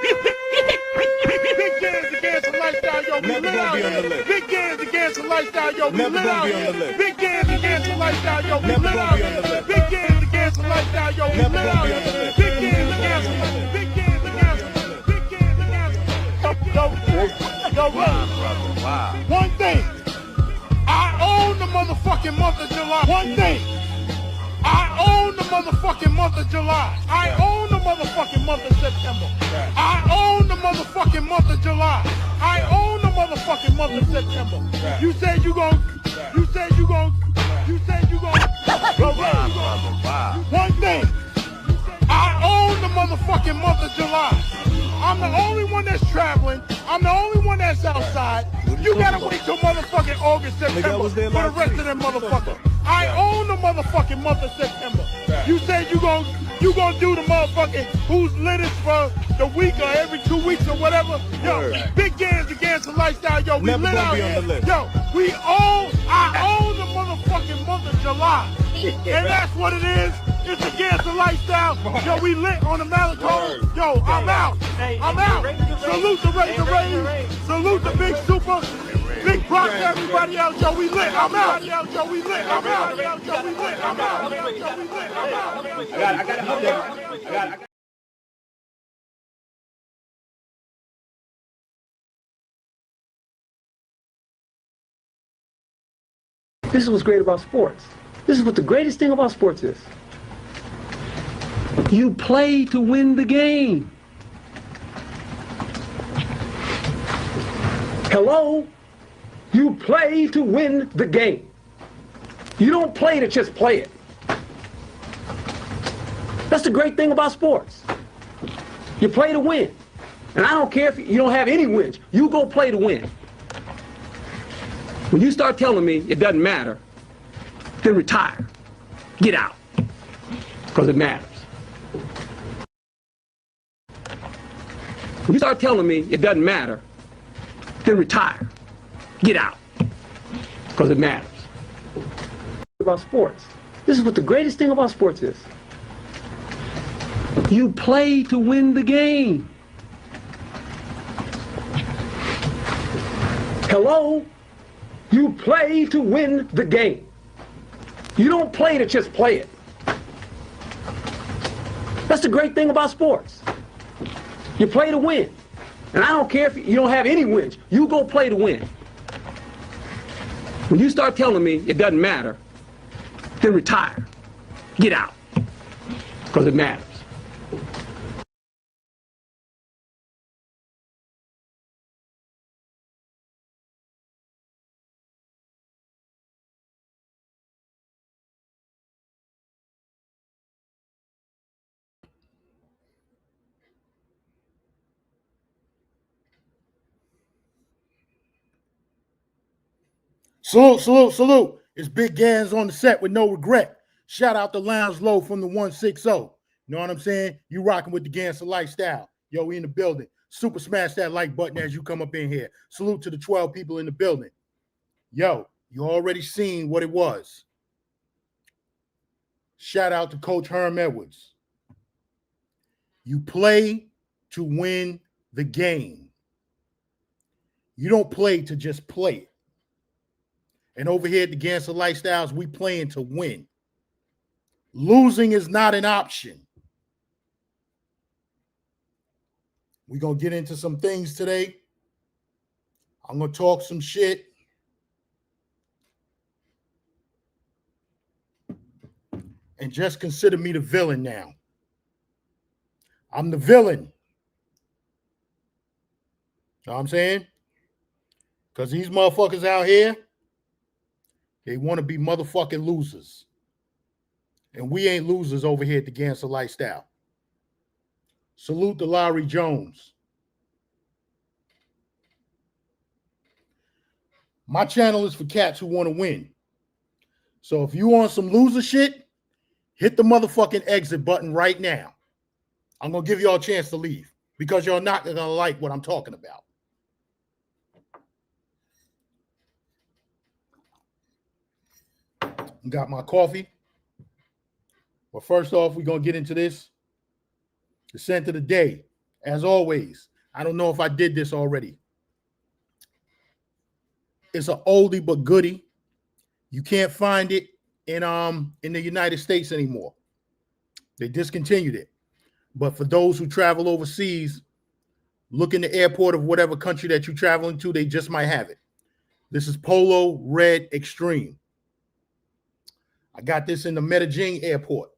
Big GanZzta Lifestyle, yo, we lit out here. Big GanZzta Lifestyle, yo, we lit out here. Big GanZzta Lifestyle, yo, we lit out here. Big GanZzta Lifestyle, yo, we lit out here. Big GanZzta, Big GanZzta, Big GanZzta. Yo, one thing, I own the motherfucking month of July. One thing, I own the motherfucking month of July. I own the motherfucking month of September. I own the motherfucking month of July. I own the motherfucking month of September. You said you gon', you said you gon', you said you gon'. One thing, I own the motherfucking month of July. I'm the only one that's traveling. I'm the only one that's outside. You gotta wait till motherfucking August, September for the rest of them motherfuckers. I own the motherfucking month of September. You said you gon' do the motherfucking who's latest for the week or every 2 weeks or whatever. Yo, Big GanZzta Lifestyle, yo, we lit out here. Yo, I own the motherfucking month of July. And that's what it is. It's the GanZzta Lifestyle. Yo, we lit on the Malacone. Yo, I'm out. I'm out. Salute the Ray. Salute the Big Super. Big props to everybody else. Yo, we lit. I'm out. Yo, we lit. I'm out. Yo, we lit. I'm out. Yo, we lit. I'm out. I got it. I got it. This is what's great about sports. This is what the greatest thing about sports is. You play to win the game. Hello? You play to win the game. You don't play to just play it. That's the great thing about sports. You play to win. And I don't care if you don't have any wins. You go play to win. When you start telling me it doesn't matter, then retire. Get out. Because it matters. When you start telling me it doesn't matter, then retire. Get out. Because it matters. About sports. This is what the greatest thing about sports is. You play to win the game. Hello? You play to win the game. You don't play to just play it. That's the great thing about sports. You play to win. And I don't care if you don't have any wins. You go play to win. When you start telling me it doesn't matter, then retire. Get out. Because it matters. Salute. It's Big Gans on the set with no regret. Shout out to Lounge Low from the 160. You know what I'm saying? You rocking with the GanZzta Lifestyle. Yo, we in the building. Super smash that like button as you come up in here. Salute to the 12 people in the building. Yo, you already seen what it was. Shout out to Coach Herm Edwards. You play to win the game. You don't play to just play it. And over here at the GanZzta Lifestyles, we playing to win. Losing is not an option. We're going to get into some things today. I'm going to talk some shit. And just consider me the villain now. I'm the villain. Know what I'm saying? Because these motherfuckers out here, they want to be motherfucking losers. And we ain't losers over here at the GanZzta Lifestyle. Salute to Larry Jones. My channel is for cats who want to win. So if you want some loser shit, hit the motherfucking exit button right now. I'm going to give y'all a chance to leave because you're not going to like what I'm talking about. Got my coffee. But first off, we're going to get into this. The scent of the day, as always, I don't know if I did this already. It's an oldie but goodie. You can't find it in the United States anymore. They discontinued it. But for those who travel overseas, look in the airport of whatever country that you're traveling to, they just might have it. This is Polo Red Extreme. I got this in the Medellin airport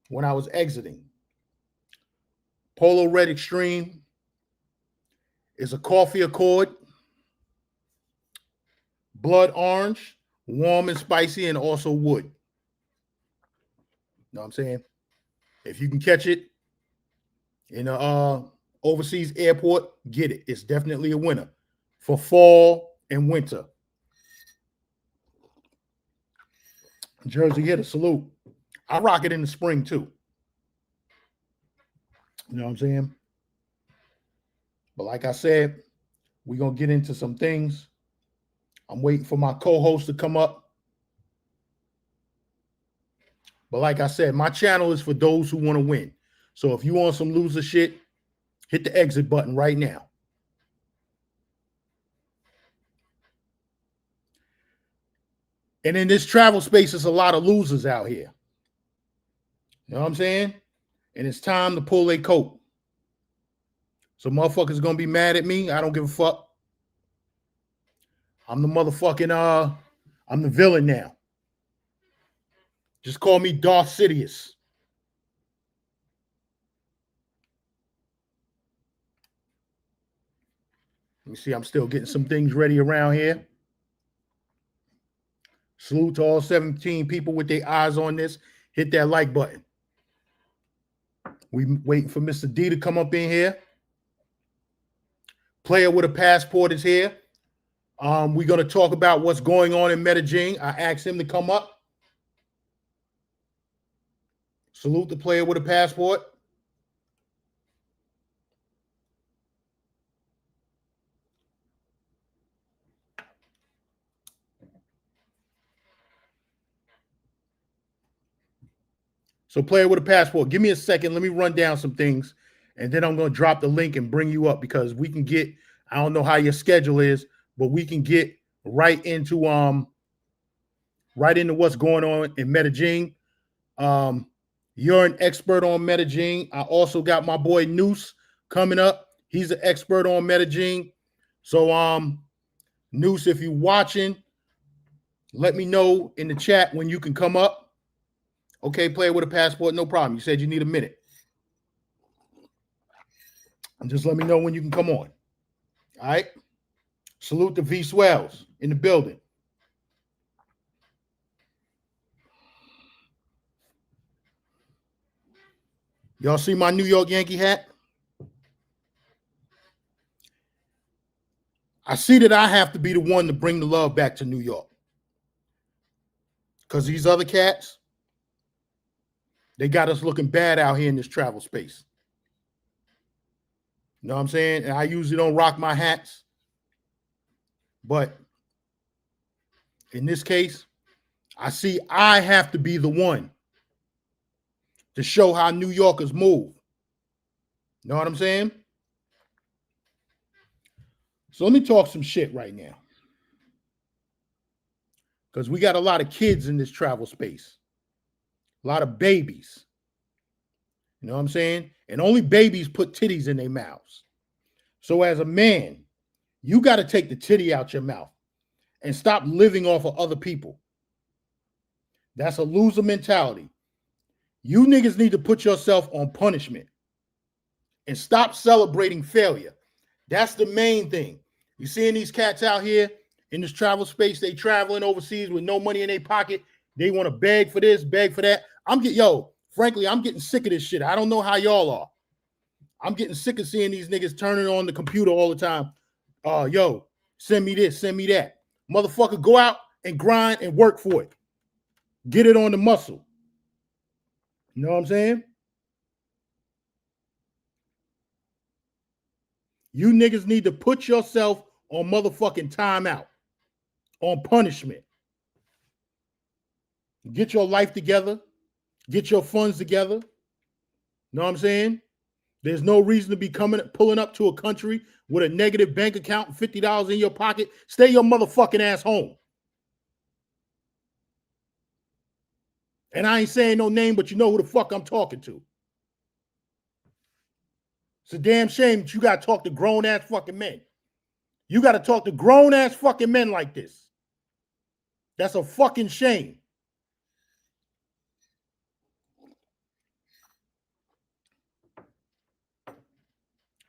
when I was exiting. Polo Red Extreme is a coffee accord, blood orange, warm and spicy, and also wood. You know what I'm saying? If you can catch it in a overseas airport, get it. It's definitely a winner for fall and winter. Jersey hitter, salute. I rock it in the spring too. You know what I'm saying? But like I said, we're going to get into some things. I'm waiting for my co-host to come up. But like I said, my channel is for those who want to win. So if you want some loser shit, hit the exit button right now. And in this travel space, there's a lot of losers out here. You know what I'm saying? And it's time to pull a coat. So motherfuckers gonna be mad at me. I don't give a fuck. I'm the motherfucking, I'm the villain now. Just call me Darth Sidious. Let me see, I'm still getting some things ready around here. Salute to all 17 people with their eyes on this. Hit that like button. We waiting for Mr. D to come up in here. Player with a passport is here. We're going to talk about what's going on in Medellin. I asked him to come up. Salute the player with a passport. So player with a passport, give me a second. Let me run down some things, and then I'm going to drop the link and bring you up because we can get, I don't know how your schedule is, but we can get right into what's going on in Medellin. You're an expert on Medellin. I also got my boy Noose coming up. He's an expert on Medellin. So Noose, if you're watching, let me know in the chat when you can come up. Okay, player with a passport, no problem. You said you need a minute. And just let me know when you can come on. All right. Salute to V Swells in the building. Y'all see my New York Yankee hat? I see that I have to be the one to bring the love back to New York. Because these other cats, they got us looking bad out here in this travel space. You know what I'm saying? And I usually don't rock my hats. But in this case, I see I have to be the one to show how New Yorkers move. You know what I'm saying? So let me talk some shit right now. Because we got a lot of kids in this travel space. A lot of babies. You know what I'm saying? And only babies put titties in their mouths. So as a man, you got to take the titty out your mouth and stop living off of other people. That's a loser mentality. You niggas need to put yourself on punishment and stop celebrating failure. That's the main thing. You seeing these cats out here in this travel space, they traveling overseas with no money in their pocket. They want to beg for this, beg for that. Frankly, I'm getting sick of this shit. I don't know how y'all are. I'm getting sick of seeing these niggas turning on the computer all the time. Yo, send me this, send me that. Motherfucker, go out and grind and work for it. Get it on the muscle. You know what I'm saying? You niggas need to put yourself on motherfucking timeout, on punishment. Get your life together. Get your funds together. Know what I'm saying? There's no reason to be pulling up to a country with a negative bank account and $50 in your pocket. Stay your motherfucking ass home. And I ain't saying no name, but you know who the fuck I'm talking to. It's a damn shame that you got to talk to grown-ass fucking men. You got to talk to grown-ass fucking men like this. That's a fucking shame.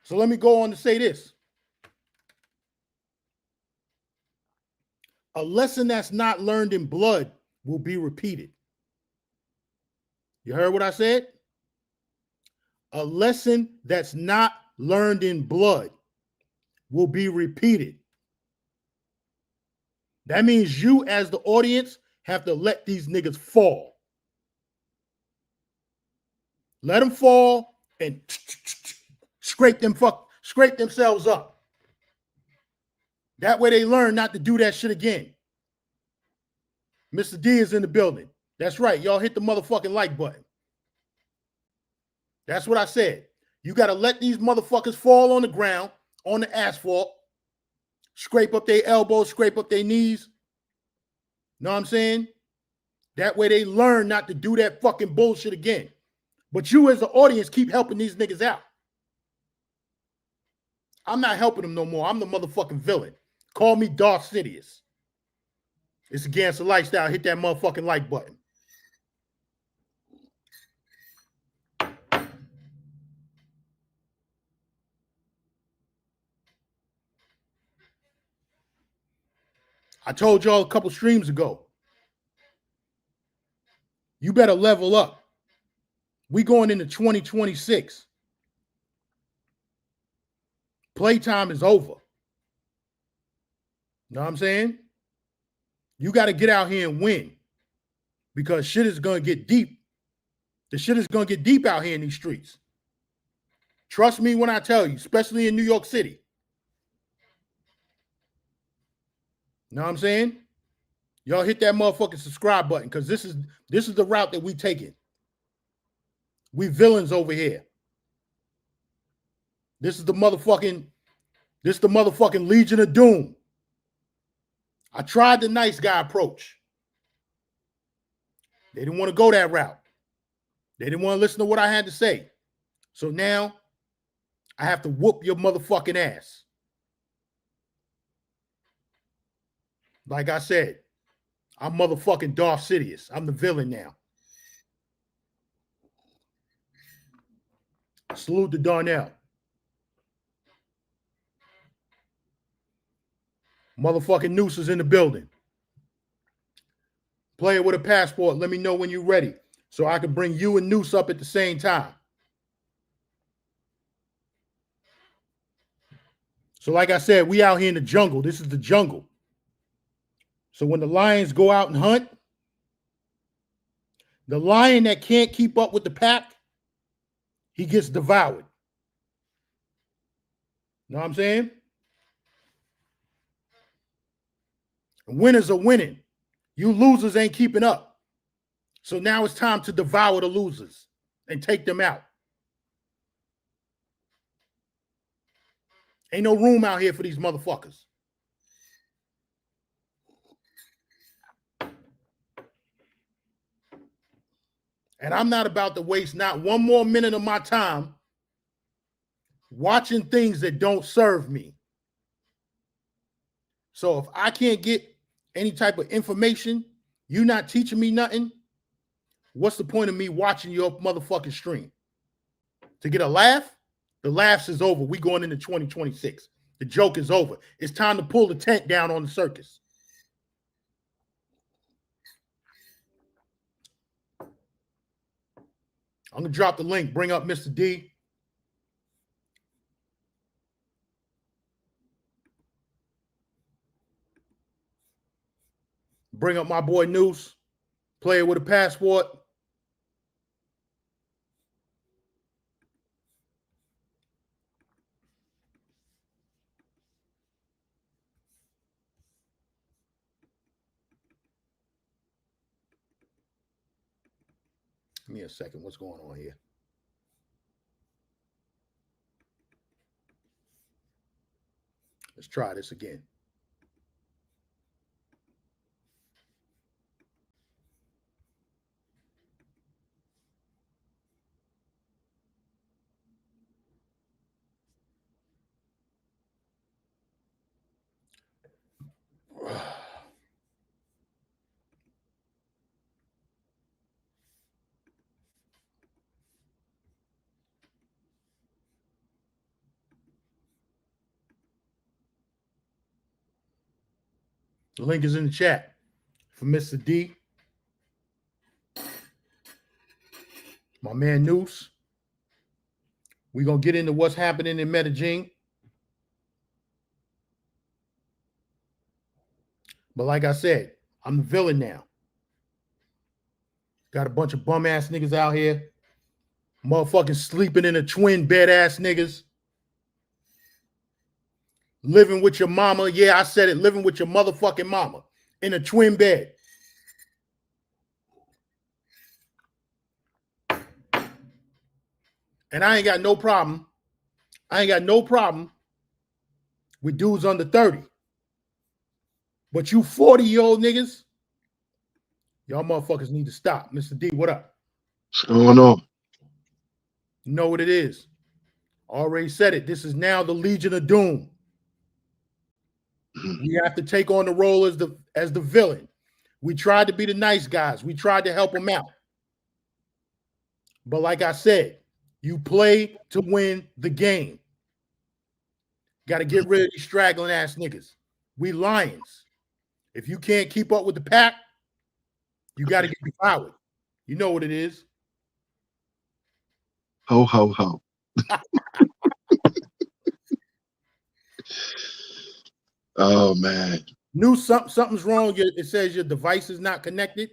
So let me go on to say this. A lesson that's not learned in blood will be repeated. You heard what I said? A lesson that's not learned in blood will be repeated. That means you, as the audience, have to let these niggas fall. Let them fall and scrape themselves up. That way they learn not to do that shit again. Mr. D is in the building. That's right. Y'all hit the motherfucking like button. That's what I said. You got to let these motherfuckers fall on the ground, on the asphalt, scrape up their elbows, scrape up their knees. Know what I'm saying? That way they learn not to do that fucking bullshit again. But you as the audience keep helping these niggas out. I'm not helping them no more. I'm the motherfucking villain. Call me Darth Sidious. It's a GanZzta Lifestyle. Hit that motherfucking like button. I told y'all a couple streams ago. You better level up. We going into 2026. Playtime is over. Know what I'm saying? You got to get out here and win because shit is going to get deep. The shit is going to get deep out here in these streets. Trust me when I tell you, especially in New York City. Know what I'm saying? Y'all hit that motherfucking subscribe button because this is the route that we taking. We villains over here. This is the motherfucking Legion of Doom. I tried the nice guy approach. They didn't want to go that route. They didn't want to listen to what I had to say. So now I have to whoop your motherfucking ass. Like I said, I'm motherfucking Darth Sidious. I'm the villain now. Salute to Darnell. Motherfucking Noose is in the building. Player with a passport, let me know when you're ready so I can bring you and Noose up at the same time. So like I said, we out here in the jungle. This is the jungle. So when the lions go out and hunt, the lion that can't keep up with the pack, he gets devoured. Know what I'm saying? Winners are winning. You losers ain't keeping up. So now it's time to devour the losers and take them out. Ain't no room out here for these motherfuckers. And I'm not about to waste not one more minute of my time watching things that don't serve me. So if I can't get any type of information, you not teaching me nothing, what's the point of me watching your motherfucking stream? To get a laugh? The laughs is over. We going into 2026. The joke is over. It's time to pull the tent down on the circus. I'm going to drop the link. Bring up Mr. D. Bring up my boy Noose. Player with a passport. Give me a second. What's going on here? Let's try this again. The link is in the chat for Mr. D. My man Noose. We're going to get into what's happening in Medellin. But like I said, I'm the villain now. Got a bunch of bum ass niggas out here. Motherfucking sleeping in a twin bed ass niggas. Living with your mama. Yeah, I said it. Living with your motherfucking mama in a twin bed. And I ain't got no problem. I ain't got no problem with dudes under 30. But you 40-year-old niggas, y'all motherfuckers need to stop. Mr. D, what up? What's going on? You know what it is. Already said it. This is now the Legion of Doom. We have to take on the role as the villain. We tried to be the nice guys. We tried to help them out. But like I said, you play to win the game. Got to get rid of these straggling ass niggas. We lions. If you can't keep up with the pack, you got to get devoured. You know what it is. Ho, ho, ho. Oh, man. New something's wrong. It says your device is not connected.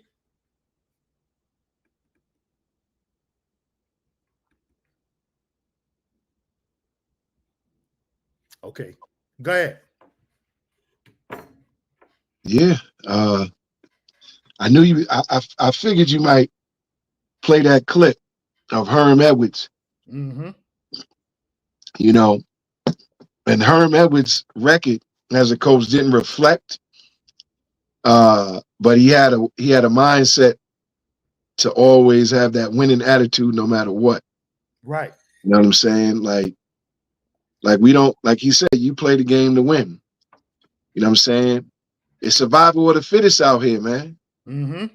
Okay. Go ahead. Yeah. I knew you. I figured you might play that clip of Herm Edwards. Mm-hmm. You know, and Herm Edwards' record as a coach didn't reflect, but he had a mindset to always have that winning attitude no matter what. Right. You know what I'm saying? Like we don't, like he said, you play the game to win. You know what I'm saying? It's survival of the fittest out here, man. Mm-hmm.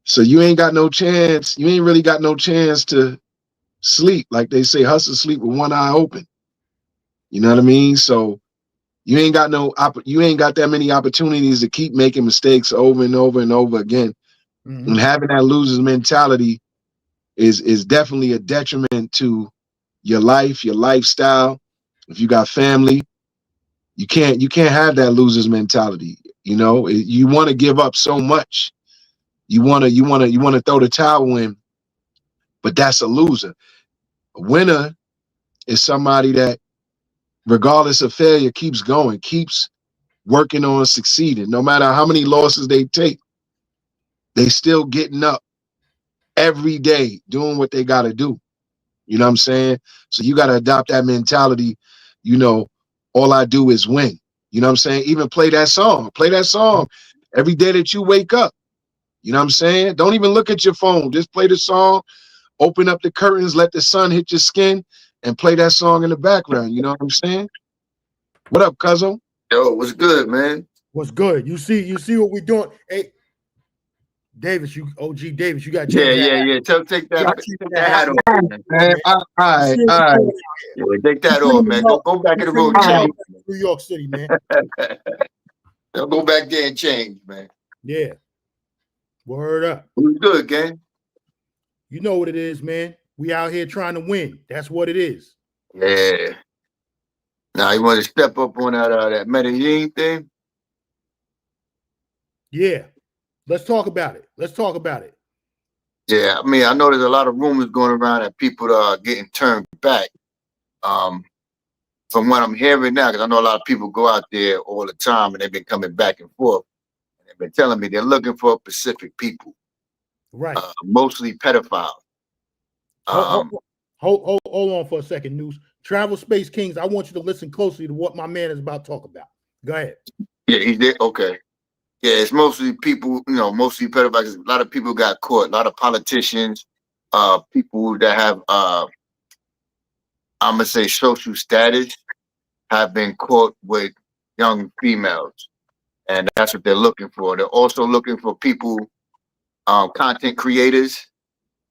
So you ain't got no chance. You ain't really got no chance to sleep. Like they say, hustle sleep with one eye open. You know what I mean? So you ain't got that many opportunities to keep making mistakes over and over and over again. Mm-hmm. And having that loser's mentality is definitely a detriment to your life, your lifestyle. If you got family, you can't have that loser's mentality. You know, you want to give up so much. You want to throw the towel in, but that's a loser. A winner is somebody that, regardless of failure, keeps going, keeps working on succeeding. No matter how many losses they take, they still getting up every day, doing what they got to do. You know what I'm saying? So you got to adopt that mentality. You know, all I do is win. You know what I'm saying? Even play that song every day that you wake up. You know what I'm saying? Don't even look at your phone. Just play the song, open up the curtains, let the sun hit your skin, and play that song in the background. You know what I'm saying? What up, Cuzzo? Yo, what's good, man? What's good? You see what we're doing. Hey, Davis, OG Davis, you got to change that. Yeah. Take that hat off, man. All right. Yeah, take that off, man. Go back in the room and change. New York City, man. Go back there and change, man. Yeah. Word up. What's good, gang? You know what it is, man. We out here trying to win. That's what it is. Yeah. Now you want to step up on that Medellin thing? Yeah. Let's talk about it. Yeah, I mean, I know there's a lot of rumors going around that people are getting turned back. From what I'm hearing now, because I know a lot of people go out there all the time and they've been coming back and forth. And they've been telling me they're looking for Pacific people. Right. Mostly pedophiles. Hold on for a second, News. Travel Space Kings, I want you to listen closely to what my man is about to talk about. Go ahead. Yeah, he did. Okay. Yeah, it's mostly people, mostly pedophiles. A lot of people got caught. A lot of politicians, people that have, I'm gonna say, social status, have been caught with young females, and that's what they're looking for. They're also looking for people, content creators.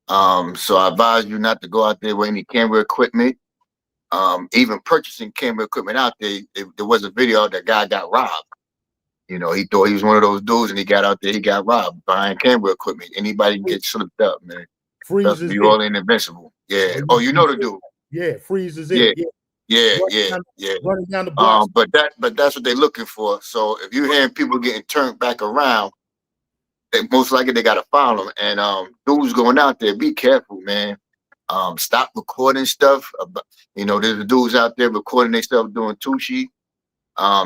So I advise you not to go out there with any camera equipment. Even purchasing camera equipment out there, there was a video that guy got robbed. He thought he was one of those dudes, and he got out there, he got robbed buying camera equipment. Anybody can get slipped up, man. Freezes You all ain't invincible. Yeah. Oh, you know the dude. Yeah, freezes Yeah. it. Yeah. Running down the block. But that's what they're looking for. So if you're hearing people getting turned back around, most likely they gotta follow them. And dudes going out there, be careful, man. Stop recording stuff. There's dudes out there recording themselves doing Tucci.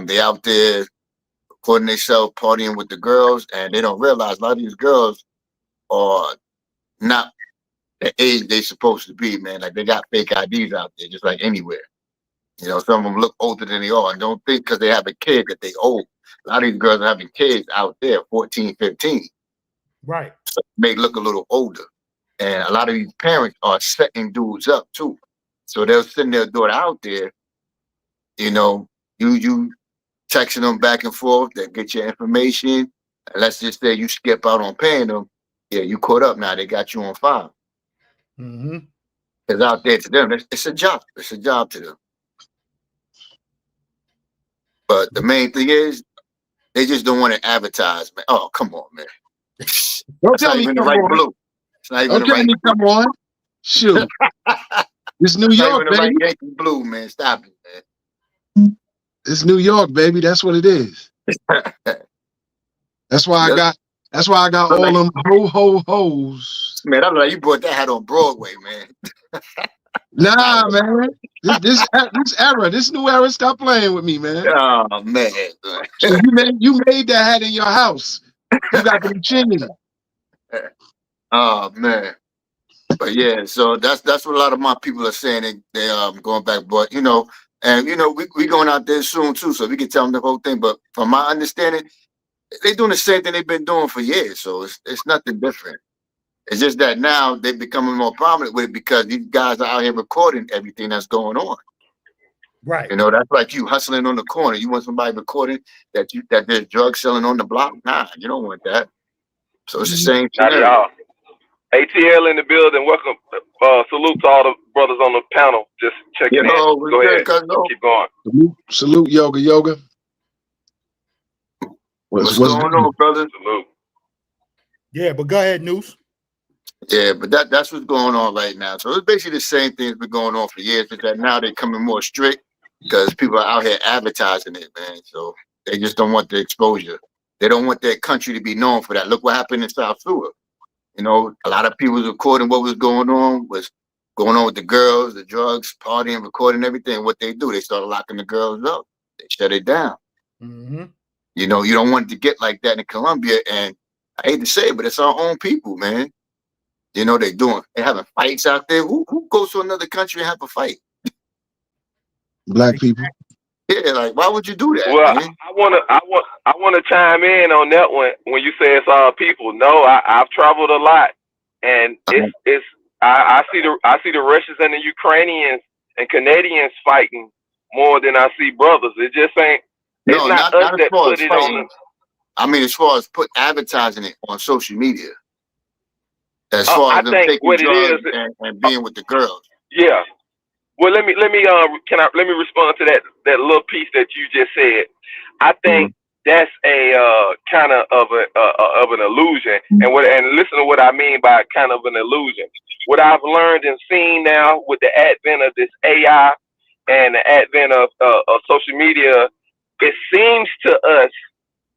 They out there recording themselves partying with the girls, and they don't realize a lot of these girls are not the age they supposed to be, man. Like, they got fake IDs out there, just like anywhere. Some of them look older than they are, and don't think because they have a kid that they old. A lot of these girls are having kids out there, 14, 15. Right. So they look a little older. And a lot of these parents are setting dudes up too. So they'll send their daughter out there, you texting them back and forth, they get your information. And let's just say you skip out on paying them. Yeah, you caught up now. They got you on file. Mm-hmm. Because out there to them, it's a job. It's a job to them. But the main thing is, they just don't want to advertise, man. Oh, come on, man. Don't tell me come on. Blue. It's not even Don't tell me come on. Shoot. It's New York, baby. Right blue, man. Stop it, man. It's New York, baby. That's what it is. That's why I got all them hoes. Man, I'm like, you brought that hat on Broadway, man. Nah, man. This era, this new era, stop playing with me, man. Oh man. So you made that hat in your house. You got the machine. Oh man. But yeah, so that's what a lot of my people are saying. They going back, but we going out there soon too, so we can tell them the whole thing. But from my understanding, they're doing the same thing they've been doing for years, so it's nothing different. It's just that now they're becoming more prominent with it because these guys are out here recording everything that's going on. Right. That's like you hustling on the corner. You want somebody recording that there's drugs selling on the block? Nah, you don't want that. So it's the same thing. Not at all. ATL in the building. Welcome. Salute to all the brothers on the panel. Just checking in. Go ahead. Keep going. Salute, Yoga. What's going on, brother? Salute. Yeah, but go ahead, Noose. Yeah, but that's what's going on right now. So it's basically the same thing that's been going on for years, but that now they're coming more strict because people are out here advertising it, man. So they just don't want the exposure. They don't want their country to be known for that. Look what happened in South Florida. A lot of people was recording what was going on with the girls, the drugs, partying, recording everything. What they do, they started locking the girls up. They shut it down. Mm-hmm. You don't want it to get like that in Colombia. And I hate to say it, but it's our own people, man. They're having fights out there. Who goes to another country and have a fight? Black people. Yeah, like why would you do that? Well, man? I wanna chime in on that one when you say it's all people. No, I've traveled a lot, and I see the Russians and the Ukrainians and Canadians fighting more than I see brothers. It just ain't. It's not us that put it on. I mean, as far as advertising it on social media. As far as them taking drugs and being with the girls. Yeah. Well, let me respond to that little piece that you just said. I think that's a kind of an illusion, and listen to what I mean by kind of an illusion. What I've learned and seen now with the advent of this AI and the advent of social media, it seems to us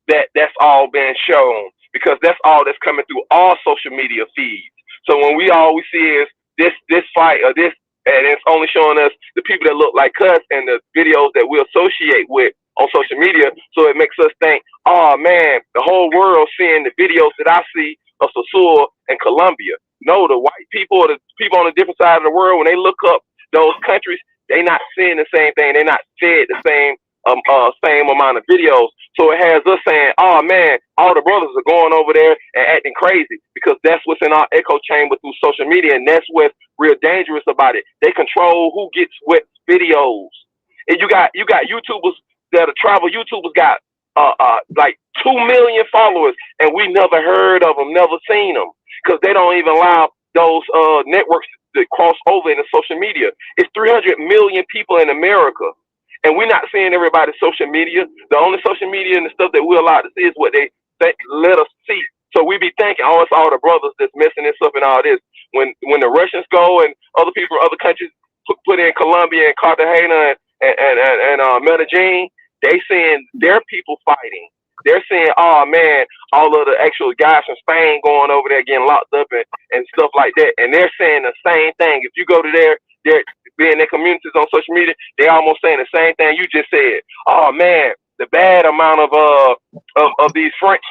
that that's all been shown because that's all that's coming through all social media feeds. So when all we see is this fight or this. And it's only showing us the people that look like us and the videos that we associate with on social media. So it makes us think, oh man, the whole world seeing the videos that I see of Sosur and Colombia. No, the white people or the people on a different side of the world, when they look up those countries, they not seeing the same thing. They're not fed the same amount of videos. So it has us saying, oh man, all the brothers are going over there and acting crazy, because that's what's in our echo chamber through social media, and that's what's real dangerous about it. They control who gets what videos. And you got YouTubers that are travel YouTubers got like 2 million followers, and we never heard of them, never seen them, because they don't even allow those networks to cross over into social media. It's 300 million people in America, and we're not seeing everybody's social media. The only social media and the stuff that we're allowed to see is what they let us see. So we be thinking, oh, it's all the brothers that's messing this up and all this. When the Russians go and other people from other countries put in Colombia and Cartagena and Medellin, they seeing their people fighting. They're saying, oh man, all of the actual guys from Spain going over there getting locked up and stuff like that. And they're saying the same thing. If you go to their being their communities on social media, they almost saying the same thing you just said. Oh man, the bad amount of these French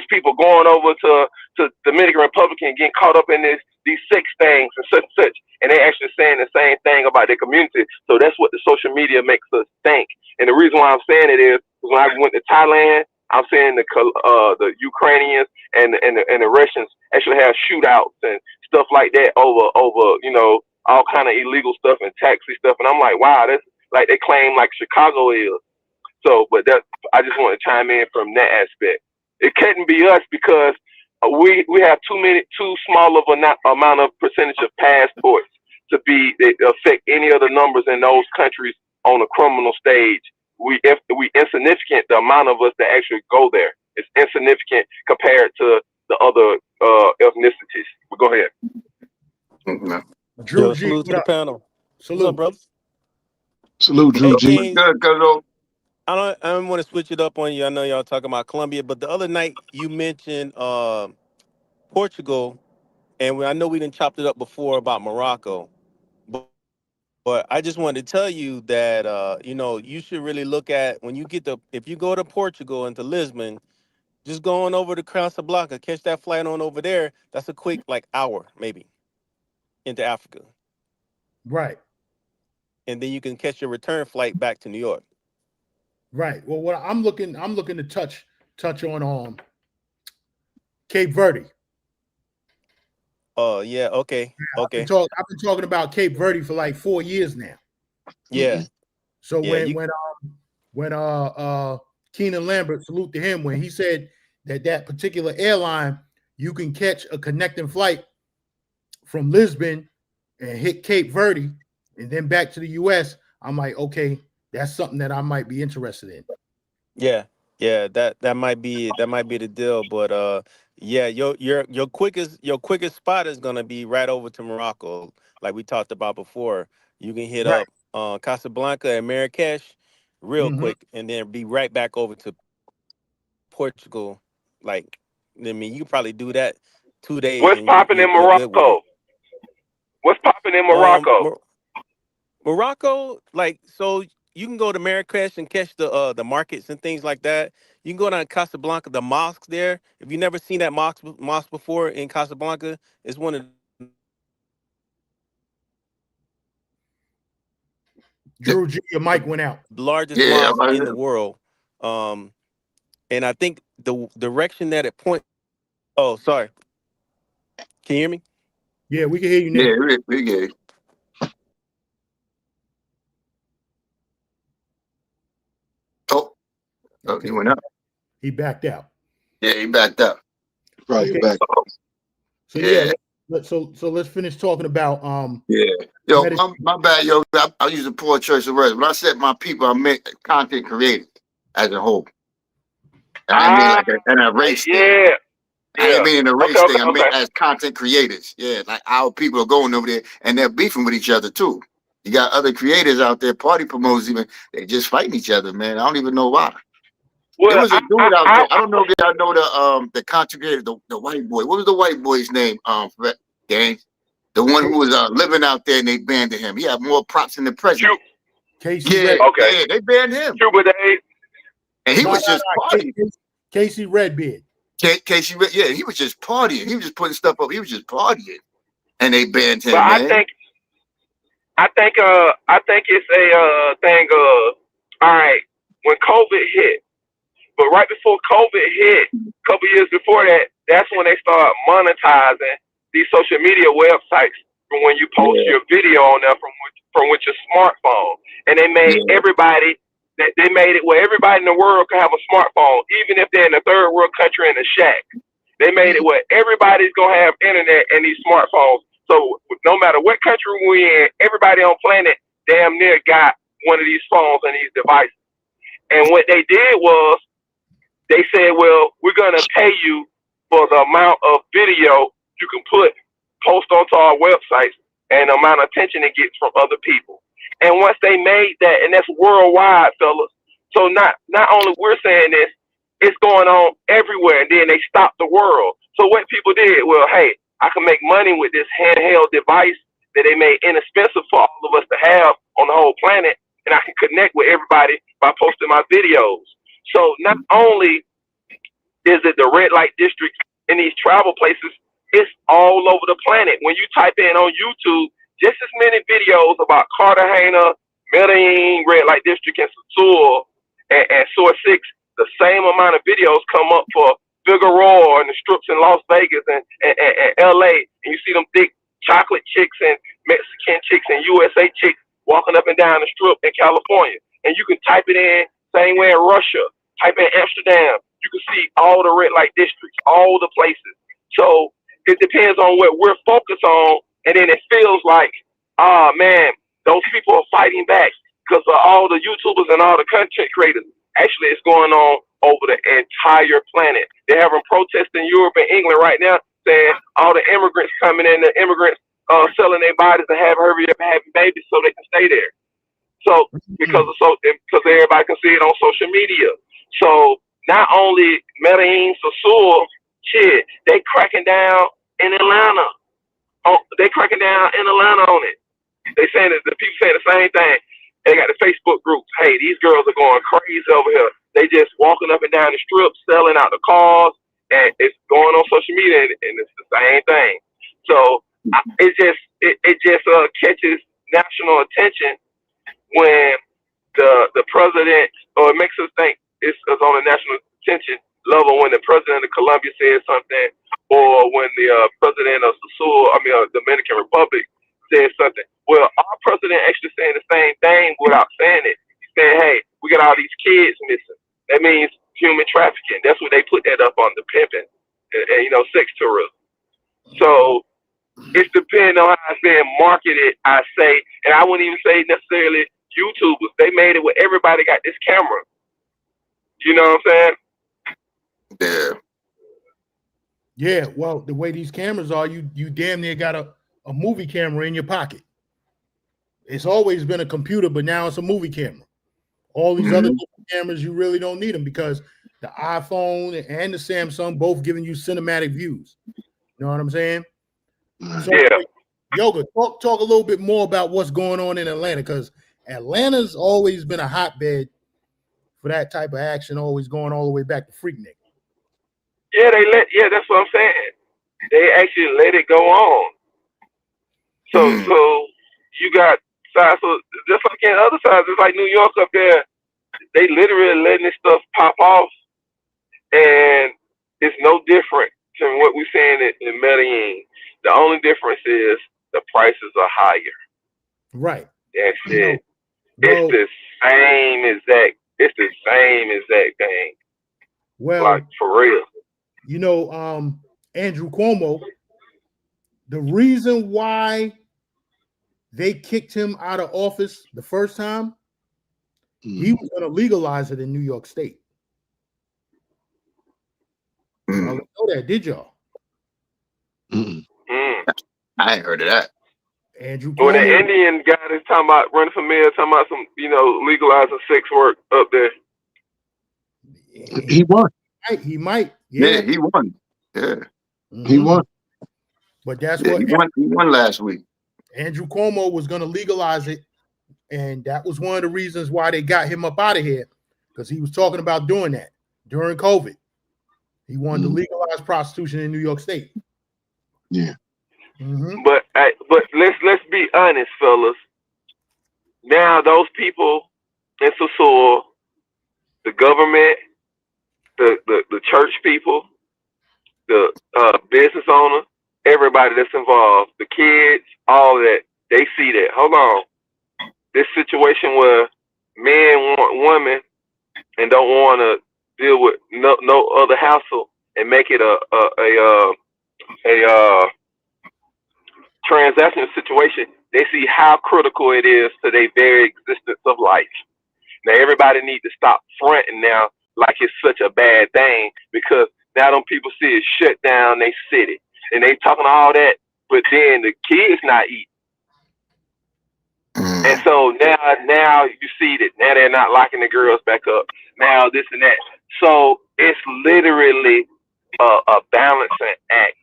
people going over to Dominican Republic and getting caught up in these sex things and such. And they actually saying the same thing about their community. So that's what the social media makes us think. And the reason why I'm saying it is when I went to Thailand, I'm saying the Ukrainians and the Russians actually have shootouts and stuff like that over all kind of illegal stuff and taxi stuff. And I'm like, wow, that's like they claim like Chicago is. So, but I just want to chime in from that aspect. It couldn't be us because we have too small of amount of percentage of passports to affect any of the numbers in those countries on a criminal stage. We insignificant, the amount of us that actually go there. It's insignificant compared to the other ethnicities. But go ahead. Mm-hmm. Drew G, salute to the panel. Salute, what's up, brother? Salute, Drew G. Good, good. I don't want to switch it up on you. I know y'all talking about Colombia, but the other night you mentioned Portugal, and I know we didn't chopped it up before about Morocco, but I just wanted to tell you that you should really look at when you if you go to Portugal and to Lisbon, just going over to Casablanca, catch that flight on over there. That's a quick hour maybe into Africa, right? And then you can catch your return flight back to New York. Right. Well, what I'm looking to touch on Cape Verde. Oh yeah, okay. I've been talking about Cape Verde for like 4 years now. Yeah. So when Keenan Lambert, salute to him, when he said that particular airline, you can catch a connecting flight from Lisbon and hit Cape Verde and then back to the US, I'm like, okay, that's something that I might be interested in. Yeah, that might be the deal. But yeah, your quickest spot is gonna be right over to Morocco, like we talked about before. You can hit up Casablanca and Marrakesh real quick, and then be right back over to Portugal. Like, I mean, you can probably do that 2 days. What's popping in Morocco? What's popping in Morocco? Morocco, so you can go to Marrakesh and catch the markets and things like that. You can go down to Casablanca, the mosque there. If you've never seen that mosque before in Casablanca, it's one of Drew G, your mic went out. the largest mosques in the world. And I think the direction that it points. Oh, sorry. Can you hear me? Yeah, we can hear you now. Yeah, we get it. Oh, he went out. He backed out. Yeah, he backed up. Right, okay. back. So yeah, so let's finish talking about Yo, my bad, yo. I use a poor choice of words. When I said my people, I meant content creators as a whole. I mean like an race thing. I didn't mean in a race thing. I meant as content creators. Yeah, like our people are going over there and they're beefing with each other too. You got other creators out there, party promoters even. They just fighting each other, man. I don't even know why. Well, there was a dude out there. I don't know if y'all know the content creator, the white boy. What was the white boy's name? Gang, the one who was living out there and they banned him. He had more props than the president. Casey Red. Yeah, they banned him. And he was just partying. Casey Redbeard. Casey, yeah, he was just partying. He was just putting stuff up. He was just partying, and they banned him. But man. I think it's a thing of, all right, when COVID hit, but right before COVID hit, a couple years before that, that's when they start monetizing these social media websites from when you post your video on there from with your smartphone. And they made they made it where everybody in the world can have a smartphone, even if they're in a third world country in a shack. They made it where everybody's gonna have internet and these smartphones. So no matter what country we're in, everybody on planet damn near got one of these phones and these devices. And what they did was they said, well, we're gonna pay you for the amount of video you can post onto our websites and the amount of attention it gets from other people. And once they made that, and that's worldwide, fellas. So not only we're saying this, it's going on everywhere. And then they stopped the world. So what people did, well, hey, I can make money with this handheld device that they made inexpensive for all of us to have on the whole planet, and I can connect with everybody by posting my videos. So not only is it the red light districts in these travel places, it's all over the planet. When you type in on YouTube, just as many videos about Cartagena, Medellin, red light district, and Sur and Sur 6, the same amount of videos come up for Figueroa and the strips in Las Vegas and LA. And you see them thick chocolate chicks and Mexican chicks and USA chicks walking up and down the strip in California. And you can type it in same way in Russia, type in Amsterdam. You can see all the red light districts, all the places. So it depends on what we're focused on. And then it feels like, oh man, those people are fighting back because of all the YouTubers and all the content creators. Actually, it's going on over the entire planet. They're having protests in Europe and England right now saying all the immigrants coming in, the immigrants selling their bodies and hurry up and having babies so they can stay there. So because everybody can see it on social media. So not only Medellin, Sur, shit, they cracking down in Atlanta. They cracking down in Atlanta on it. They saying that the people saying the same thing. They got the Facebook groups. Hey, these girls are going crazy over here. They just walking up and down the strip, selling out the cars, and it's going on social media, and it's the same thing. So it just catches national attention when the president, or it makes us think it's on a national attention level when the president of Colombia says something, or when the president of Dominican Republic says something. Well, our president actually saying the same thing without saying it. He's saying, hey, we got all these kids missing. That means human trafficking. That's what they put that up on, the pimping and sex tourism. So it's depending on how it's being marketed, I say. And I wouldn't even say necessarily YouTubers. They made it where everybody got this camera. You know what I'm saying? Yeah. Yeah, well, the way these cameras are, you damn near got a movie camera in your pocket. It's always been a computer, but now it's a movie camera. All these other cameras, you really don't need them because the iPhone and the Samsung both giving you cinematic views. You know what I'm saying? So, yeah. Yoga, talk a little bit more about what's going on in Atlanta, because Atlanta's always been a hotbed for that type of action, always going all the way back to Freaknik. Yeah, that's what I'm saying. They actually let it go on. So you got sides, so just like in other sides, it's like New York up there, they literally letting this stuff pop off, and it's no different than what we're seeing in Medellin. The only difference is the prices are higher. Right. That's it. It's the same exact thing. Well, like for real. Andrew Cuomo, the reason why they kicked him out of office the first time, he was going to legalize it in New York State. Y'all know that, did y'all? I ain't heard of that. Andrew Cuomo. Well, the Indian guy that's talking about running for mayor, talking about some, legalizing sex work up there. He won. He might. Yeah, he won. Yeah. He won. But that's what he won last week. Andrew Cuomo was going to legalize it, and that was one of the reasons why they got him up out of here, because he was talking about doing that during COVID. He wanted to legalize prostitution in New York State. Yeah. But let's be honest, fellas. now those people in Sasua, the government, the church people, the business owner, everybody that's involved, the kids, all of that, they see that. Hold on, this situation where men want women and don't want to deal with no other hassle and make it a transactional situation. They see how critical it is to their very existence of life. Now everybody needs to stop fronting now like it's such a bad thing, because now them people see it shut down they city and they talking all that, but then the kids not eating. And so now you see that now they're not locking the girls back up. Now this and that. So it's literally a balancing act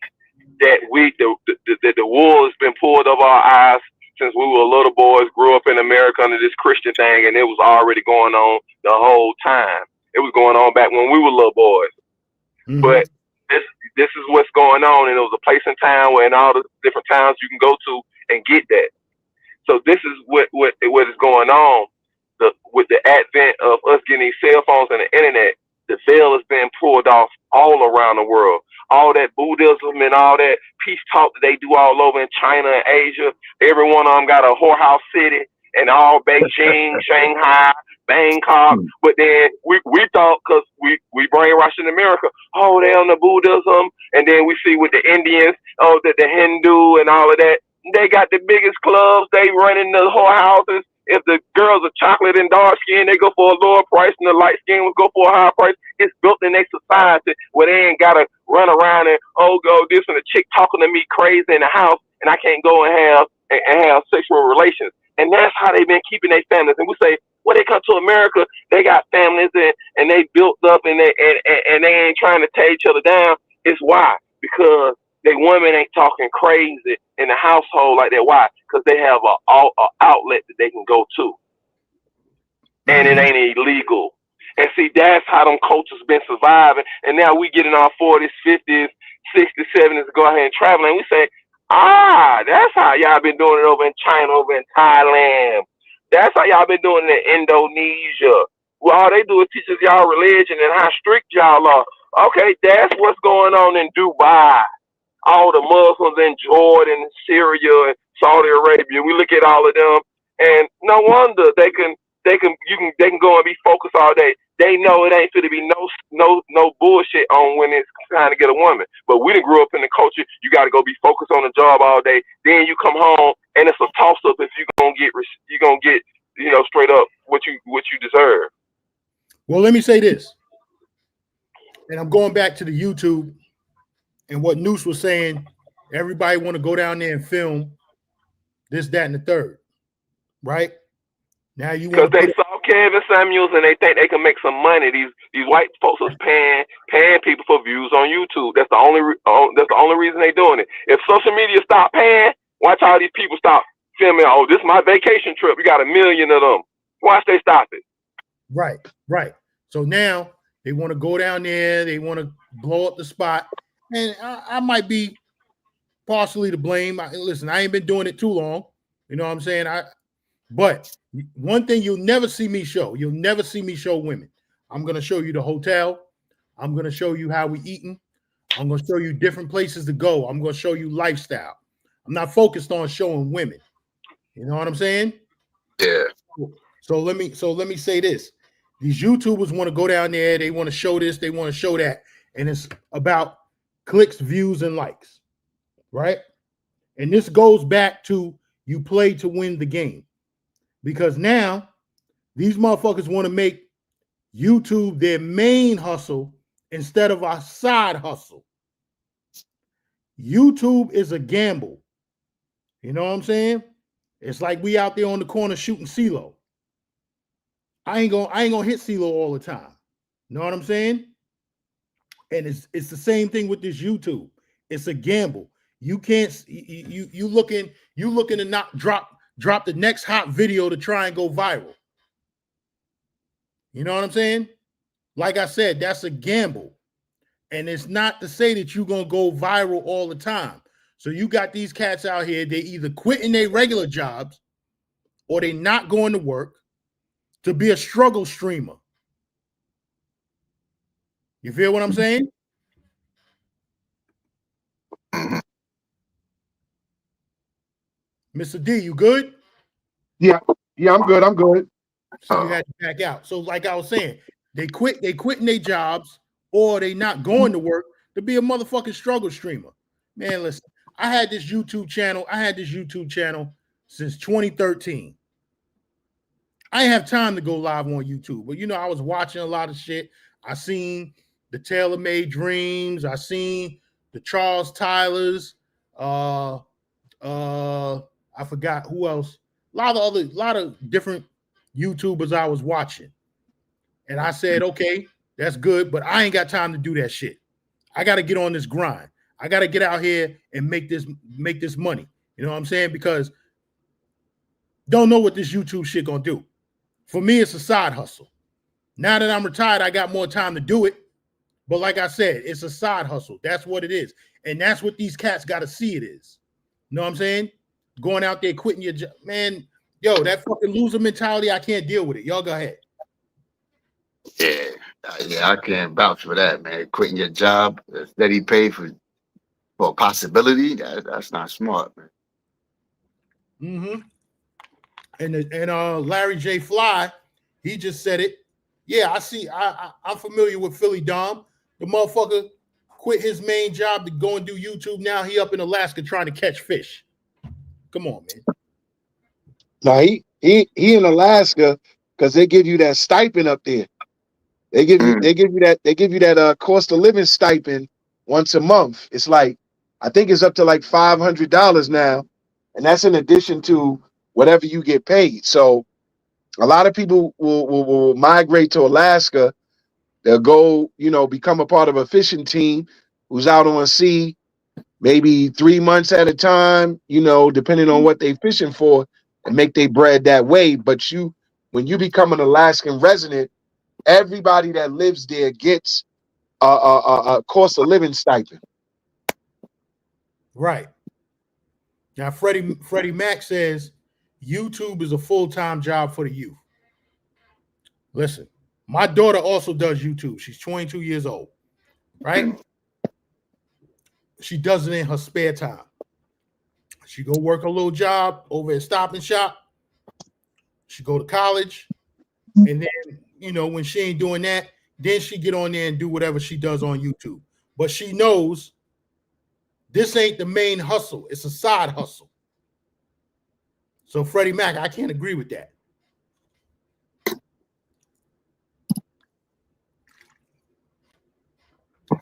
that the wool has been pulled over our eyes since we were little boys, grew up in America under this Christian thing, and it was already going on the whole time. It was going on back when we were little boys. Mm-hmm. But this is what's going on, and it was a place in town where in all the different towns you can go to and get that. So this is what is going on. With the advent of us getting these cell phones and the internet, the veil is being pulled off all around the world. All that Buddhism and all that peace talk that they do all over in China and Asia, every one of them got a whorehouse city, and all Beijing, Shanghai, Bangkok. But then we thought, because we brainwashed in America, oh, they on the Buddhism, and then we see with the Indians, oh, the Hindu and all of that, they got the biggest clubs, they running the whorehouses. If the girls are chocolate and dark skin, they go for a lower price, and the light skin will go for a higher price. It's built in their society where they ain't gotta run around and go this and a chick talking to me crazy in the house, and I can't go and have sexual relations. And that's how they've been keeping their families. And we say, when they come to America, they got families and they built up and they ain't trying to tear each other down. It's why? Because they women ain't talking crazy in the household like that. Why? Because they have a outlet that they can go to, and it ain't illegal. And see, that's how them cultures been surviving. And now we get in our 40s, 50s, 60s, 70s to go ahead and travel, and we say, that's how y'all been doing it over in China, over in Thailand. That's how y'all been doing it in Indonesia. Well, all they do is teach us y'all religion and how strict y'all are. Okay, that's what's going on in Dubai. All the Muslims in Jordan, Syria, and Saudi Arabia. We look at all of them, and no wonder they can go and be focused all day. They know it ain't going to be no bullshit on when it's trying to get a woman. But we done grew up in the culture. You got to go be focused on the job all day. Then you come home, and it's a toss up if you gonna get straight up what you deserve. Well, let me say this, and I'm going back to the YouTube. And what Noose was saying, everybody want to go down there and film this, that, and the third, right? Now you want because they saw Kevin Samuels and they think they can make some money. These white folks is paying people for views on YouTube. That's the only reason they doing it. If social media stop paying, watch all these people stop filming. Oh, this is my vacation trip. We got 1 million of them. Watch they stop it. Right. So now they want to go down there. They want to blow up the spot. And I might be partially to blame. Listen, I ain't been doing it too long. You know what I'm saying? But one thing you'll never see me show women. I'm going to show you the hotel. I'm going to show you how we eating. I'm going to show you different places to go. I'm going to show you lifestyle. I'm not focused on showing women. You know what I'm saying? Yeah. So let me say this. These YouTubers want to go down there. They want to show this. They want to show that. And it's about clicks, views, and likes, right? And this goes back to you play to win the game, because now these motherfuckers want to make YouTube their main hustle instead of our side hustle. YouTube is a gamble. You know what I'm saying? It's like we out there on the corner shooting CeeLo. I ain't gonna hit CeeLo all the time. You know what I'm saying? And it's the same thing with this YouTube. It's a gamble. You can't you looking to not drop the next hot video to try and go viral. You know what I'm saying? Like I said, that's a gamble. And it's not to say that you're gonna go viral all the time. So you got these cats out here, they either quitting their regular jobs or they not going to work to be a struggle streamer. You feel what I'm saying? Mr. D, you good? Yeah, I'm good. I'm good. So you had to back out. So like I was saying, they quitting their jobs or they not going to work to be a motherfucking struggle streamer. Man, listen, I had this YouTube channel since 2013. I didn't have time to go live on YouTube, but I was watching a lot of shit. I seen the Taylor Made Dreams. I seen the Charles Tylers. I forgot who else. A lot of different YouTubers I was watching. And I said, okay, that's good, but I ain't got time to do that shit. I got to get on this grind. I got to get out here and make this money. You know what I'm saying? Because don't know what this YouTube shit gonna do. For me, it's a side hustle. Now that I'm retired, I got more time to do it. But like I said, it's a side hustle. That's what it is. And that's what these cats got to see it is. You know what I'm saying? Going out there, quitting your job. Man, yo, that fucking loser mentality, I can't deal with it. Y'all go ahead. Yeah, I can't vouch for that, man. Quitting your job, steady pay for a possibility, that's not smart, man. Mm-hmm. And Larry J. Fly, he just said it. Yeah, I see. I'm familiar with Philly Dom. The motherfucker quit his main job to go and do YouTube. Now he up in Alaska trying to catch fish. Come on, man. Now he in Alaska because they give you that stipend up there. They give you that cost of living stipend once a month. It's like, I think it's up to like $500 now, and that's in addition to whatever you get paid. So a lot of people will migrate to Alaska. They'll go, become a part of a fishing team who's out on sea, maybe 3 months at a time, depending on what they fishing for, and make their bread that way. But when you become an Alaskan resident, everybody that lives there gets a cost of living stipend. Right. Now, Freddie Mac says YouTube is a full-time job for the youth. Listen, my daughter also does YouTube. She's 22 years old, right? She does it in her spare time. She go work a little job over at Stop and Shop. She go to college. And then, when she ain't doing that, then she get on there and do whatever she does on YouTube. But she knows this ain't the main hustle. It's a side hustle. So Freddie Mac, I can't agree with that.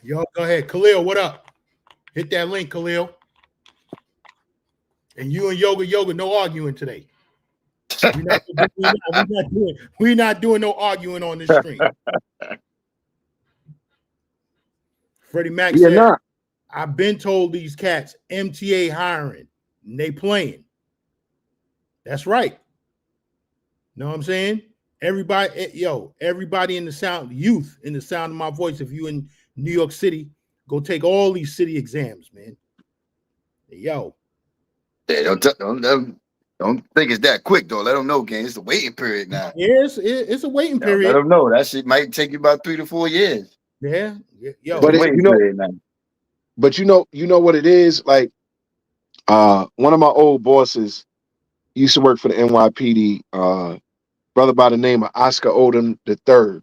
Yo, go ahead. Khalil, what up? Hit that link, Khalil. And you and Yoga, no arguing today. We're not doing no arguing on this stream. Freddie Mac said, I've been told these cats MTA hiring, and they playing. That's right. Know what I'm saying? Everybody in the sound, youth in the sound of my voice, if you in New York City, go take all these city exams, man. Yo. Hey, don't think it's that quick though. Let them know, gang. It's a waiting period now. Yes, it's a waiting period. Let them know that shit might take you about 3 to 4 years. Yeah. Yo, but but you know what it is. Like, one of my old bosses used to work for the NYPD. Brother by the name of Oscar Odom III and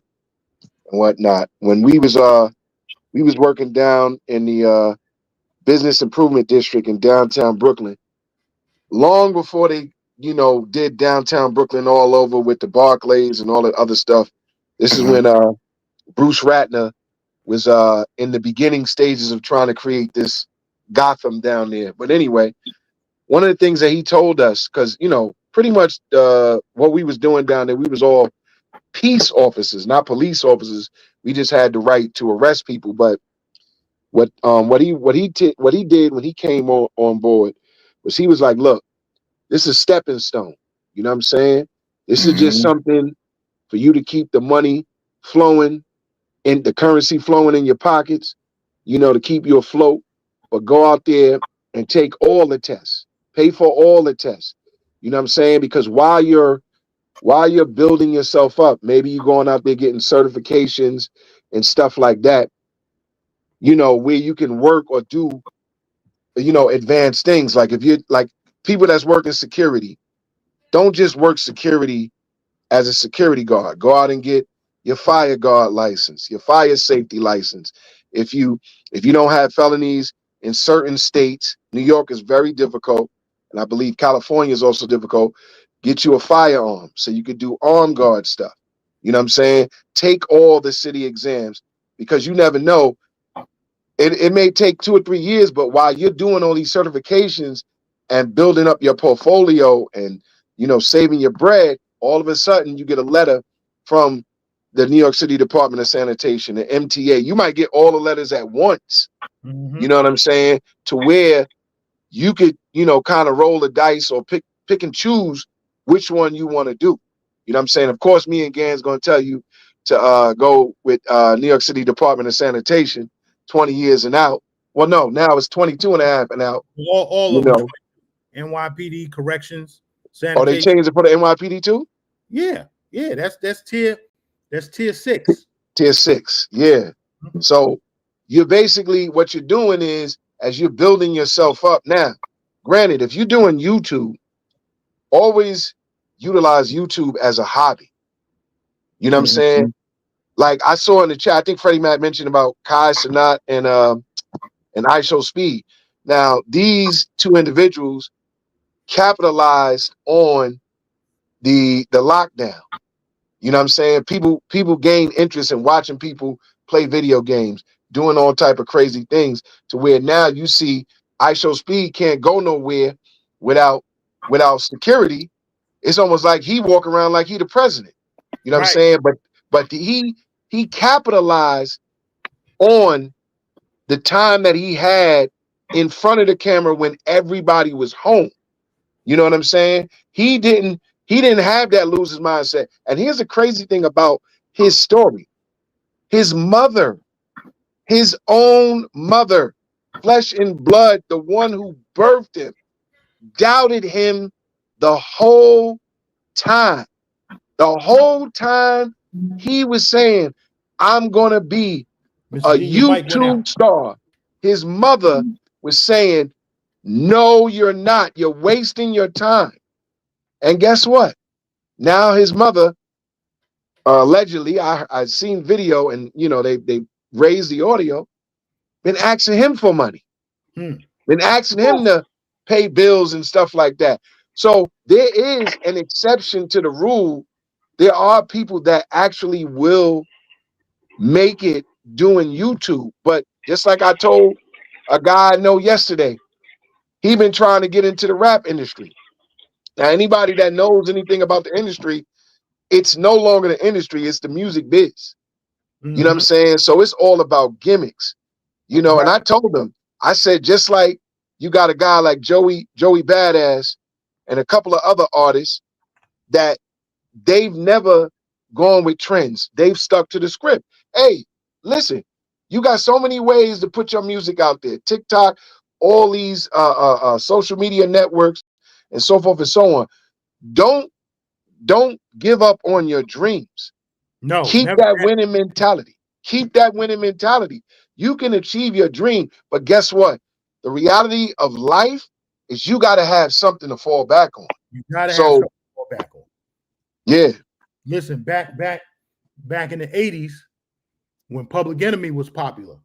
whatnot. When we was working down in the business improvement district in downtown Brooklyn, long before they, did downtown Brooklyn all over with the Barclays and all that other stuff. This is when Bruce Ratner was in the beginning stages of trying to create this Gotham down there. But anyway, one of the things that he told us, because pretty much what we was doing down there, we was all peace officers, not police officers. We just had the right to arrest people. But what he did when he came on board was he was like, look, this is a stepping stone. You know what I'm saying? This is just something for you to keep the money flowing and the currency flowing in your pockets, to keep you afloat. But go out there and take all the tests, pay for all the tests. You know what I'm saying? Because while you're building yourself up, maybe you're going out there getting certifications and stuff like that, you know, where you can work or do, you know, advanced things. Like if you're like people that's working security, don't just work security as a security guard. Go out and get your fire guard license, your fire safety license. If you don't have felonies in certain states, New York is very difficult, and I believe California is also difficult. Get you a firearm so you could do armed guard stuff. You know what I'm saying? Take all the city exams because you never know. It may take 2 or 3 years, but while you're doing all these certifications and building up your portfolio and, you know, saving your bread, all of a sudden you get a letter from the New York City Department of Sanitation, the MTA. You might get all the letters at once. You know what I'm saying? To where you could, you know, kind of roll the dice or pick and choose which one you want to do. You know what I'm saying? Of course, me and Gan's going to tell you to go with New York City Department of Sanitation, 20 years and out. Well, no, now it's 22 and a half and out. All you of them. know. NYPD, corrections, Oh, they sanitation. changed it for the NYPD too? Yeah. That's tier 6. Tier 6. Yeah. So you're basically, what you're doing is, as you're building yourself up now, granted, if you're doing YouTube, always utilize YouTube as a hobby. You know what I'm saying? Like I saw in the chat, I think Freddie Mac mentioned about Kai Sanat and ISO Speed. Now, these two individuals capitalized on the lockdown. You know what I'm saying? People gain interest in watching people play video games, doing all type of crazy things, to where now you see ISO Speed can't go nowhere without security. It's almost like he walk around like he the president. You know what I'm saying? But he capitalized on the time that he had in front of the camera when everybody was home. You know what I'm saying? He didn't have that loser's mindset. And here's the crazy thing about his story. His mother, his own mother, flesh and blood, the one who birthed him, doubted him the whole time. The whole time he was saying, I'm going to be a YouTube star. His mother was saying, no, you're not. You're wasting your time. And guess what? Now his mother, allegedly, I seen video, and you know they raised the audio, been asking him for money, been asking him to pay bills and stuff like that. So there is an exception to the rule. There are people that actually will make it doing YouTube. But just like I told a guy I know yesterday, he been trying to get into the rap industry. Now, anybody that knows anything about the industry, it's no longer the industry, it's the music biz. You know what I'm saying? So it's all about gimmicks, you know. And I told them, I said, just like you got a guy like Joey Badass and a couple of other artists that they've never gone with trends. They've stuck to the script. Hey, listen, you got so many ways to put your music out there. TikTok, all these social media networks, and so forth and so on. Don't give up on your dreams. No, keep that winning mentality. Keep that winning mentality. You can achieve your dream, but guess what? The reality of life is you got to have something to fall back on. You got to have something to fall back on. Yeah. Listen, back in the 80s, when Public Enemy was popular,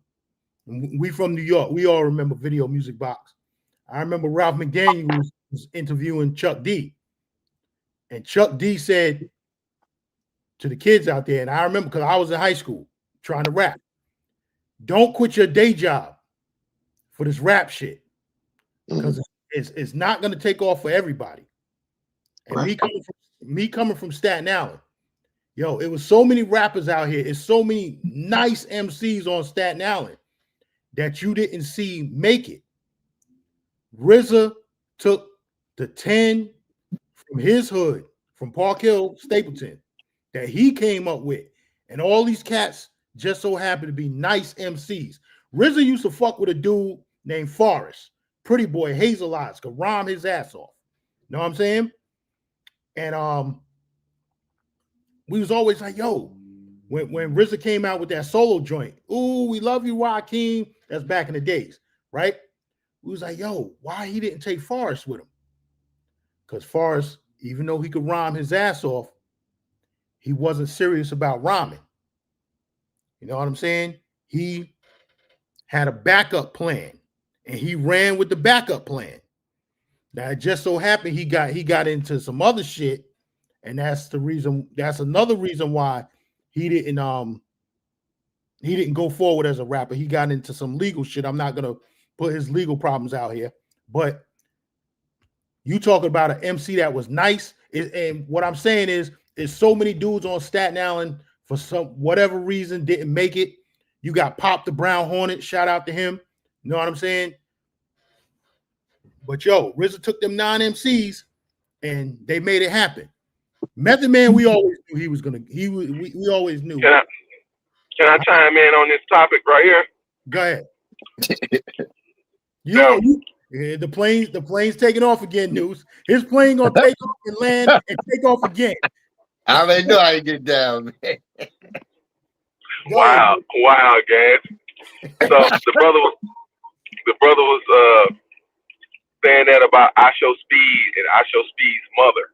we from New York, we all remember Video Music Box. I remember Ralph McDaniel was interviewing Chuck D. And Chuck D said to the kids out there, and I remember because I was in high school trying to rap, don't quit your day job for this rap shit, because it's not going to take off for everybody. And me coming from Staten Island, yo, it was so many rappers out here. It's so many nice MCs on Staten Island that you didn't see make it. RZA took the 10 from his hood, from Park Hill, Stapleton, that he came up with. And all these cats just so happen to be nice MCs. RZA used to fuck with a dude named Forrest. Pretty boy, Hazel Eyes, could rhyme his ass off. Know what I'm saying? And we was always like, yo, when RZA came out with that solo joint, ooh, we love you, Joaquin. That's back in the days, right? We was like, yo, why he didn't take Forrest with him? Because Forrest, even though he could rhyme his ass off, he wasn't serious about rhyming. You know what I'm saying? He had a backup plan, and he ran with the backup plan. Now it just so happened he got into some other shit, and that's the reason. That's another reason why he didn't go forward as a rapper. He got into some legal shit. I'm not gonna put his legal problems out here, but you talking about an MC that was nice, and what I'm saying is so many dudes on Staten Island for some whatever reason didn't make it. You got Pop the Brown Hornet, shout out to him. You know what I'm saying? But yo, RZA took them 9 MCs and they made it happen. Method Man, we always knew he was gonna. We always knew. Can I chime in on this topic right here? Go ahead. The plane's taking off again, News. His plane gonna take off and land and take off again. I already know how you get down, man. Wow, guys. So the brother was saying that about I Show Speed and I Show Speed's mother,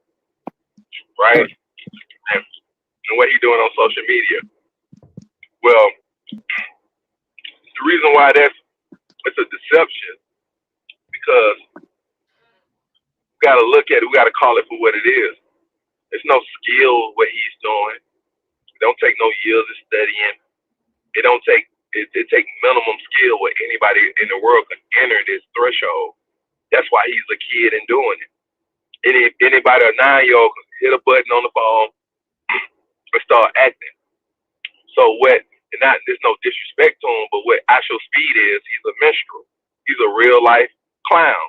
right? And what he doing on social media. Well, the reason why it's a deception because we got to look at it. We got to call it for what it is. There's no skill what he's doing. It don't take no years of studying. It don't take it take minimum skill where anybody in the world can enter this threshold. That's why he's a kid and doing it. Anybody a 9-year-old can hit a button on the phone and start acting. So there's no disrespect to him, but what I Show Speed is, he's a minstrel. He's a real life clown.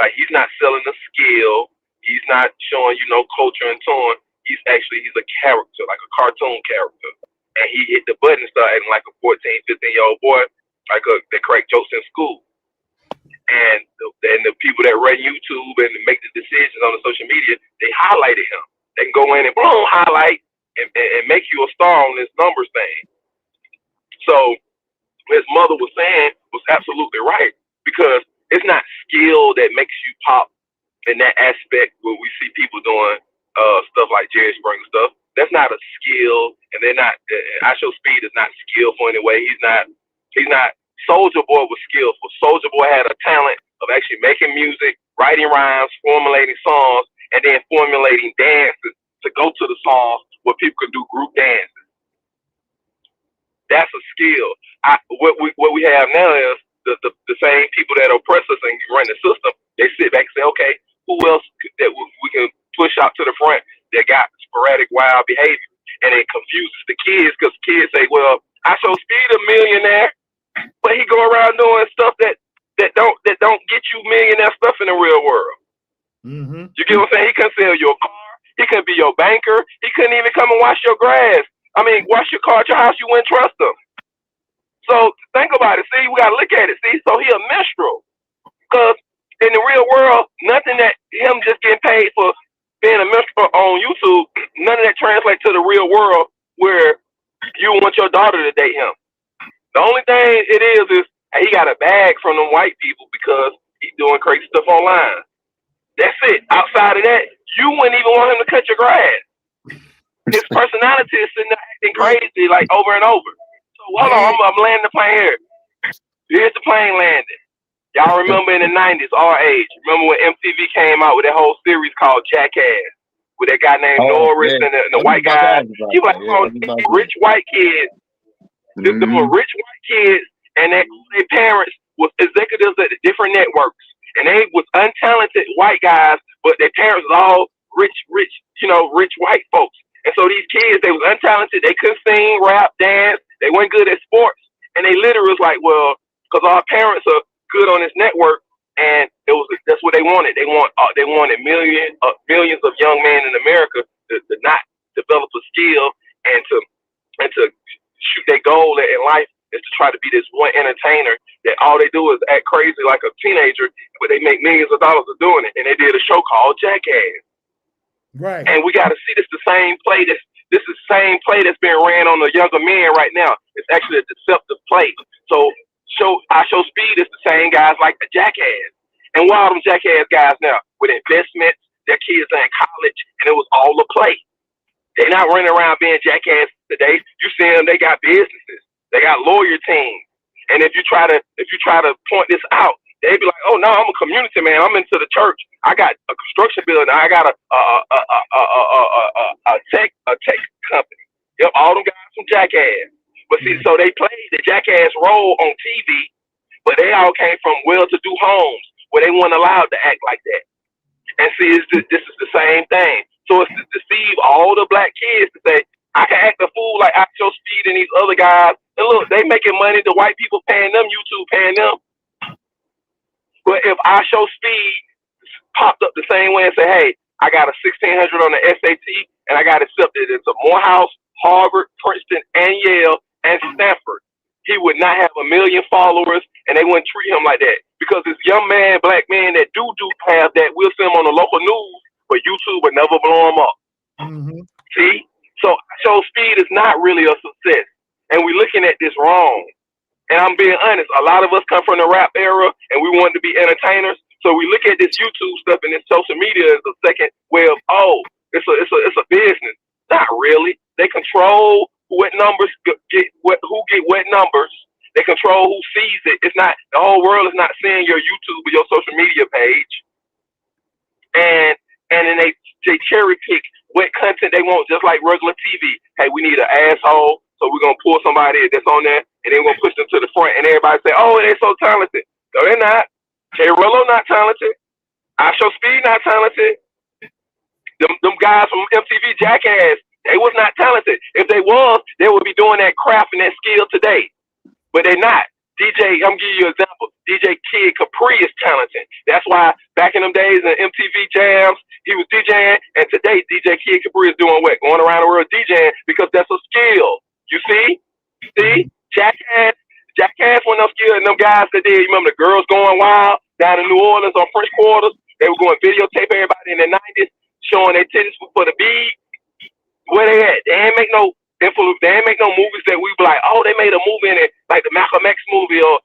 Like he's not selling a skill. He's not showing you no culture and tone. He's a character, like a cartoon character. And he hit the button and started acting like a 14, 15-year-old boy, like they crack jokes in school. And the people that run YouTube and make the decisions on the social media, they highlighted him. They can go in and boom, highlight and make you a star on this numbers thing. So his mother was saying was absolutely right because it's not skill that makes you pop in that aspect where we see people doing stuff like Jerry Springer stuff. That's not a skill, and they're not. I Show Speed is not skillful anyway. He's not. Soulja Boy was skillful. Soulja Boy had a talent of actually making music, writing rhymes, formulating songs, and then formulating dances to go to the songs where people could do group dances. That's a skill. What we have now is the same people that oppress us and run the system. They sit back and say, okay, who else that we can push out to the front that got sporadic wild behavior? And it confuses the kids because kids say, well, I Show Speed a millionaire, but he go around doing stuff that don't get you millionaire stuff in the real world. Mm-hmm. You get what I'm saying? He couldn't sell your car. He couldn't be your banker. He couldn't even come and wash your grass. Wash your car at your house. You wouldn't trust him. So think about it. See, we got to look at it. See, so he a minstrel. Because in the real world, nothing that him just getting paid for being a minstrel on YouTube, none of that translates to the real world where you want your daughter to date him. The only thing it is he got a bag from them white people because he's doing crazy stuff online. That's it. Outside of that, you wouldn't even want him to cut your grass. His personality is sitting there acting crazy like over and over. So hold on, I'm landing the plane here. Here's the plane landing. Y'all remember in the 90s, our age, remember when MTV came out with that whole series called Jackass, with that guy named Norris and the white guy. He was like, rich white kids. The rich white kids and their parents was executives at the different networks. And they was untalented white guys, but their parents was all rich white folks. And so these kids, they was untalented. They couldn't sing, rap, dance. They weren't good at sports. And they literally was like, well, because our parents are good on this network, and that's what they wanted. They wanted millions of young men in America to not develop a skill and to shoot their goal in life is to try to be this one entertainer that all they do is act crazy like a teenager, but they make millions of dollars of doing it. And they did a show called Jackass. Right. And we got to see this the same play. This is the same play that's being ran on the younger men right now. It's actually a deceptive play. So I show speed is the same guys like the jackass. And why are them jackass guys now? With investments, their kids are in college, and it was all a play. They're not running around being jackass today. You see them, they got businesses. They got lawyer teams. And if you try to point this out, they be like, "Oh no, I'm a community man. I'm into the church. I got a construction building. I got a tech company." Yep, all them guys from jackass. But see, so they played the jackass role on TV, but they all came from well-to-do homes where they weren't allowed to act like that. And see, this is the same thing. So it's to deceive all the black kids to say, I can act a fool like Show Speed and these other guys. And look, they making money. The white people paying them, YouTube paying them. But if Show Speed popped up the same way and say, hey, I got a 1600 on the SAT and I got accepted into Morehouse, Harvard, Princeton, and Yale, and Stanford, he would not have 1 million followers, and they wouldn't treat him like that. Because this young man, black man that do have that, we'll see him on the local news, but YouTube will never blow him up. Mm-hmm. See? So Show Speed is not really a success. And we're looking at this wrong. And I'm being honest, a lot of us come from the rap era, and we want to be entertainers. So we look at this YouTube stuff and this social media as a second way of, it's a business. Not really. They control what numbers who get what numbers. They control who sees it. It's not, the whole world is not seeing your YouTube or your social media page. And then they cherry pick what content they want, just like regular TV. Hey, we need an asshole, so we're gonna pull somebody that's on there, and then we're gonna push them to the front, and everybody say, oh, they're so talented. No, they're not. Jay Rello not talented. Show Speed not talented. Them guys from MTV Jackass, they was not talented. If they was, they would be doing that craft and that skill today. But they're not. I'm gonna give you an example. DJ Kid Capri is talented. That's why back in them days in MTV Jams, he was DJing, and today DJ Kid Capri is doing what? Going around the world DJing, because that's a skill. You see? Jackass went up skill, and them guys that did, you remember the Girls Going Wild down in New Orleans on French Quarters? They were going videotape everybody in the 90s, showing their titties for the beat. Where they at? They ain't make no influence. They ain't make no movies that we be like, oh, they made a movie in it, like the Malcolm X movie or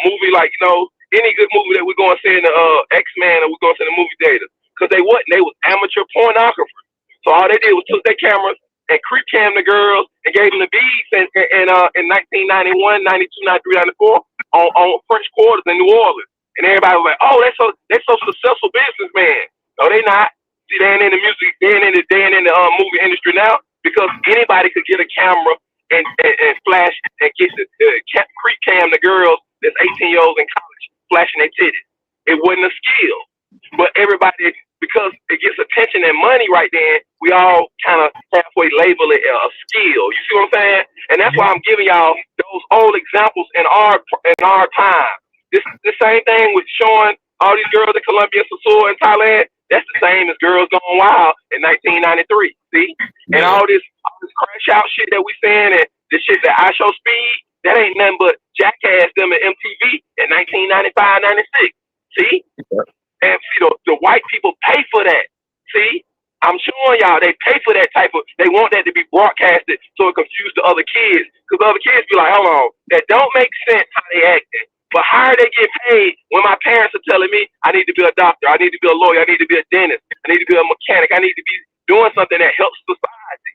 movie like, you know, any good movie that we're going to see in the X-Men or we're going to see in the movie theater. Because they wasn't. They was amateur pornographers. So all they did was took their cameras and creep cam the girls and gave them the beats in 1991, 92, 93, 94 on French Quarters in New Orleans. And everybody was like, oh, they're so successful businessmen. No, they not. See, they ain't in the music, they ain't in the movie industry now, because anybody could get a camera and flash and get the creep cam the girls that's 18-year-olds in college flashing their titties. It wasn't a skill. But everybody, because it gets attention and money right then, we all kind of halfway label it a skill. You see what I'm saying? And that's why I'm giving y'all those old examples in our time. This the same thing with showing all these girls in Colombia, Seoul, and Thailand. That's the same as Girls Gone Wild in 1993. See? And all this crash out shit that we saying, and the shit that Show Speed, that ain't nothing but Jackass them at MTV in 1995, 96. See? And see, the white people pay for that. See? I'm showing y'all they pay for that type of, they want that to be broadcasted so it confuse the other kids. Because the other kids be like, hold on, that don't make sense how they acting. But how are they getting paid when my parents are telling me I need to be a doctor, I need to be a lawyer, I need to be a dentist, I need to be a mechanic, I need to be doing something that helps society,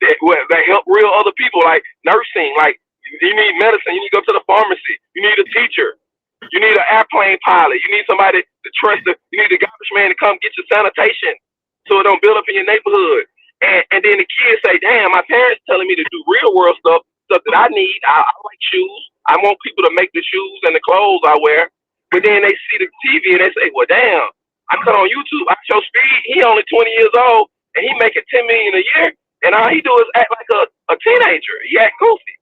that help real other people, like nursing, like you need medicine, you need to go to the pharmacy, you need a teacher, you need an airplane pilot, you need somebody to trust, you need the garbage man to come get your sanitation so it don't build up in your neighborhood. And then the kids say, damn, my parents telling me to do real world stuff that I need. I like shoes. I want people to make the shoes and the clothes I wear. But then they see the TV and they say, well, damn, I cut on YouTube. Show Speed, he only 20 years old and he making $10 million a year. And all he do is act like a teenager. He act goofy.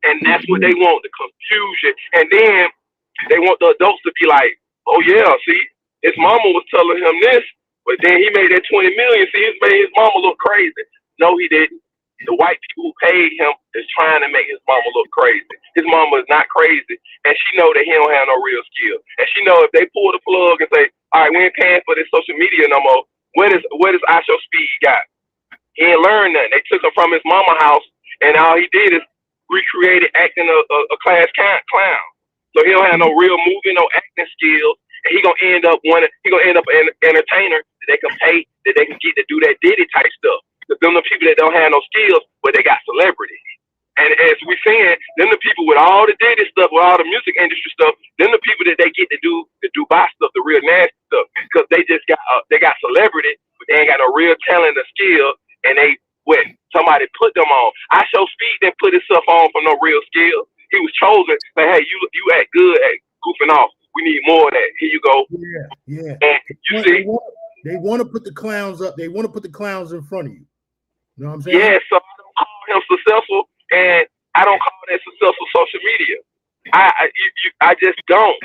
And that's what they want, the confusion. And then they want the adults to be like, oh yeah, see, his mama was telling him this, but then he made that 20 million. See, he made his mama look crazy. No, he didn't. The white people who paid him is trying to make his mama look crazy. His mama is not crazy, and she know that he don't have no real skill. And she know if they pull the plug and say, all right, we ain't paying for this social media no more. What is I Show Speed got? He ain't learned nothing. They took him from his mama house, and all he did is recreated acting a class clown. So he don't have no real moving, no acting skills, and he gonna end up an entertainer that they can pay, that they can get to do that Diddy type stuff. Because them the people that don't have no skills, but they got celebrity. And as we saying, them the people with all the Diddy stuff, with all the music industry stuff, them the people that they get to do the Dubai stuff, the real nasty stuff, because they just got celebrity, but they ain't got no real talent or skill, and somebody put them on. I Show Speed didn't put himself on for no real skill. He was chosen. Like, hey, you act good at goofing off. We need more of that. Here you go. Yeah. And you see, they want to put the clowns up. They want to put the clowns in front of you. You know what I'm saying? Yeah. So I don't call him successful, and I don't call that successful social media. I just don't.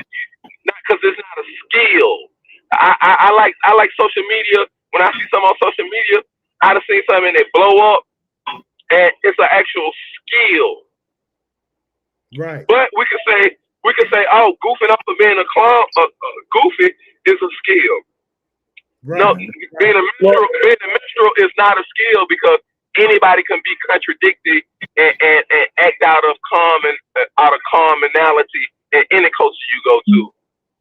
Not because it's not a skill. I like social media. When I see something on social media, I done seen something that blow up, and it's an actual skill. Right. But we can say, oh, goofing off of being a clown, goofy is a skill. Right. No, being a minstrel is not a skill, because anybody can be contradicted and act out of commonality in any culture you go to.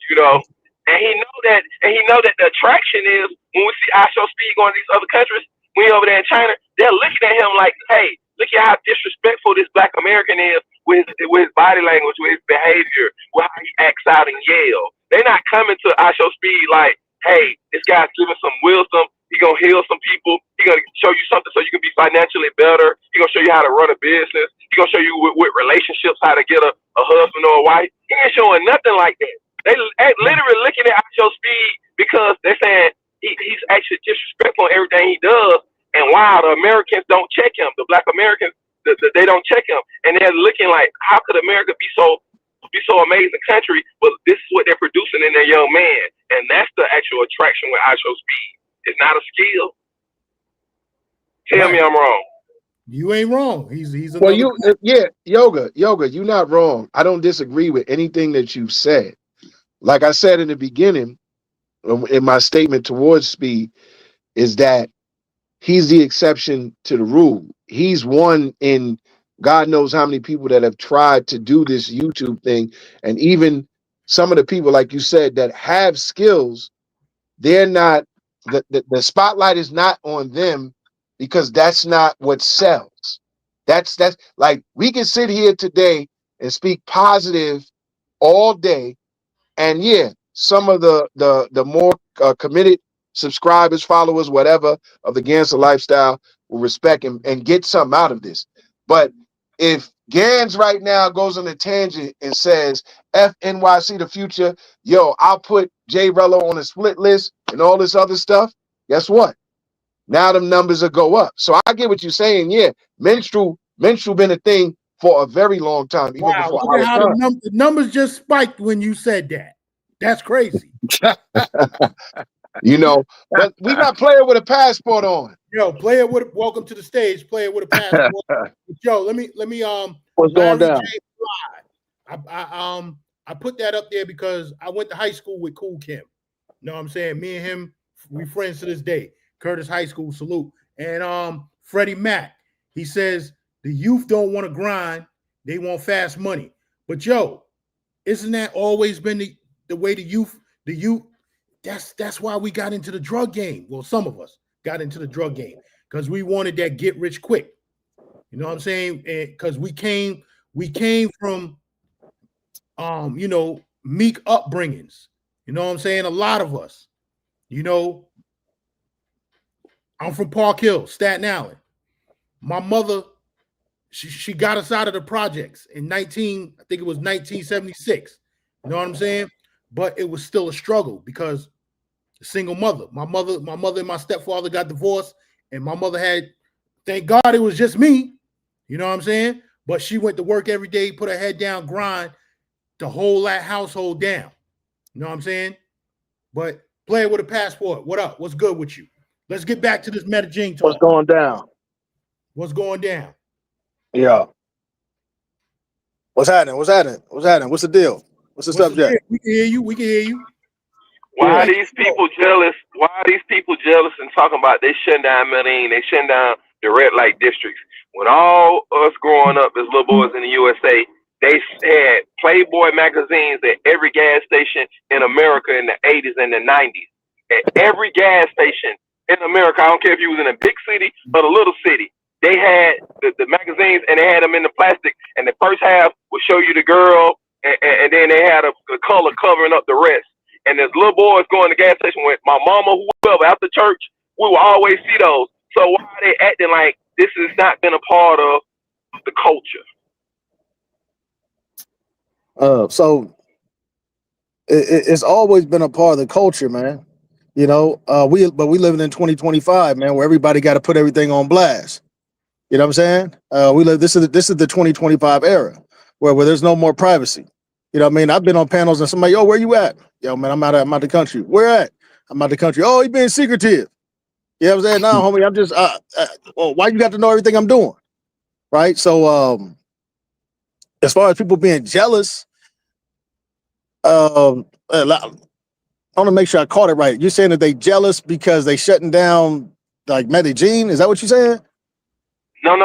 You know, and he know that the attraction is when we see I Show Speed going to these other countries. When over there in China, they're looking at him like, hey, look at how disrespectful this Black American is with his body language, with his behavior, with how he acts out and yell. They're not coming to I Show Speed like, hey, this guy's giving some wisdom. He's going to heal some people. He's going to show you something so you can be financially better. He's going to show you how to run a business. He's going to show you with relationships how to get a husband or a wife. He ain't showing nothing like that. They literally looking at I Show Speed because they're saying he's actually disrespectful on everything he does. And wow, the Americans don't check him. The Black Americans, they don't check him. And they're looking like, how could America be so amazing country, but this is what they're producing in their young man. And that's the actual attraction with I Show Speed. It's not a skill. Tell me I'm wrong. You ain't wrong. He's well, yoga, you're not wrong. I don't disagree with anything that you've said. Like I said in the beginning, in my statement towards Speed, is that he's the exception to the rule. He's one in God knows how many people that have tried to do this YouTube thing. And even some of the people, like you said, that have skills, they're not, the spotlight is not on them, because that's not what sells. That's like, we can sit here today and speak positive all day. And yeah, some of the more committed subscribers, followers, whatever, of the GanZzta Lifestyle will respect and get something out of this. But if Gans right now goes on a tangent and says, F NYC the future, yo, I'll put J Rello on a split list and all this other stuff, guess what? Now them numbers will go up. So I get what you're saying. Yeah, minstrel been a thing for a very long time, even before look at how the numbers just spiked when you said that. That's crazy. You know, but we got player with a passport on. Yo, player with welcome to the stage, player with a passport. Yo, let me what's going down? I put that up there because I went to high school with Cool Kim. You know what I'm saying? Me and him, we friends to this day. Curtis High School, salute. And Freddie Mac, he says the youth don't want to grind, they want fast money. But yo, isn't that always been the way the youth, that's why we got into the drug game. Well, some of us got into the drug game because we wanted that get rich quick. You know what I'm saying? Because we came from meek upbringings. You know what I'm saying? A lot of us, I'm from Park Hill, Staten Island. My mother, she got us out of the projects in 1976. You know what I'm saying? But it was still a struggle because a single mother. My mother and my stepfather got divorced, and my mother had, thank God it was just me. You know what I'm saying? But she went to work every day, put her head down, grind to hold that household down. You know what I'm saying? But player with a passport, what up? What's good with you? Let's get back to this Medellin talk. What's going down? What's going down? Yeah. What's happening? What's the deal? What's the subject? We can hear you. Why are these people jealous? Why are these people jealous and talking about they shutting down Medellin, they shutting down the red light districts? When all us growing up as little boys in the USA, they had Playboy magazines at every gas station in America in the 80s and the 90s. At every gas station in America, I don't care if you was in a big city or the little city, they had the magazines and they had them in the plastic. And the first half would show you the girl, and then they had a color covering up the rest. And as little boys going to gas station with my mama, whoever, after church, we will always see those. So why are they acting like this has not been a part of the culture? So it's always been a part of the culture, man. You know, we living in 2025, man, where everybody got to put everything on blast. You know what I'm saying? This is the 2025 era where there's no more privacy. You know what I mean? I've been on panels and somebody, yo, where you at? Yo, man, I'm out the country. Where at? I'm out the country. Oh, he being secretive. You know what I'm saying? No, homie, I'm just well, why you got to know everything I'm doing? Right? So as far as people being jealous, I want to make sure I caught it right. You're saying that they jealous because they shutting down like Medellin? Is that what you're saying? No.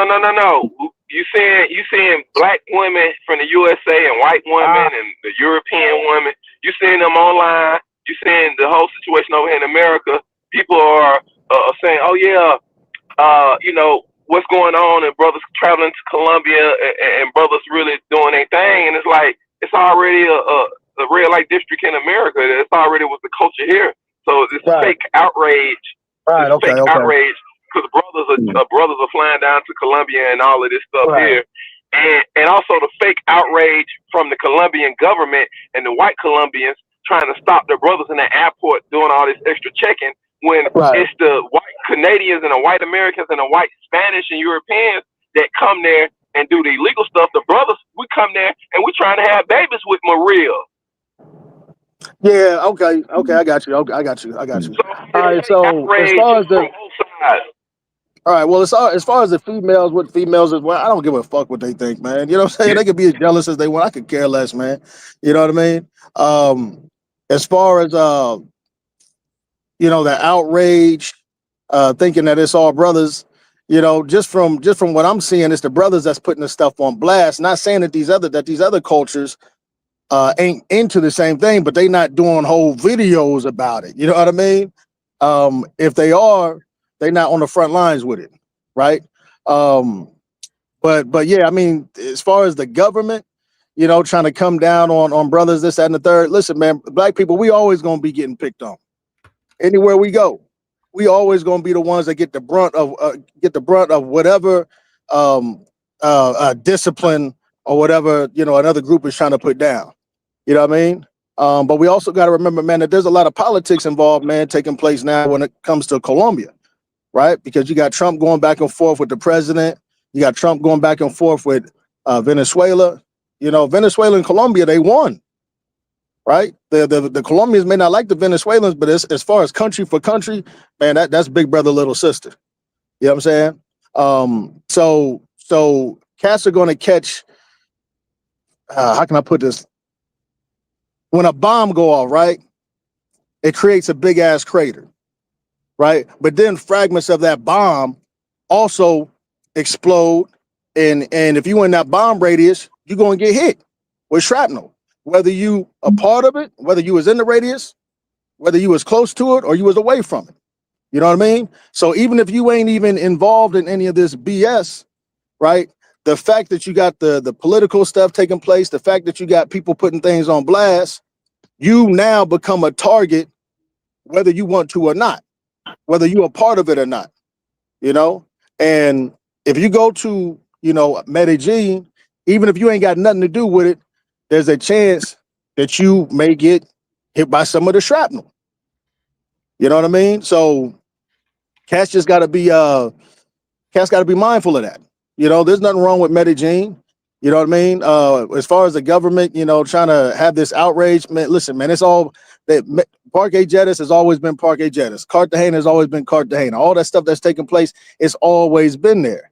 You saying black women from the USA and white women and the European women. You seeing them online. You seeing the whole situation over here in America. People are saying, "Oh yeah, you know what's going on," and brothers traveling to Colombia and brothers really doing their thing. And it's like it's already a red light district in America. It's already was the culture here. So this fake outrage. Right. Okay. Outrage. Because brothers are flying down to Colombia and all of this stuff here, and also the fake outrage from the Colombian government and the white Colombians trying to stop their brothers in the airport doing all this extra checking when it's the white Canadians and the white Americans and the white Spanish and Europeans that come there and do the illegal stuff. The brothers, we come there and we trying to have babies with Maria. Yeah. Okay. I got you. Okay, I got you. So, all right. So as far as from both sides. All right, well, as far as the females, what females is, well, I don't give a fuck what they think, man. You know what I'm saying? They can be as jealous as they want. I could care less, man. You know what I mean? As far as you know, the outrage, thinking that it's all brothers, you know, just from what I'm seeing, it's the brothers that's putting the stuff on blast. Not saying that these other cultures ain't into the same thing, but they not doing whole videos about it. You know what I mean? If they are, they're not on the front lines with it, right? But yeah, I mean, as far as the government, you know, trying to come down on brothers, this, that, and the third. Listen, man, black people, we always gonna be getting picked on. Anywhere we go, we always gonna be the ones that get the brunt of whatever discipline or whatever, you know, another group is trying to put down. You know what I mean? But we also got to remember, man, that there's a lot of politics involved, man, taking place now when it comes to Colombia. Right? Because you got Trump going back and forth with the president. You got Trump going back and forth with Venezuela. You know, Venezuela and Colombia, they won. Right? The Colombians may not like the Venezuelans, but as far as country for country, man, that's big brother, little sister. You know what I'm saying? So cats are going to catch, how can I put this? When a bomb go off, right? It creates a big ass crater. Right, but then fragments of that bomb also explode, and if you in that bomb radius, you're gonna get hit with shrapnel. Whether you a part of it, whether you was in the radius, whether you was close to it or you was away from it. You know what I mean? So even if you ain't even involved in any of this BS, right? The fact that you got the political stuff taking place, the fact that you got people putting things on blast, you now become a target, whether you want to or not. Whether you're a part of it or not, you know? And if you go to, you know, Medellin, even if you ain't got nothing to do with it, there's a chance that you may get hit by some of the shrapnel. You know what I mean? So cats just gotta be mindful of that. You know, there's nothing wrong with Medellin. You know what I mean? As far as the government, you know, trying to have this outrage, man, listen, man, it's all that Parque Jettis has always been Parque Jettis. Cartagena has always been Cartagena. All that stuff that's taking place, it's always been there,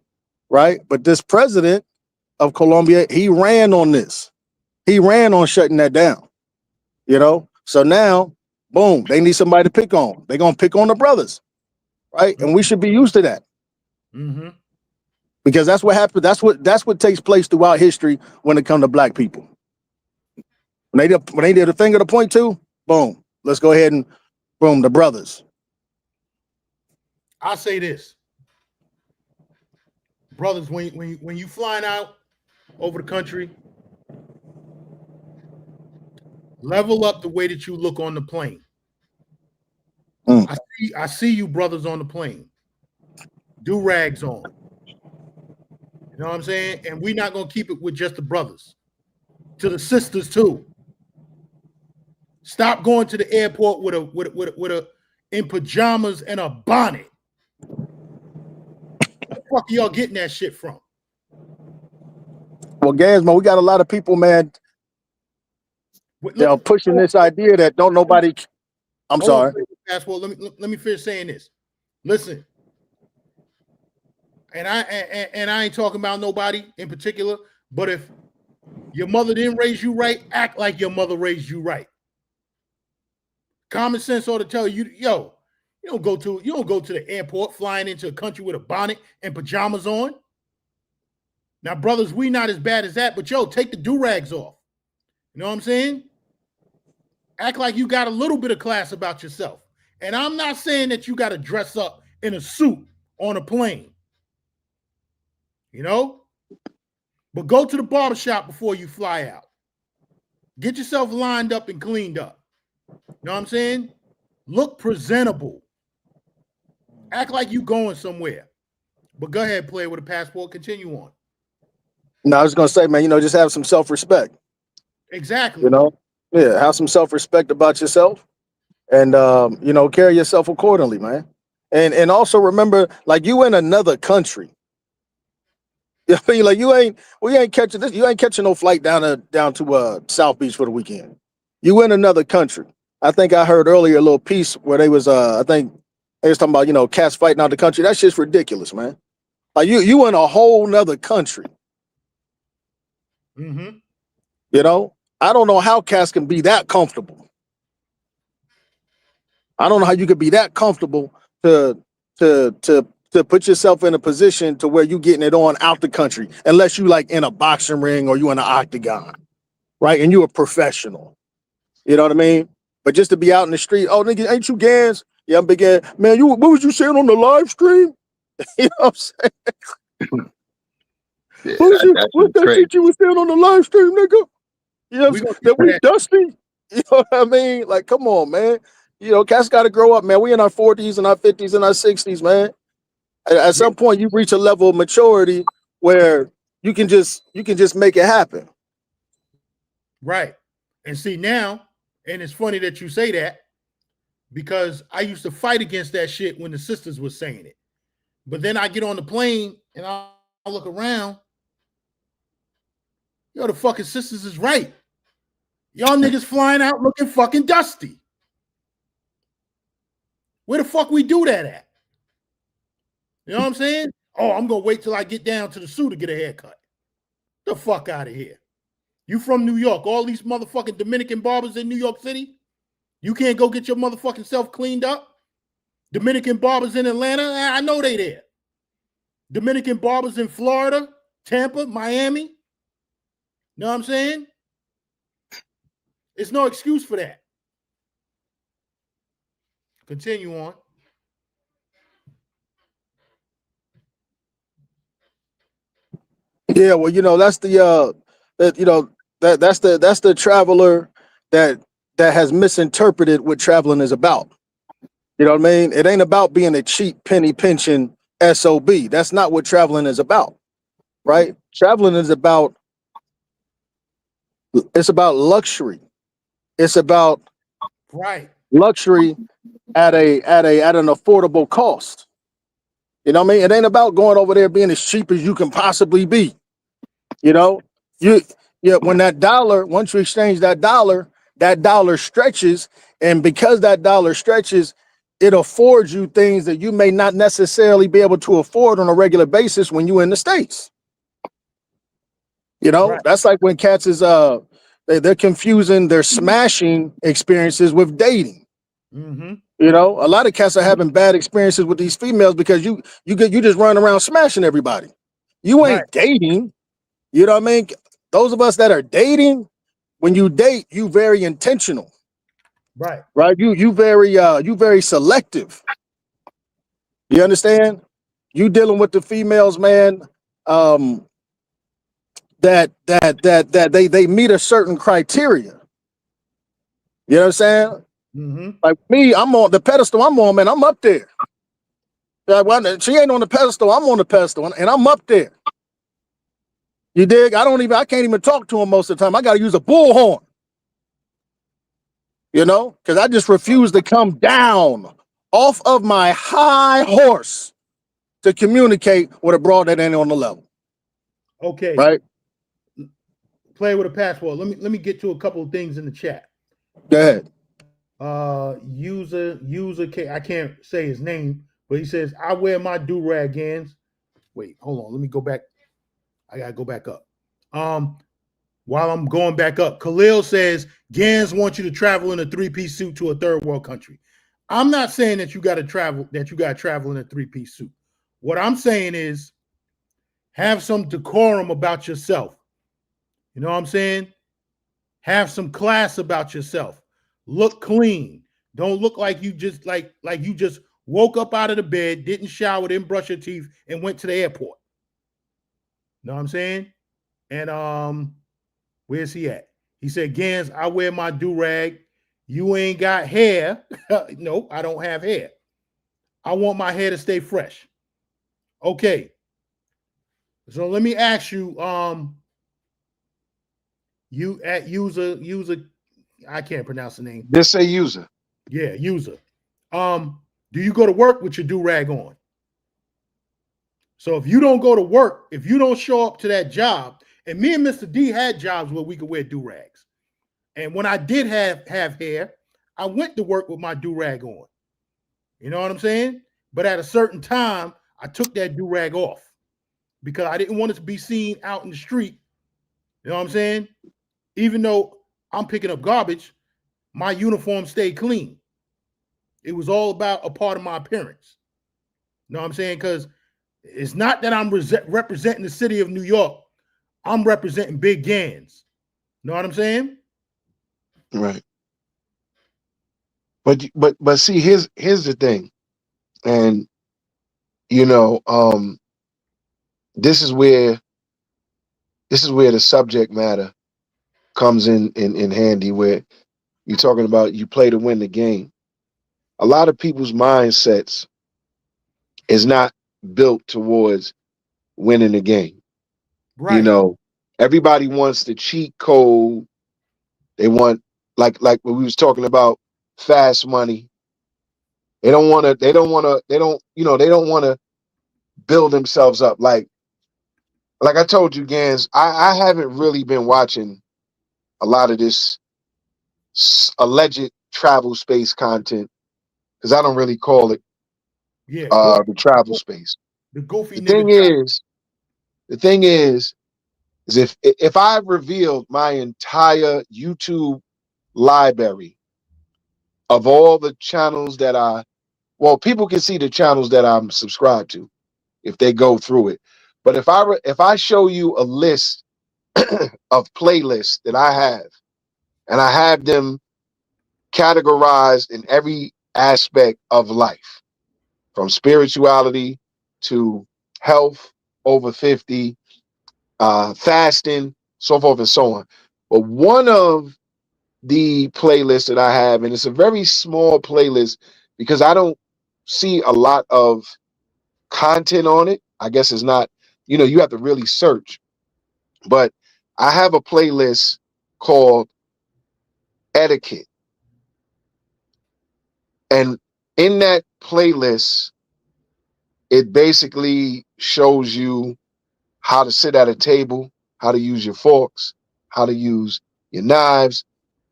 right? But this president of Colombia, he ran on this. He ran on shutting that down, you know? So now Boom, they need somebody to pick on. They're gonna pick on the brothers, right? And we should be used to that. Mm-hmm. Because that's what happens. That's what takes place throughout history when it comes to black people. When they did a finger to point to, boom, let's go ahead and boom, the brothers. I'll say this. Brothers, when you flying out over the country, level up the way that you look on the plane. I see you brothers on the plane. Do rags on. You know what I'm saying? And we're not gonna keep it with just the brothers. To the sisters too. Stop going to the airport with a in pajamas and a bonnet. Where the fuck are y'all getting that shit from? Well, GanZzta, we got a lot of people, man, pushing this idea that don't nobody. I'm sorry. Passport. Let me finish saying this. Listen, and I ain't talking about nobody in particular, but if your mother didn't raise you right, act like your mother raised you right. Common sense ought to tell you, yo, you don't go to the airport flying into a country with a bonnet and pajamas on. Now, brothers, we not as bad as that, but yo, take the do-rags off. You know what I'm saying? Act like you got a little bit of class about yourself. And I'm not saying that you got to dress up in a suit on a plane. You know? But go to the barbershop before you fly out. Get yourself lined up and cleaned up. You know what I'm saying? Look presentable. Act like you going somewhere. But go ahead, play with a passport. Continue on. No, I was gonna say, man, just have some self-respect. Exactly. Yeah, have some self-respect about yourself, and carry yourself accordingly, man. And also remember, like, you in another country. You know what I mean? Like, we ain't catching this. You ain't catching no flight down to South Beach for the weekend. You in another country. I think I heard earlier a little piece where they was I think they was talking about, cats fighting out the country. That shit's ridiculous, man. Like, you in a whole nother country. Mm-hmm. I don't know how cats can be that comfortable. I don't know how you could be that comfortable to put yourself in a position to where you getting it on out the country, unless you like in a boxing ring or you in an octagon, right? And you a professional. You know what I mean? But just to be out in the street, oh, nigga, ain't you Gans? Yeah, I'm big Gans. Man, what was you saying on the live stream? You know what I'm saying? Yeah, What's that shit you was saying on the live stream, nigga? You know what I'm saying? That we dusty? You know what I mean? Like, come on, man. Cats got to grow up, man. We in our 40s and our 50s and our 60s, man. At some point, you reach a level of maturity where you can just make it happen. Right. And see now, and it's funny that you say that, because I used to fight against that shit when the sisters were saying it. But then I get on the plane and I look around. Yo, the fucking sisters is right. Y'all niggas flying out looking fucking dusty. Where the fuck we do that at? You know what I'm saying? Oh, I'm going to wait till I get down to the zoo to get a haircut. The fuck out of here. You from New York. All these motherfucking Dominican barbers in New York City. You can't go get your motherfucking self cleaned up? Dominican barbers in Atlanta. I know they there. Dominican barbers in Florida, Tampa, Miami. You know what I'm saying? It's no excuse for that. Continue on. Yeah, well, that's the that's the traveler that has misinterpreted what traveling is about. You know what I mean? It ain't about being a cheap penny pinching SOB. That's not what traveling is about, right? Traveling is about luxury. It's about luxury at an affordable cost. You know what I mean? It ain't about going over there being as cheap as you can possibly be. When that dollar, once you exchange that dollar stretches, and because that dollar stretches, it affords you things that you may not necessarily be able to afford on a regular basis when you're in the States. That's like when cats is they're confusing their smashing experiences with dating. Mm-hmm. You know, a lot of cats are having bad experiences with these females because you just run around smashing everybody. You Right. ain't dating. You know what I mean? Those of us that are dating, when you date, you very intentional, Right. right? You very selective. You understand? You dealing with the females, man. That they meet a certain criteria. You know what I'm saying? Mm-hmm. Like me, I'm on the pedestal. I'm on, man. I'm up there. Like, well, she ain't on the pedestal. I'm on the pedestal, and I'm up there. You dig? I can't even talk to him most of the time. I got to use a bullhorn. You know, because I just refuse to come down off of my high horse to communicate with a broad that ain't on the level. Okay. Right? Play with a passport. Let me get to a couple of things in the chat. Go ahead. User I can't say his name, but he says, I wear my do-rag, Gans. Wait, hold on. Let me go back. I gotta go back up. While I'm going back up, Khalil says Gans wants you to travel in a three-piece suit to a third world country. I'm not saying that you got to travel in a three-piece suit. What I'm saying is have some decorum about yourself. You know what I'm saying? Have some class about yourself. Look clean. Don't look like you just like you just woke up out of the bed, didn't shower, didn't brush your teeth, and went to the airport. You know what I'm saying? And where's he at? He said, Gans, I wear my do-rag. You ain't got hair. Nope, I don't have hair. I want my hair to stay fresh. Okay. So let me ask you, you at user, I can't pronounce the name. Just say user. Yeah, user. Do you go to work with your do-rag on? So if you don't go to work, if you don't show up to that job, and me and Mr. D had jobs where we could wear do-rags. And when I did have hair, I went to work with my do-rag on. You know what I'm saying? But at a certain time, I took that do-rag off because I didn't want it to be seen out in the street. You know what I'm saying? Even though I'm picking up garbage, my uniform stayed clean. It was all about a part of my appearance. You know what I'm saying? Because it's not that I'm representing the city of New York. I'm representing Big Gans. You know what I'm saying? Right. But see, here's the thing. And you know, this is where the subject matter comes in handy, where you're talking about you play to win the game. A lot of people's mindsets is not built towards winning the game. You Right. know, everybody wants the cheat code. They want like what we was talking about, fast money. They don't want to build themselves up. Like I told you, Gans, I haven't really been watching a lot of this alleged travel space content because I don't really call it Yeah. the travel space. The goofy The nigga. thing is if I revealed my entire YouTube library of all the channels that people can see the channels that I'm subscribed to if they go through it. But if I show you a list of playlists that I have, and I have them categorized in every aspect of life, from spirituality to health, over 50, fasting, so forth and so on. But one of the playlists that I have, and it's a very small playlist because I don't see a lot of content on it. I guess it's not, you have to really search. But I have a playlist called Etiquette. And in that playlist, it basically shows you how to sit at a table, how to use your forks, how to use your knives,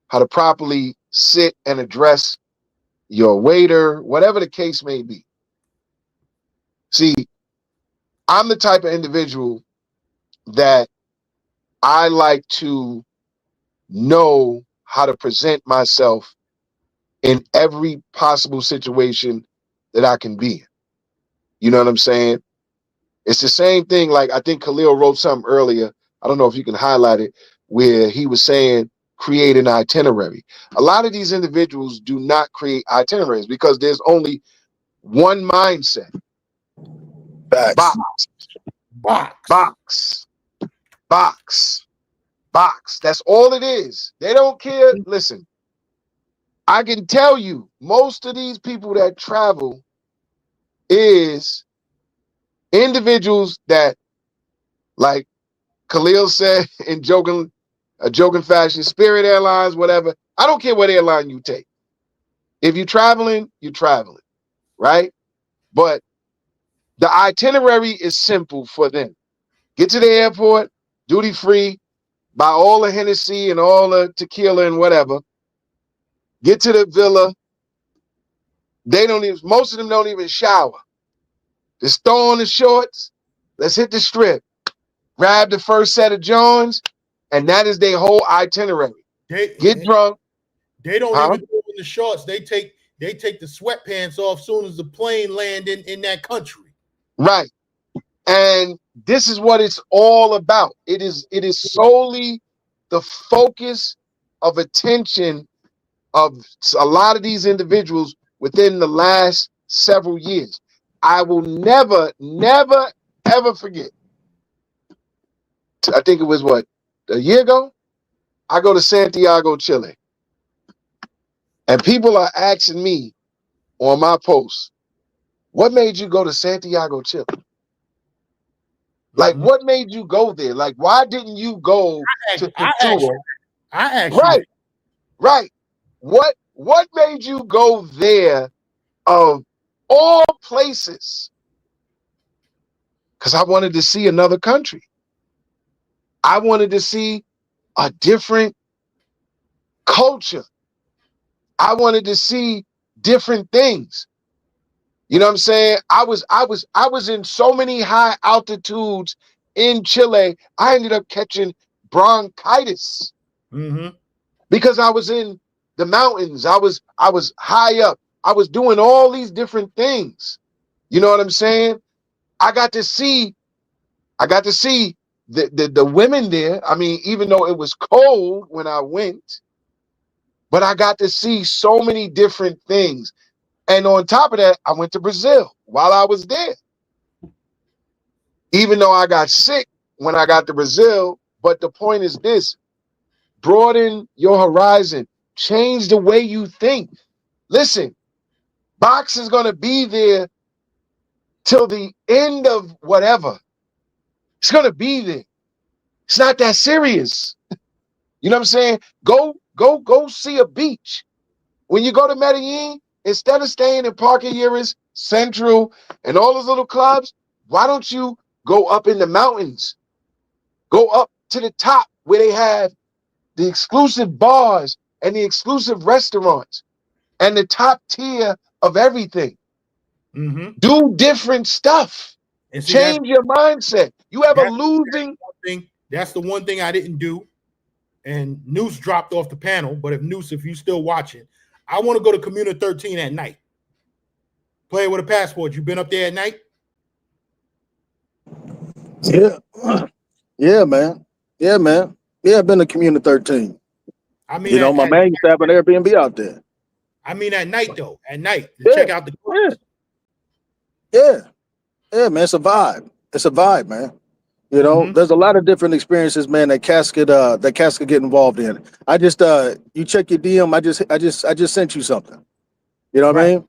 how to properly sit and address your waiter, whatever the case may be. See, I'm the type of individual that I like to know how to present myself in every possible situation that I can be in. You know what I'm saying? It's the same thing. Like, I think Khalil wrote something earlier. I don't know if you can highlight it, where he was saying create an itinerary. A lot of these individuals do not create itineraries because there's only one mindset. Facts. Box. That's all it is. They don't care. Listen, I can tell you, most of these people that travel is individuals that, like Khalil said in a joking fashion, Spirit Airlines, whatever. I don't care what airline you take. If you're traveling, right? But the itinerary is simple for them. Get to the airport, duty free, buy all the Hennessy and all the tequila and whatever. Get to the villa. Most of them don't even shower. Just throw on the shorts. Let's hit the strip. Grab the first set of joints, and that is their whole itinerary. Get drunk. They don't even throw in the shorts. They take the sweatpants off soon as the plane land in that country. Right. And this is what it's all about. It is solely the focus of attention of a lot of these individuals within the last several years. I will never, ever forget. I think it was a year ago? I go to Santiago, Chile. And people are asking me on my posts, what made you go to Santiago, Chile? Like, what made you go there? Like, why didn't you go to Couture? I asked you. Right. What made you go there of all places? Because I wanted to see another country. I wanted to see a different culture. I wanted to see different things. You know what I'm saying? I was in so many high altitudes in Chile. I ended up catching bronchitis because I was in the mountains. I was high up. I was doing all these different things. You know what I'm saying? I got to see the women there. I mean, even though it was cold when I went, but I got to see so many different things. And on top of that, I went to Brazil while I was there. Even though I got sick when I got to Brazil, but the point is this: broaden your horizon, change the way you think. Listen, box is going to be there till the end of whatever. It's going to be there. It's not that serious. You know what I'm saying? Go see a beach. When you go to Medellin, instead of staying in Parque Iris, Central, and all those little clubs, why don't you go up in the mountains? Go up to the top where they have the exclusive bars and the exclusive restaurants and the top tier of everything. Do different stuff. And see, change your mindset. You have a losing thing. That's the one thing I didn't do. And Noose dropped off the panel. But if you still watching, I want to go to Comuna 13 at night. Play with a passport. You been up there at night? Yeah. Yeah, man. Yeah, I've been to Comuna 13. I mean, my man used to have an Airbnb out there. I mean, at night, though. At night. To check out the clubs. Yeah, man. It's a vibe, man. You know, there's a lot of different experiences, man, that Casket get involved in. I just you check your DM, I just sent you something. You know what I mean?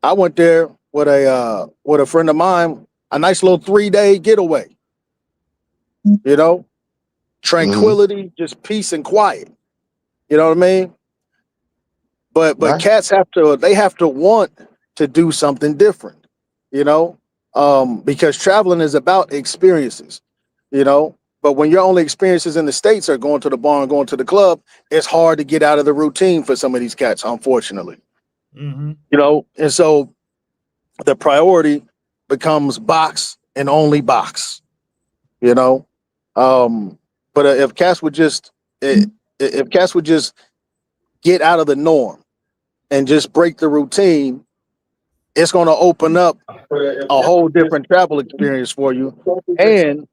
I went there with a friend of mine, a nice little 3-day getaway. You know, tranquility, just peace and quiet. You know what I mean? But cats have to want to do something different, you know, because traveling is about experiences, you know. But when your only experiences in the States are going to the bar and going to the club, it's hard to get out of the routine for some of these cats, unfortunately. You know, and so the priority becomes box and only box, you know. But if cats would just get out of the norm and just break the routine, it's going to open up a whole different travel experience for you. And,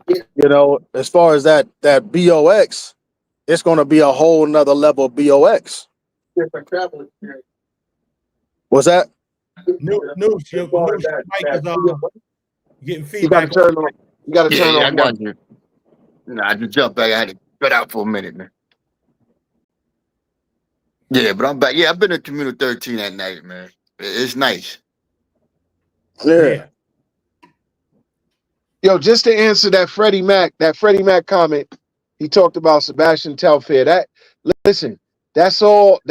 you know, as far as that BOX, it's going to be a whole nother level of BOX. Different travel experience. What's that? Your mic is getting feedback. You got to turn on. You got to turn on. I got you. Nah, I just jumped back. I had to cut out for a minute, man. Yeah, but I'm back. Yeah, I've been at Communal 13 at night, man. It's nice. Yeah. Yo, just to answer that Freddie Mac comment, he talked about Sebastian Telfair. Listen, that's all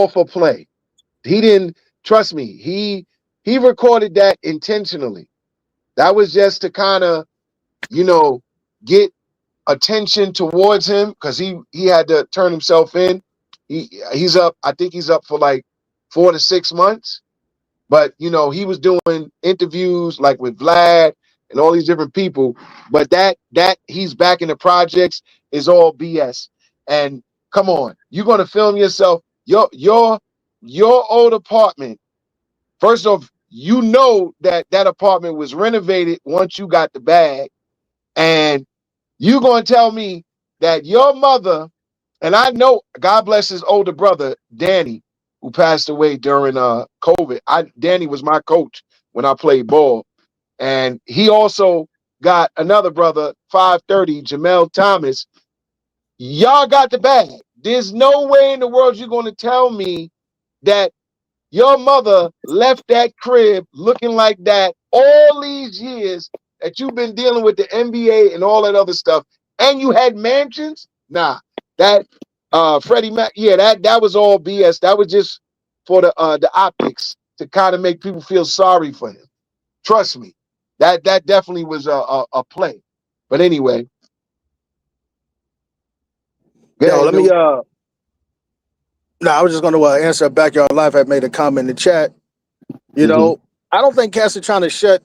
for play. He didn't, trust me, he recorded that intentionally. That was just to kind of, you know, get attention towards him because he had to turn himself in. He's up, I think he's up for like 4 to 6 months. But, you know, he was doing interviews like with Vlad and all these different people. But that he's back in the projects is all BS. And come on, you're going to film yourself. Your old apartment. First off, you know that apartment was renovated once you got the bag. And you're going to tell me that your mother, and I know, God bless his older brother, Danny, who passed away during COVID. Danny was my coach when I played ball. And he also got another brother, 530, Jamel Thomas. Y'all got the bag. There's no way in the world you're going to tell me that your mother left that crib looking like that all these years that you've been dealing with the NBA and all that other stuff, and you had mansions? Nah, that Freddie Mac, yeah, that was all BS. That was just for the optics to kind of make people feel sorry for him. Trust me, that definitely was a play. But anyway, yo, let me no, I was just going to answer a Backyard Life. Had made a comment in the chat. You know, I don't think Cass is trying to shut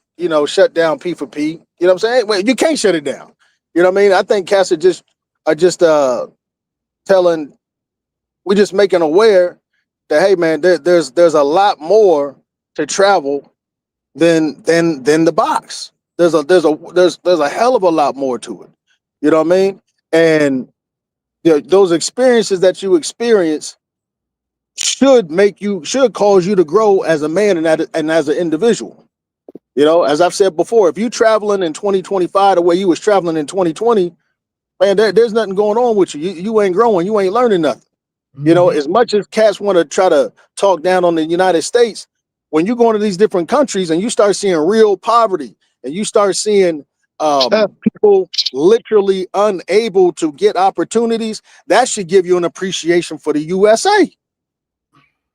down P for P. You know what I'm saying? Well, you can't shut it down. You know what I mean? I think Cass are just telling, we're just making aware that, hey man, there's a lot more to travel than the box. There's a hell of a lot more to it. You know what I mean? And those experiences that you experience should cause you to grow as a man and as an individual. You know, as I've said before, if you traveling in 2025 the way you was traveling in 2020, man, there's nothing going on with you. You ain't growing, you ain't learning nothing. You know, as much as cats want to try to talk down on the United States, when you go into these different countries and you start seeing real poverty and you start seeing people literally unable to get opportunities, that should give you an appreciation for the USA.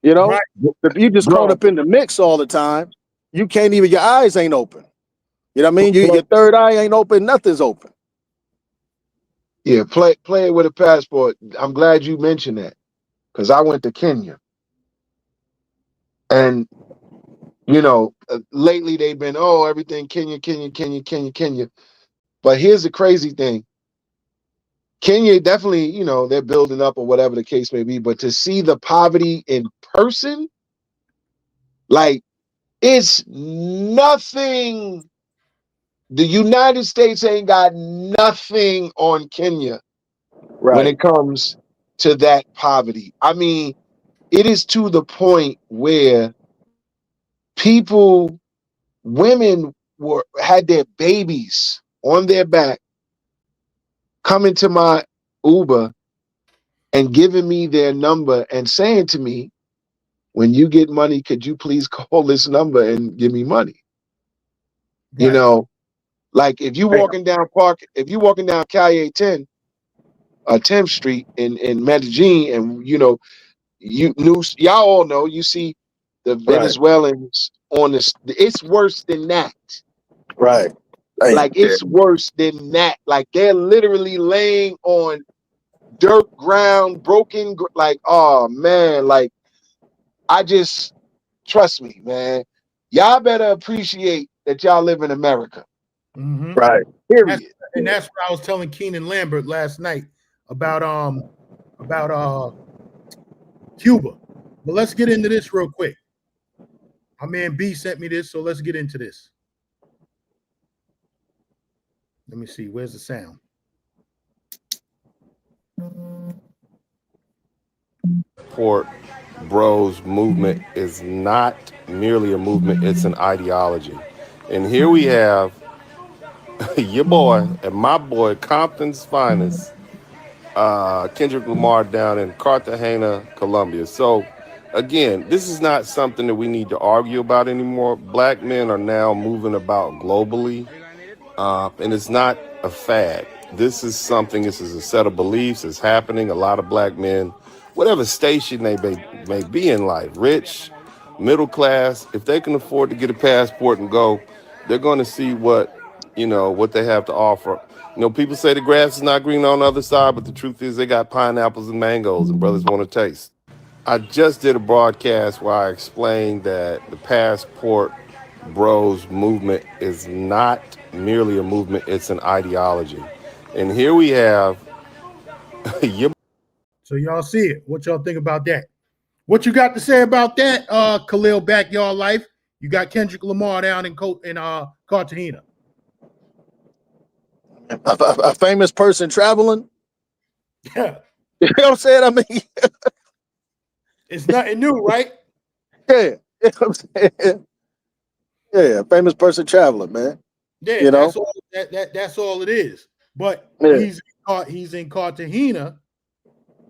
You know, right. If you just caught up in the mix all the time, you can't even, your eyes ain't open. You know what I mean? Your third eye ain't open, nothing's open. Yeah, play it with a passport. I'm glad you mentioned that because I went to Kenya. And, you know, lately they've been, everything Kenya. But here's the crazy thing. Kenya definitely, you know, they're building up or whatever the case may be. But to see the poverty in person, like, it's nothing. The United States ain't got nothing on Kenya when it comes to that poverty. I mean, it is to the point where women had their babies on their back, coming to my Uber and giving me their number and saying to me, when you get money, could you please call this number and give me money? Right. You know, like if you're walking down Calle 10, 10th Street in Medellin, and you know, y'all all know, you see the Venezuelans on this. It's worse than that. Right. Like it's worse than that. Like they're literally laying on dirt ground, broken. Like, oh man, like trust me, man. Y'all better appreciate that y'all live in America. Mm-hmm. Right. Period. That's what I was telling Keenan Lambert last night about Cuba. But let's get into this real quick. My man B sent me this, so let's get into this. Let me see. Where's the sound? Port Bros movement is not merely a movement, it's an ideology. And here we have your boy and my boy, Compton's finest, Kendrick Lamar down in Cartagena, Colombia. So, again, this is not something that we need to argue about anymore. Black men are now moving about globally, and it's not a fad. This is something, this is a set of beliefs. It's happening. A lot of black men, whatever station they may be in life, rich, middle class, if they can afford to get a passport and go, they're going to see what they have to offer. People say the grass is not green on the other side, but the truth is they got pineapples and mangoes, and brothers want to taste. I just did a broadcast where I explained that the Passport Bros movement is not merely a movement, it's an ideology. And here we have your. So y'all see it. What y'all think about that? What you got to say about that, Khalil Backyard Life? You got Kendrick Lamar down in Cartagena. A famous person traveling. Yeah. You know what I'm saying? I mean, it's nothing new, right? Yeah. You know what I'm saying? Yeah, famous person traveling, man. Yeah, that's all that's all it is. But yeah. he's in Cartagena.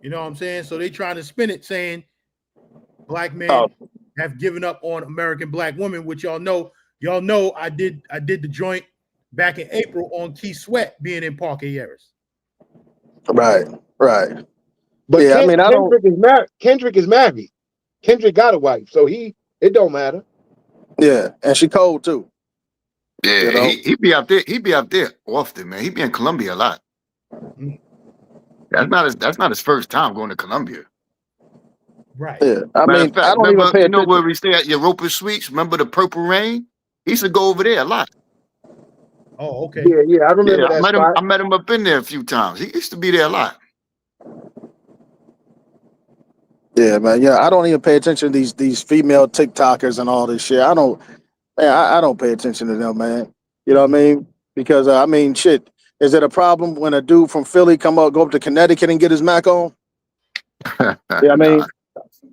You know what I'm saying? So they trying to spin it saying black men have given up on American black women, which y'all know I did the joint back in April on Key Sweat being in Parque Yeris. Right. But yeah, Kendrick is married. Kendrick got a wife, so it don't matter. Yeah, and she cold too. Yeah, he be out there. He be out there often, man. He be in Colombia a lot. That's not his first time going to Colombia. Right. Yeah. I Matter mean, of fact, I don't even pay attention. where we stay at Europa Suites? Remember the Purple Rain? He used to go over there a lot. Oh, okay. Yeah, I remember that spot. I met him up in there a few times. He used to be there a lot. Yeah, man. Yeah, I don't even pay attention to these female TikTokers and all this shit. I don't pay attention to them, man. You know what I mean? Because shit. Is it a problem when a dude from Philly go up to Connecticut and get his Mac on? Yeah, I mean,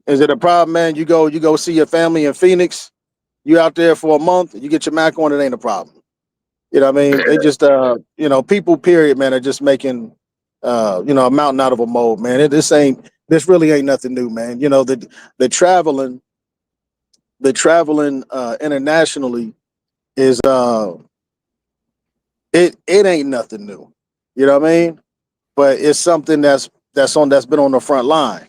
is it a problem, man? You go see your family in Phoenix. You out there for a month, you get your Mac on. It ain't a problem. You know what I mean? They just people. Period, man, are just making a mountain out of a mole, man. This really ain't nothing new, man. You know, the traveling internationally is it ain't nothing new. You know what I mean? But it's something that's been on the front line,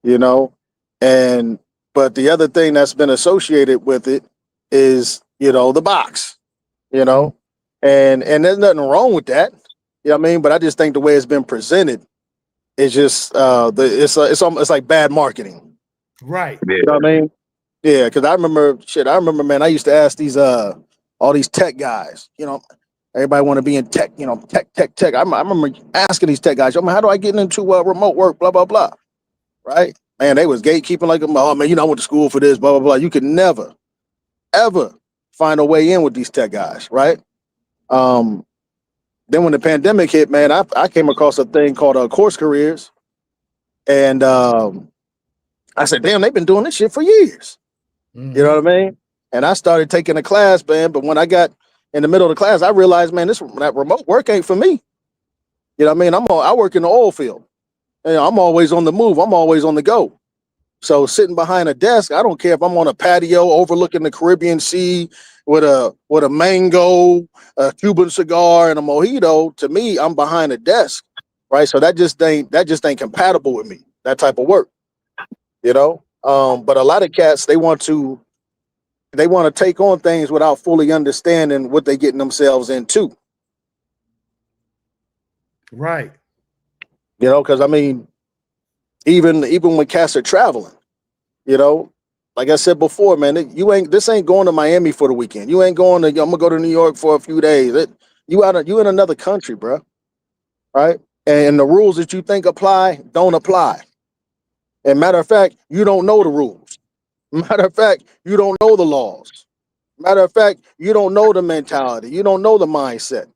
you know. But the other thing that's been associated with it is, the box, and there's nothing wrong with that. You know what I mean? But I just think the way it's been presented is just it's like bad marketing. Right. You know what I mean? Yeah, because I remember, man, I used to ask these all these tech guys, everybody want to be in tech, tech. I remember asking these tech guys, man, how do I get into remote work, blah, blah, blah. Right? Man, they was gatekeeping like, oh, man, I went to school for this, blah, blah, blah. You could never, ever find a way in with these tech guys, right? Then when the pandemic hit, man, I came across a thing called Course Careers. And I said, damn, they've been doing this shit for years. Mm-hmm. You know what I mean? And I started taking a class, man. But when I got in the middle of the class, I realized, man, that remote work ain't for me. You know what I mean? I work in the oil field. I'm always on the move. I'm always on the go. So sitting behind a desk, I don't care if I'm on a patio overlooking the Caribbean Sea with a mango, a Cuban cigar, and a mojito. To me, I'm behind a desk, right? So that just ain't compatible with me. That type of work, But a lot of cats, they want to take on things without fully understanding what they're getting themselves into. Right. Because even when cats are traveling, like I said before, man, this ain't going to Miami for the weekend. You ain't going to, I'm gonna go to New York for a few days. You in another country, bro. Right? And the rules that you think apply don't apply. And matter of fact, you don't know the rules. Matter of fact, you don't know the laws. Matter of fact, you don't know the mentality. You don't know the mindset.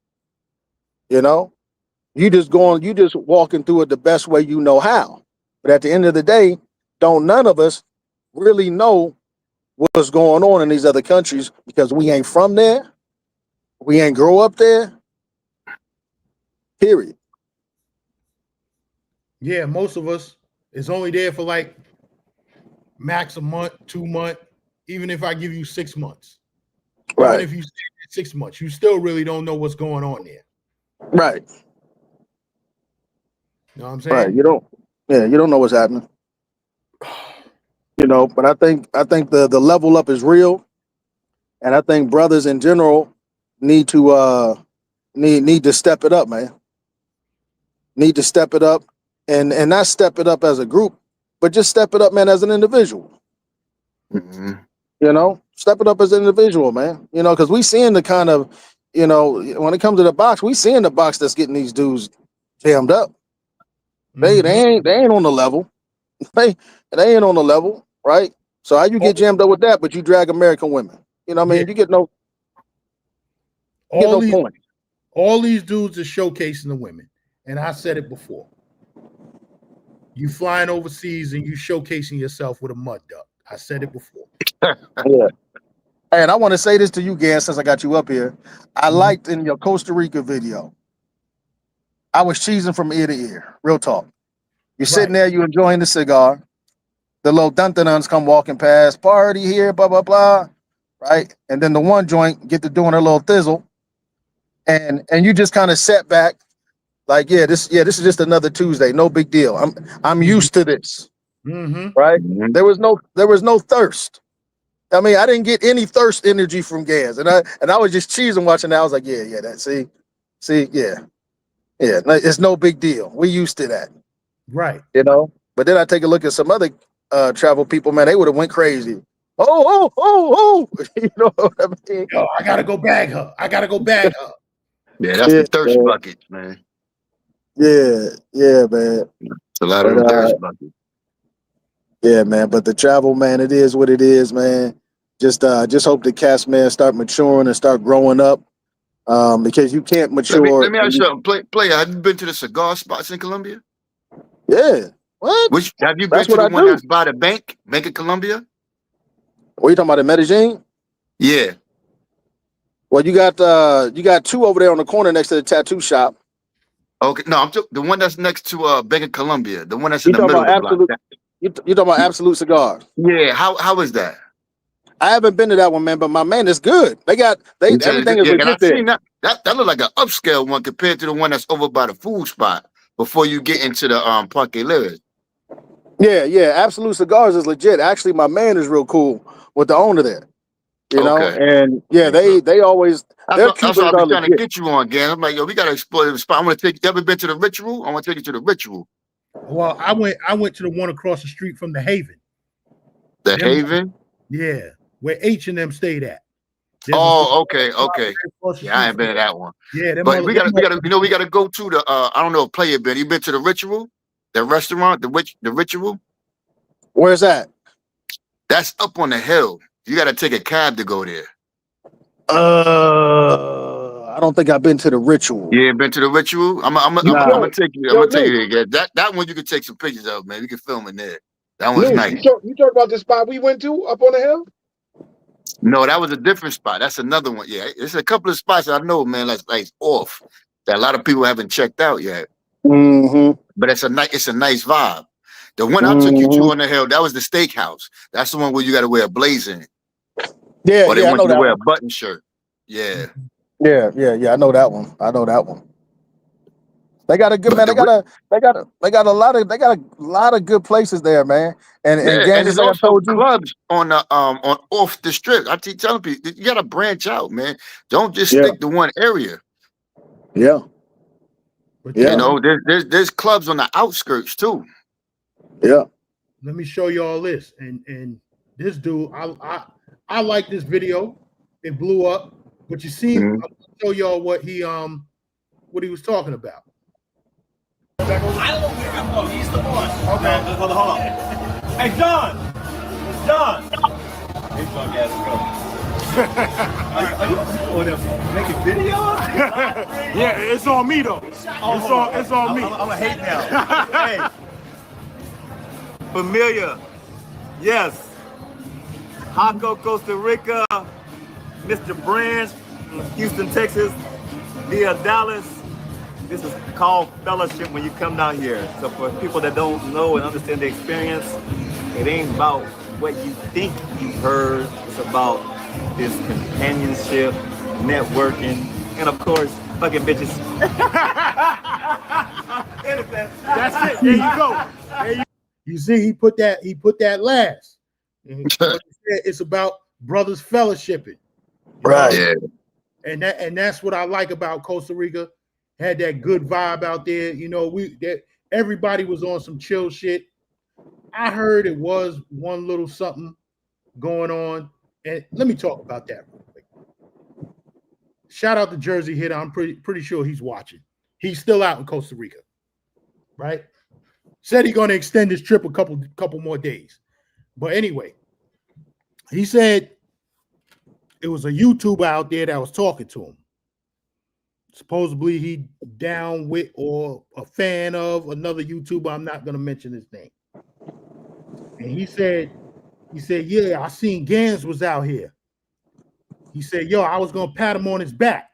You know, you just walking through it the best way you know how. But at the end of the day, don't none of us really know what's going on in these other countries because we ain't from there. We ain't grow up there. Period. Yeah, most of us is only there for like max a month, 2 months. Even if I give you 6 months, Right. even if you stay there 6 months, you still really don't know what's going on there. Right. You know what I'm saying? Right. You don't know what's happening. You know, but I think the level up is real, and I think brothers in general need to need to step it up, man. Need to step it up, and not step it up as a group, but just step it up, man, as an individual. Mm-hmm. You know, step it up as an individual, man. You know, because we seeing the kind of, you know, when it comes to the box, we seeing the box that's getting these dudes jammed up. They ain't on the level. They ain't on the level, right? So how you get jammed up with that, but you drag American women? You know what I mean? Yeah. You get no point. All these dudes are showcasing the women, and I said it before. You flying overseas and you showcasing yourself with a mud duck. I said it before. Yeah. And I want to say this to you, Gan, since I got you up here. I liked in your Costa Rica video. I was cheesing from ear to ear. Real talk. You're sitting there, you enjoying the cigar. The little dun-dun-duns come walking past. Party here, blah, blah, blah. Right? And then the one joint get to doing a little thizzle. And you just kind of sat back like, this is just another Tuesday. No big deal. I'm used to this. Right? Mm-hmm. There was no thirst. I mean, I didn't get any thirst energy from Gans, and I was just cheesing watching that. I was like, it's no big deal. We used to that, right? You know. But then I take a look at some other travel people, man. They would have went crazy. Oh! You know what I mean? Yo, I gotta go bag her. Yeah, that's the thirst buckets, man. Yeah, man. It's a lot of them thirst buckets. Yeah, man. But the travel, man, it is what it is, man. Just hope the cast, man, start maturing and start growing up. Because you can't mature. Let me ask you something. Player, have you been to the cigar spots in Colombia? Yeah. What? Have you been That's to what the I one do. that's by the Bank of Colombia? What are you talking about, in Medellin? Yeah. Well, you got two over there on the corner next to the tattoo shop. Okay, no, the one that's next to Bank of Colombia, the one that's in You the talking middle about of the block. Absolute? You talking about Absolute Cigars? Yeah. How is that? I haven't been to that one, man, but my man, it's good. Everything is legit I there. seen that. That look like an upscale one compared to the one that's over by the food spot before you get into the Parque Lyrics. Yeah. Absolute Cigars is legit. Actually, my man is real cool with the owner there. You know, and they always their That's what Cubans I've been are trying to legit. get you on, Gan. I'm like, yo, we gotta explore the spot. I want to take. You ever been to the Ritual? I want to take you to the Ritual. Well, I went to the one across the street from the Haven. The Haven? Yeah, where H&M stayed at. Okay. Yeah, I ain't been to that one. Yeah, but we gotta go to the I don't know if Player been. You been to the Ritual? The restaurant, the Ritual? Where's that? That's up on the hill. You gotta take a cab to go there. I don't think I've been to the Ritual. Yeah, been to the Ritual? I'm gonna take you. I'm gonna take you there. That one you can take some pictures of, man. You can film in there. That one's nice. You talk about the spot we went to up on the hill? No, that was a different spot. That's another one. Yeah, it's a couple of spots I know, man. That's like off that a lot of people haven't checked out yet. Mm-hmm. But it's a nice vibe. The one I took you to on the hill, that was the steakhouse. That's the one where you got to wear a blazer. Yeah, or they want I know you to that wear one. a button shirt. Yeah. Yeah. I know that one. They got a good man. They got a lot of good places there, man. And and just there's like I also told you, clubs on off the strip. I keep telling people you gotta branch out, man. Don't just stick to one area. Yeah. You know, there's clubs on the outskirts too. Yeah. Let me show you all this. And this dude, I like this video. It blew up. But you see, I'm gonna show y'all what he was talking about. I don't think I'm Oh, he's the boss. Okay. Hold on. Hey, John. He's going, yeah, let's go. Are you making videos? Yeah, it's on me though. It's on me. I'm a hate now. Hey. Familia. Yes. Jaco, Costa Rica. Mr. Branch from Houston, Texas. Via Dallas. This is called fellowship when you come down here. So for people that don't know and understand the experience, it ain't about what you think you've heard. It's about this companionship, networking, and of course, fucking bitches. That's it. There you go. You see, he put that last. It's about brothers fellowshipping. Right. Yeah. And that's what I like about Costa Rica. Had that good vibe out there. You know, everybody was on some chill shit. I heard it was one little something going on. And let me talk about that real quick. Shout out to Jersey Hitter. I'm pretty sure he's watching. He's still out in Costa Rica, right? Said he's going to extend his trip a couple more days. But anyway, he said it was a YouTuber out there that was talking to him. Supposedly he down with or a fan of another YouTuber. I'm not going to mention his name. And he said, yeah, I seen GanZzta was out here. He said, yo, I was going to pat him on his back.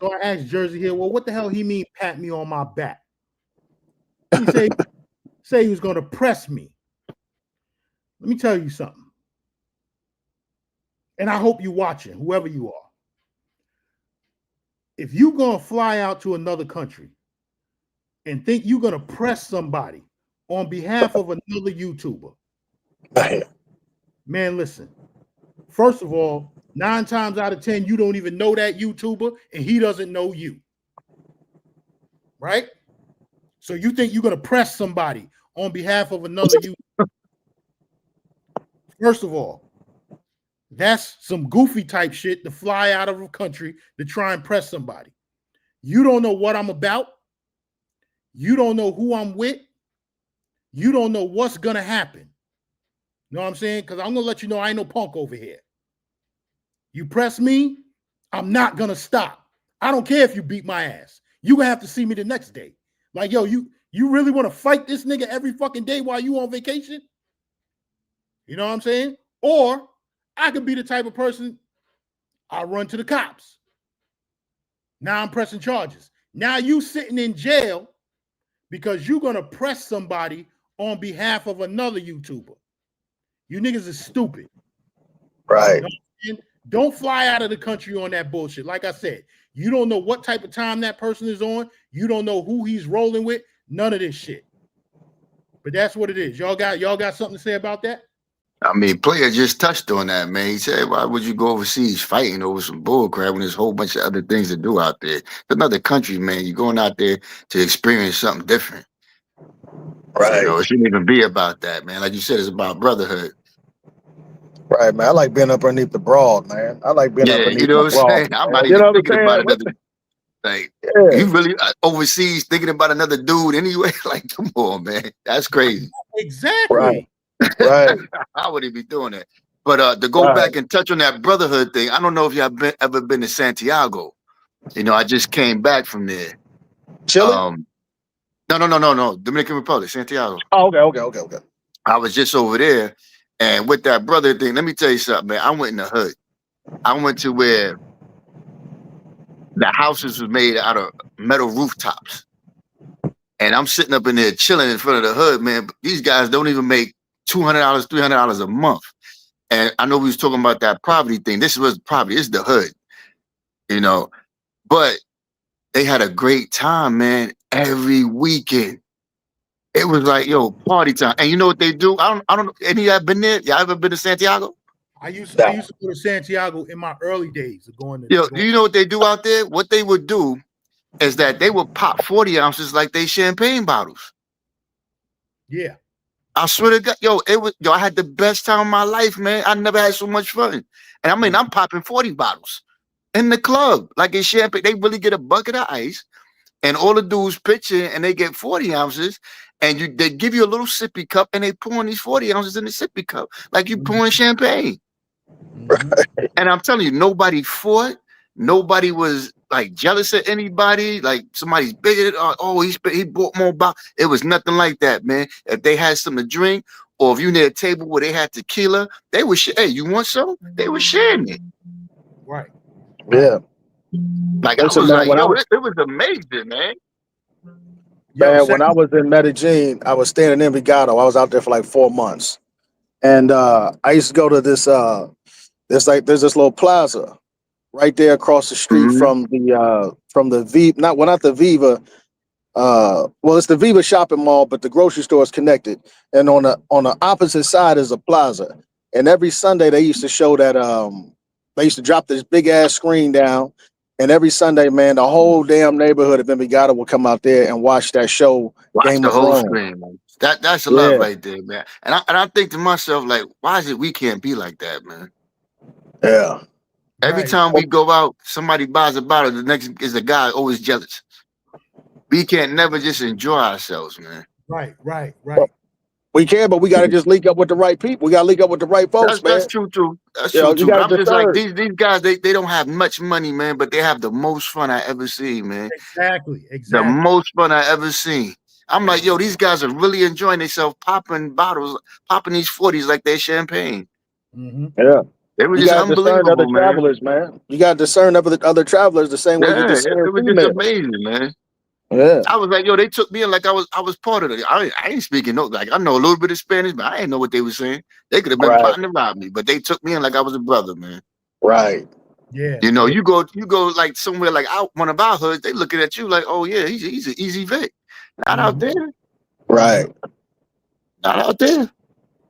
So I asked Jersey here, well, what the hell he mean pat me on my back? He say he was going to press me. Let me tell you something. And I hope you're watching, whoever you are. If you're going to fly out to another country and think you're going to press somebody on behalf of another YouTuber, man, listen. First of all, 9 times out of 10, you don't even know that YouTuber and he doesn't know you. Right? So you think you're going to press somebody on behalf of another YouTuber. First of all, that's some goofy type shit to fly out of a country to try and press somebody. You don't know what I'm about. You don't know who I'm with. You don't know what's going to happen. You know what I'm saying? Because I'm going to let you know I ain't no punk over here. You press me, I'm not going to stop. I don't care if you beat my ass. You're going to have to see me the next day. Like, yo, you really want to fight this nigga every fucking day while you on vacation? You know what I'm saying? Or I could be the type of person, I run to the cops. Now I'm pressing charges. Now you sitting in jail because you're going to press somebody on behalf of another YouTuber. You niggas is stupid. Right. Don't fly out of the country on that bullshit. Like I said, you don't know what type of time that person is on. You don't know who he's rolling with. None of this shit. But that's what it is. Y'all got something to say about that? I mean, Player just touched on that, man. He said, why would you go overseas fighting over some bullcrap when there's a whole bunch of other things to do out there? It's another country, man. You're going out there to experience something different. Right. You know, it shouldn't even be about that, man. Like you said, it's about brotherhood. Right, man. I like being up underneath the broad, man. I like being up underneath you know what the I'm broad. saying? I'm not You even know what I'm thinking about saying? another. Like, Yeah. you really overseas thinking about another dude anyway? Like, come on, man. That's crazy. Exactly. Right. How would he be doing that? But to go back and touch on that brotherhood thing, I don't know if y'all ever been to Santiago. You know, I just came back from there. Chile? No. Dominican Republic, Santiago. Oh, okay. I was just over there, and with that brother thing, let me tell you something, man. I went in the hood. I went to where the houses was made out of metal rooftops. And I'm sitting up in there chilling in front of the hood, man. These guys don't even make $200, $300 a month. And I know we was talking about that poverty thing. This was poverty. It's the hood, you know. But they had a great time, man, every weekend. It was like, yo, party time. And you know what they do? I don't know. Any of y'all been there? Y'all ever been to Santiago? I used to go to Santiago in my early days of going to. Yo, do you know what they do out there? What they would do is that they would pop 40 ounces like they champagne bottles. Yeah. I swear to God, I had the best time of my life, man. I never had so much fun. And I mean, I'm popping 40 bottles in the club, like it's champagne. They really get a bucket of ice, and all the dudes pitching, and they get 40 ounces, and they give you a little sippy cup, and they pouring these 40 ounces in the sippy cup like you pouring champagne. And I'm telling you, nobody fought. Nobody was like jealous of anybody. Like somebody's bigger. Oh, he bought more bottles. It was nothing like that, man. If they had something to drink, or if you near a table where they had tequila, they would share. Hey, you want some? They were sharing it. Right. Yeah. Like listen, I was like, yo, it was amazing, man. Man, when I was in Medellin, I was staying in Envigado. I was out there for like 4 months, and I used to go to this. There's this little plaza right there across the street from the Viva. Not the Viva. Well, it's the Viva shopping mall, but the grocery store is connected. And on the opposite side is a plaza. And every Sunday they used to show that. They used to drop this big ass screen down. And every Sunday, man, the whole damn neighborhood of Envigado will come out there and watch that show. Watch Game the of whole Thrones. screen, man. That's a love right there, man. And I think to myself, like, why is it we can't be like that, man? Yeah. Every time we go out, somebody buys a bottle. The next is the guy always jealous. We can't never just enjoy ourselves, man. Right. Well, we can, but we got to just link up with the right people. We got to link up with the right folks, man. That's true too. That's true too. But I'm just like these guys. They don't have much money, man, but they have the most fun I ever seen, man. Exactly. The most fun I ever seen. I'm like, yo, these guys are really enjoying themselves, popping bottles, popping these 40s like they're champagne. Yeah. It was just unbelievable, other travelers, man. You got to discern other travelers the same way you discern it was just amazing, man. Yeah. I was like, yo, they took me in like I was part of it. I ain't speaking like I know a little bit of Spanish, but I ain't know what they were saying. They could have been plotting to rob me, but they took me in like I was a brother, man. Right. Yeah. You know, you go like somewhere like out one of our hoods, they looking at you like, oh yeah, he's an easy Vic. Not out there. Right. Not out there.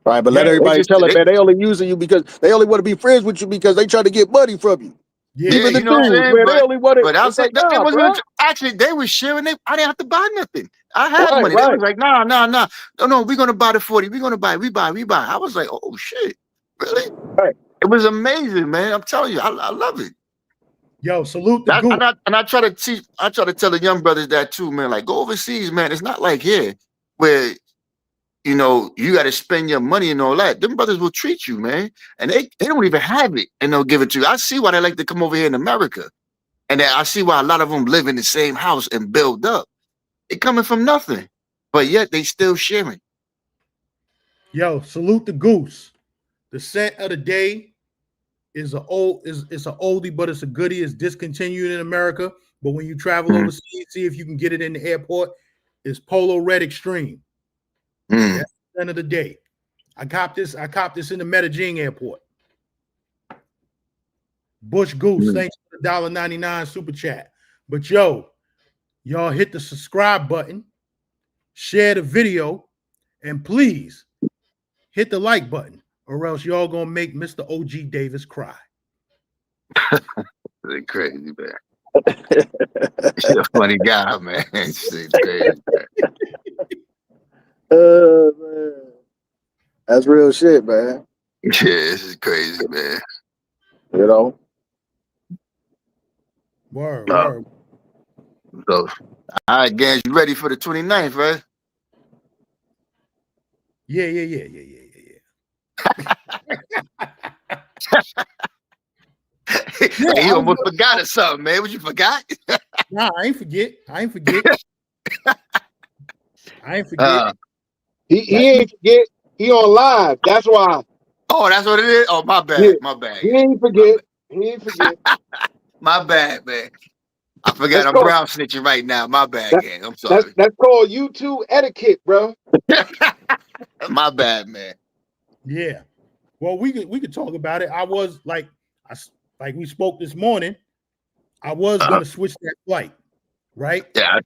Right, but let everybody tell it, man. They only using you because they only want to be friends with you because they try to get money from you. Yeah, even the you know dudes, what I'm saying? man, they only wanted. But I was like, nah, it wasn't bro. actually they were sharing. I didn't have to buy nothing. I had money. Right. They was like, no, we're gonna buy the 40. We're gonna buy. We buy. I was like, oh shit, really? Right. It was amazing, man. I'm telling you, I love it. Yo, salute the goose. And I try to teach. I try to tell the young brothers that too, man. Like, go overseas, man. It's not like here where, you know, you got to spend your money and all that. Them brothers will treat you, man. And they don't even have it, and they'll give it to you. I see why they like to come over here in America. And I see why a lot of them live in the same house and build up. They coming from nothing, but yet they still sharing. Yo, salute the goose. The scent of the day is it's an oldie, but it's a goodie. It's discontinued in America. But when you travel overseas, see if you can get it in the airport. It's Polo Red Extreme. That's the end of the day. I copped this in the Medellin airport. Bush Goose, thanks for the $1.99 super chat. But y'all hit the subscribe button, share the video, and please hit the like button, or else y'all gonna make Mr. OG Davis cry. They're crazy, man. You're a funny guy, man. It's crazy, man. Man. That's real shit, man. Yeah, this is crazy, man. You know? Word. So, all right, Gans, you ready for the 29th, right? Yeah. He almost forgot or something, man. What you forgot? Nah, I ain't forget. I ain't forget. He ain't forget. He on live. That's why. Oh, that's what it is? Oh, my bad. Yeah. My bad. He ain't forget. He ain't forget. My bad, man. I forgot I'm brown snitching right now. My bad, gang. I'm sorry. That's called YouTube etiquette, bro. My bad, man. Yeah. Well, we could talk about it. I was like we spoke this morning. I was going to switch that flight, right? Yeah.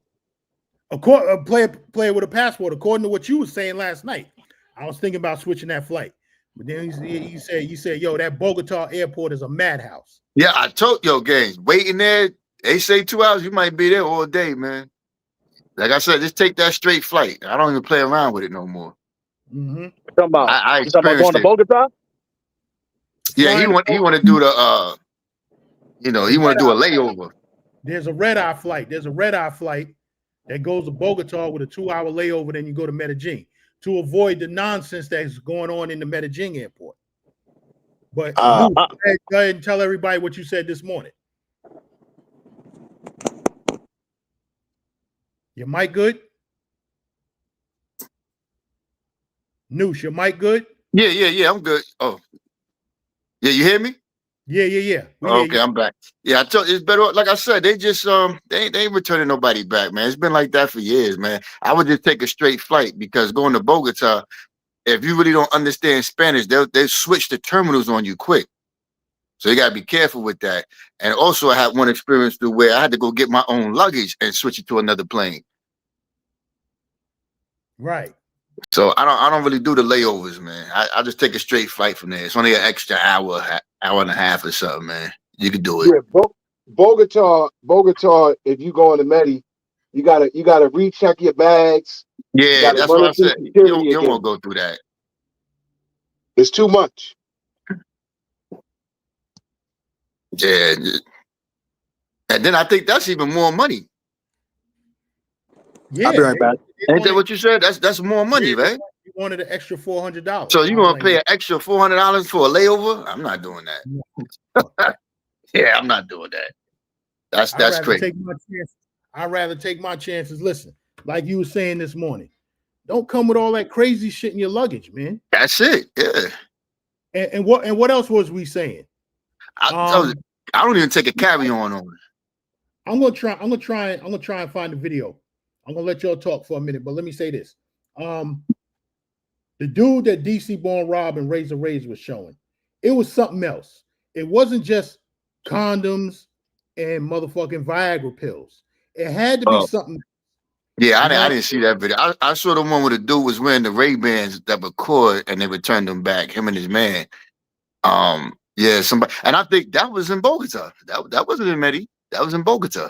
Play with a passport. According to what you were saying last night, I was thinking about switching that flight. But then you said, yo, that Bogota airport is a madhouse. Yeah, I told Gangs, waiting there. They say 2 hours. You might be there all day, man. Like I said, just take that straight flight. I don't even play around with it no more. Talking about, I you talking about going to Bogota? Yeah, he want to do the he want to do a layover. There's a red-eye flight. There's a red-eye flight that goes to Bogota with a 2-hour layover, then you go to Medellin to avoid the nonsense that's going on in the Medellin airport. But Lou, go ahead and tell everybody what you said this morning. Your mic good? Noosh, your mic good? Yeah, I'm good. Oh, yeah, you hear me? Yeah. Okay, I'm back. Yeah, I told you it's better. Like I said, they just they ain't returning nobody back, man. It's been like that for years, man. I would just take a straight flight because going to Bogota, if you really don't understand Spanish, they'll switch the terminals on you quick. So you gotta be careful with that. And also, I had one experience to where I had to go get my own luggage and switch it to another plane. Right. So I don't really do the layovers, man. I just take a straight flight from there. It's only an extra hour and a half or something, man. You can do it. Yeah, Bogota. If you go on the Medi, you gotta recheck your bags. Yeah, that's what I said. You don't want to go through that. It's too much. Yeah, and then I think that's even more money. Yeah, I'll be right back. Ain't that what you said? That's more money, right? You wanted an extra $400. So you gonna pay an extra $400 for a layover? I'm not doing that. Yeah, I'm not doing that. That's crazy. I'd rather take my chances. Listen, like you were saying this morning, don't come with all that crazy shit in your luggage, man. That's it. Yeah. And what else was we saying? I don't even take a carry-on on it. I'm gonna try and find the video. I'm gonna let y'all talk for a minute, but let me say this. The dude that DC Born Rob and Razor Rays was showing, it was something else. It wasn't just condoms and motherfucking Viagra pills. It had to be something. Yeah, I didn't see that video. I saw the one where the dude was wearing the Ray-Bans that record and they returned them back, him and his man. Yeah, somebody, and I think that was in Bogota. That wasn't in Medi. That was in Bogota.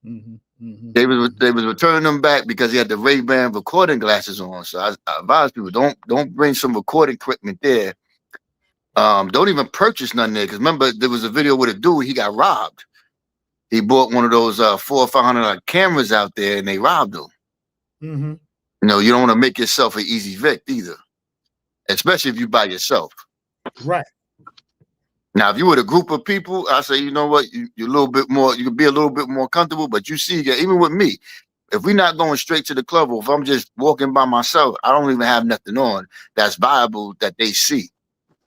They was returning them back because he had the Ray-Ban recording glasses on. So I advise people don't bring some recording equipment there. Don't even purchase nothing there because remember there was a video with a dude, he got robbed. He bought one of those $400 or $500 cameras out there and they robbed him. You know, you don't want to make yourself an easy vic either, especially if you by yourself. Right. Now, if you were a group of people, I say, you know what, you're a little bit more, you could be a little bit more comfortable. But you see, even with me, if we're not going straight to the club, or if I'm just walking by myself, I don't even have nothing on that's viable that they see.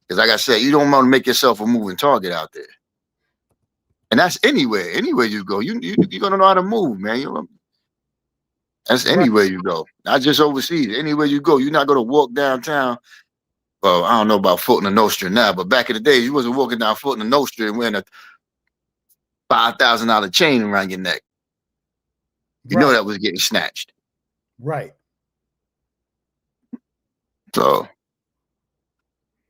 Because like I said, you don't want to make yourself a moving target out there. And that's anywhere you go. You're gonna know how to move, man. You know, that's anywhere you go, not just overseas. Anywhere you go, you're not gonna walk downtown. Well, I don't know about Foot in the Nostra now, but back in the days, you wasn't walking down Foot in the Nostra and wearing a $5,000 chain around your neck. You know that was getting snatched. Right. So,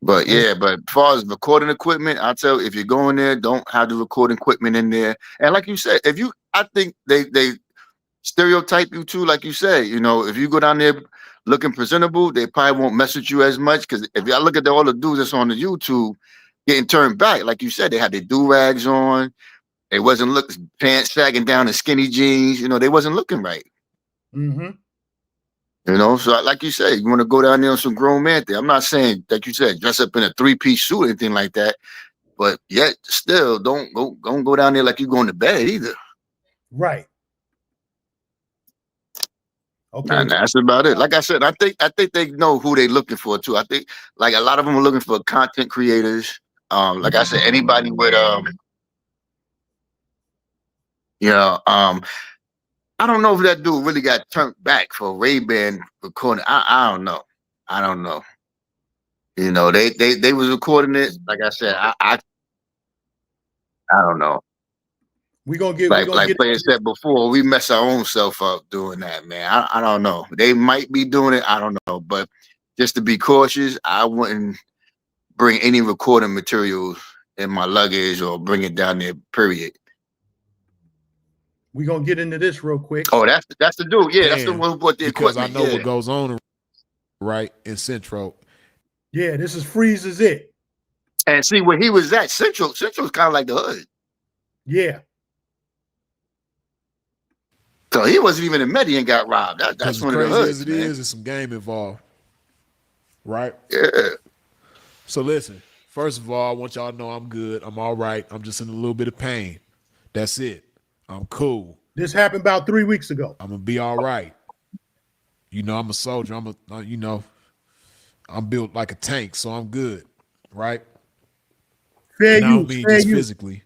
but yeah, but as far as recording equipment, I tell you, if you're going there, don't have the recording equipment in there. And like you said, I think they stereotype you too, like you say, you know, if you go down there looking presentable, they probably won't mess with you as much. Because if y'all look at all the dudes that's on the YouTube getting turned back, like you said, they had their do-rags on. They wasn't looking, pants sagging down in skinny jeans. You know, they wasn't looking right. You know, so like you said, you want to go down there on some grown man thing. I'm not saying, like you said, dress up in a 3-piece suit or anything like that. But yet still, don't go down there like you're going to bed either. Right. Okay. And that's about it. Like I said, I think they know who they're looking for too. I think like a lot of them are looking for content creators. Like I said, anybody with I don't know if that dude really got turned back for Ray-Ban recording. I don't know. I don't know. You know, they was recording it. Like I said, I don't know. We gonna get like Player said before, we mess our own self up doing that, man. I don't know. They might be doing it. I don't know. But just to be cautious, I wouldn't bring any recording materials in my luggage or bring it down there, period. We're gonna get into this real quick. Oh, that's the dude. Yeah, that's the one who bought the because equipment. I know what goes on right in Central. Yeah, this is Freeze's it. And see where he was at, Central's kind of like the hood. Yeah. So he wasn't even in Medellin and got robbed. That's one of the hoods, as it man. is, there's some game involved, right? Yeah. So listen, first of all, I want y'all to know I'm good. I'm all right. I'm just in a little bit of pain. That's it. I'm cool. This happened about 3 weeks ago. I'm gonna be all right. You know, I'm a soldier. I'm built like a tank, so I'm good, right? Fair And I don't use, mean fair just use. physically,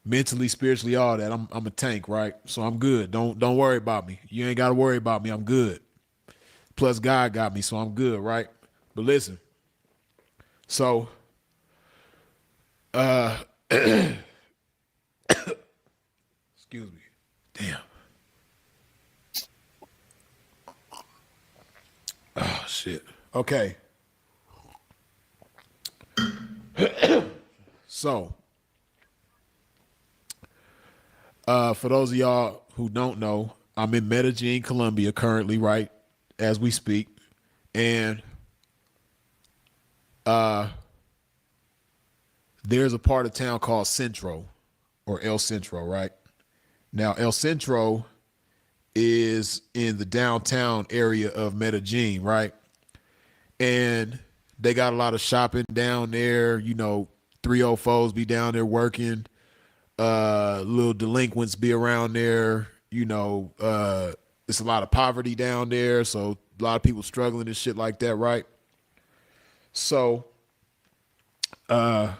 mentally, spiritually, all that. I'm a tank, right? So I'm good. Don't worry about me. You ain't gotta worry about me. I'm good. Plus God got me, so I'm good, right? But listen. So excuse me. Damn. Oh shit. Okay. So for those of y'all who don't know, I'm in Medellin, Colombia currently, right? As we speak. And there's a part of town called Centro or El Centro, right? Now, El Centro is in the downtown area of Medellin, right? And they got a lot of shopping down there. You know, 304s be down there working. Little delinquents be around there. You know, it's a lot of poverty down there. So a lot of people struggling and shit like that, right? So, but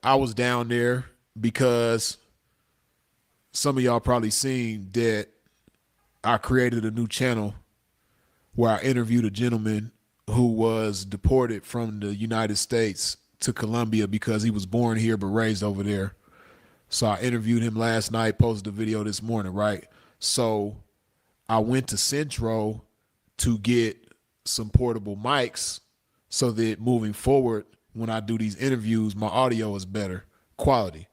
I was down there because some of y'all probably seen that I created a new channel where I interviewed a gentleman who was deported from the United States to Colombia because he was born here but raised over there. So I interviewed him last night, posted a video this morning, right? So I went to Centro to get some portable mics so that moving forward, when I do these interviews, my audio is better quality.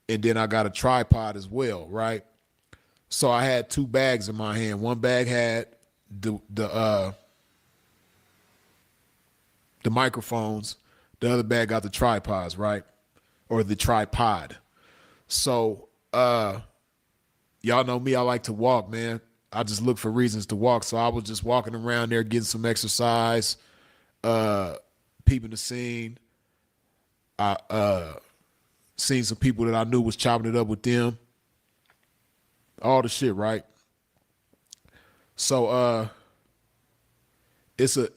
And then I got a tripod as well, right? So I had two bags in my hand. One bag had the microphones. The other bag got the tripods, right? Or the tripod. So y'all know me, I like to walk, man. I just look for reasons to walk. So I was just walking around there getting some exercise, peeping the scene. I seen some people that I knew was chopping it up with them. All the shit, right? So it's a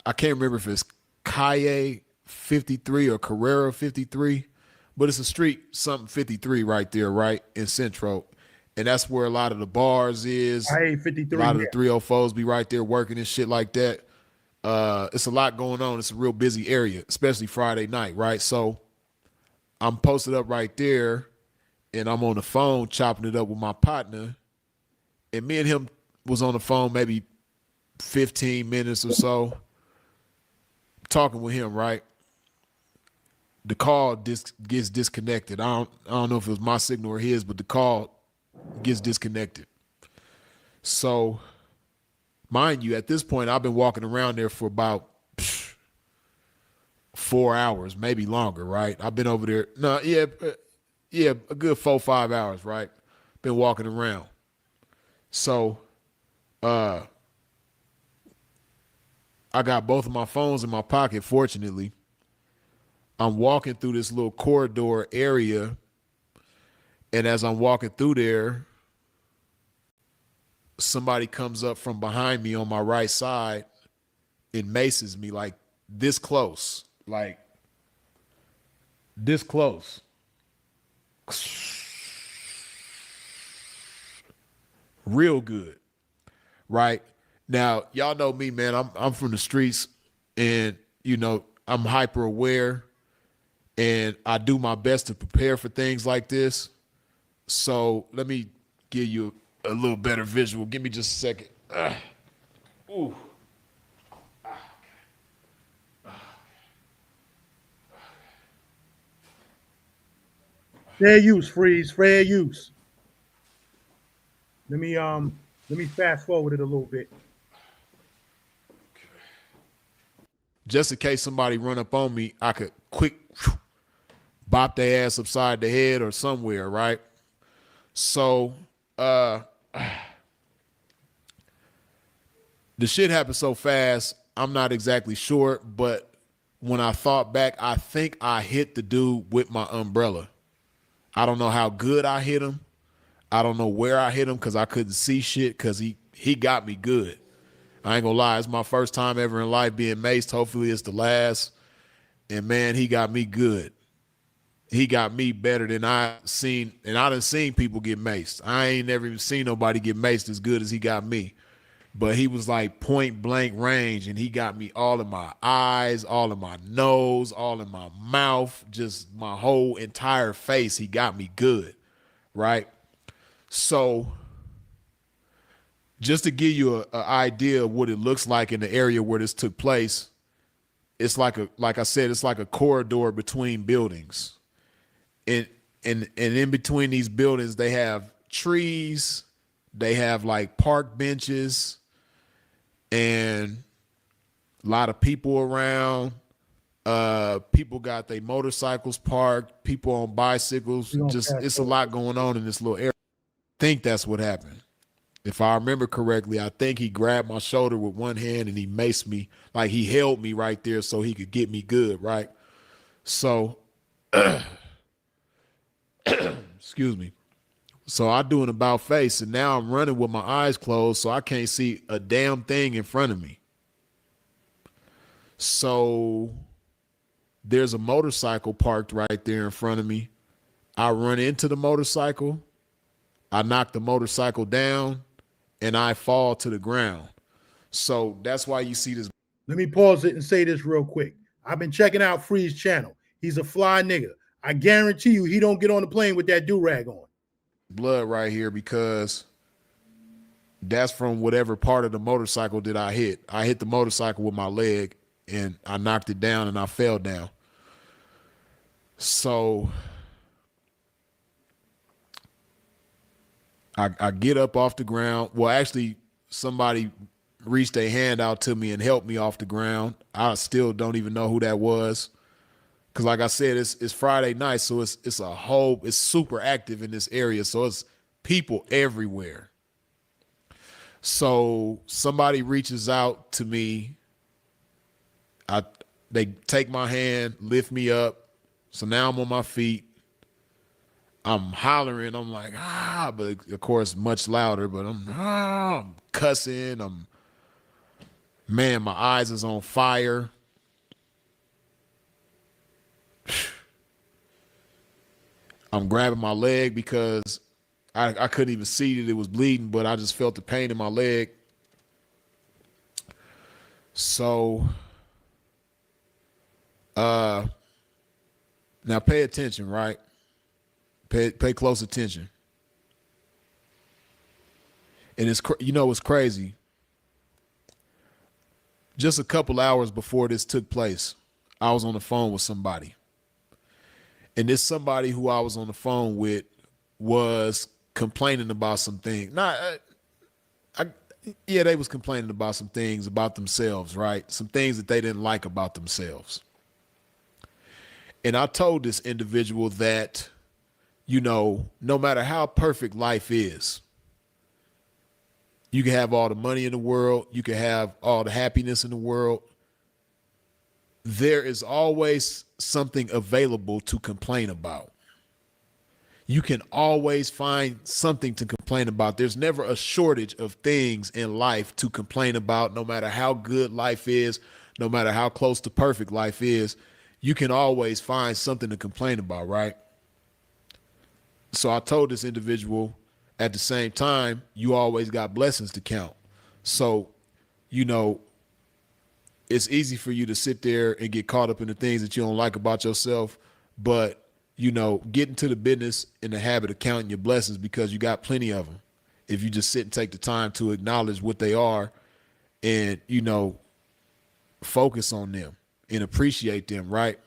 I can't remember if it's Calle 53 or Carrera 53, but it's a street something 53 right there, right in Centro. And that's where a lot of the bars is. I 53. A lot of the 304s be right there working and shit like that. It's a lot going on. It's a real busy area, especially Friday night, right? So I'm posted up right there and I'm on the phone chopping it up with my partner. And me and him was on the phone maybe 15 minutes or so talking with him, right? The call gets disconnected. I don't know if it was my signal or his, but the call gets disconnected. So, mind you, at this point, I've been walking around there for about 4 hours, maybe longer, right? I've been over there. No, yeah, a good 4 or 5 hours, right? Been walking around. So, I got both of my phones in my pocket, fortunately. I'm walking through this little corridor area, and as I'm walking through there, somebody comes up from behind me on my right side and maces me like this close, real good, right? Now, y'all know me, man. I'm from the streets, and you know I'm hyper aware, and I do my best to prepare for things like this. So let me give you a little better visual. Give me just a second. Ooh. Fair use, Freeze. Fair use. Let me fast forward it a little bit. Just in case somebody run up on me, I could quick bop their ass upside the head or somewhere, right? So the shit happened so fast, I'm not exactly sure, but when I thought back, I think I hit the dude with my umbrella. I don't know how good I hit him. I don't know where I hit him because I couldn't see shit because he got me good. I ain't gonna lie, it's my first time ever in life being maced. Hopefully it's the last. And man, he got me good. He got me better than I seen, and I done seen people get maced. I ain't never even seen nobody get maced as good as he got me. But he was like point blank range, and he got me all in my eyes, all in my nose, all in my mouth, just my whole entire face. He got me good, right? So just to give you an idea of what it looks like in the area where this took place, it's like I said, it's like a corridor between buildings. And in between these buildings, they have trees, they have like park benches, and a lot of people around. People got their motorcycles parked, people on bicycles. Just it's a lot going on in this little area. I think that's what happened. If I remember correctly, I think he grabbed my shoulder with one hand and he maced me, like he held me right there so he could get me good, right? So, excuse me. So I do an about face, and now I'm running with my eyes closed, so I can't see a damn thing in front of me. So there's a motorcycle parked right there in front of me. I run into the motorcycle. I knock the motorcycle down, and I fall to the ground. So that's why you see this. Let me pause it and say this real quick. I've been checking out Free's channel. He's a fly nigga. I guarantee you he don't get on the plane with that do-rag on. Blood right here because that's from whatever part of the motorcycle that I hit. I hit the motorcycle with my leg, and I knocked it down, and I fell down. So I get up off the ground. Well, actually, somebody reached a hand out to me and helped me off the ground. I still don't even know who that was. Cause like I said, it's Friday night, so it's super active in this area. So it's people everywhere. So somebody reaches out to me. They take my hand, lift me up. So now I'm on my feet. I'm hollering. I'm like, but of course, much louder, but I'm cussing. Man, my eyes is on fire. I'm grabbing my leg because I couldn't even see that it was bleeding, but I just felt the pain in my leg. So, now pay attention, right? Pay close attention. And it's crazy. Just a couple hours before this took place, I was on the phone with somebody. And this somebody who I was on the phone with was complaining about some things. They was complaining about some things about themselves, right? Some things that they didn't like about themselves. And I told this individual that, no matter how perfect life is, you can have all the money in the world, you can have all the happiness in the world. There is always something available to complain about. You can always find something to complain about. There's never a shortage of things in life to complain about, no matter how good life is, no matter how close to perfect life is. You can always find something to complain about, right? So I told this individual, at the same time, you always got blessings to count. So, it's easy for you to sit there and get caught up in the things that you don't like about yourself, but get into the business and the habit of counting your blessings because you got plenty of them. If you just sit and take the time to acknowledge what they are and, focus on them and appreciate them, right?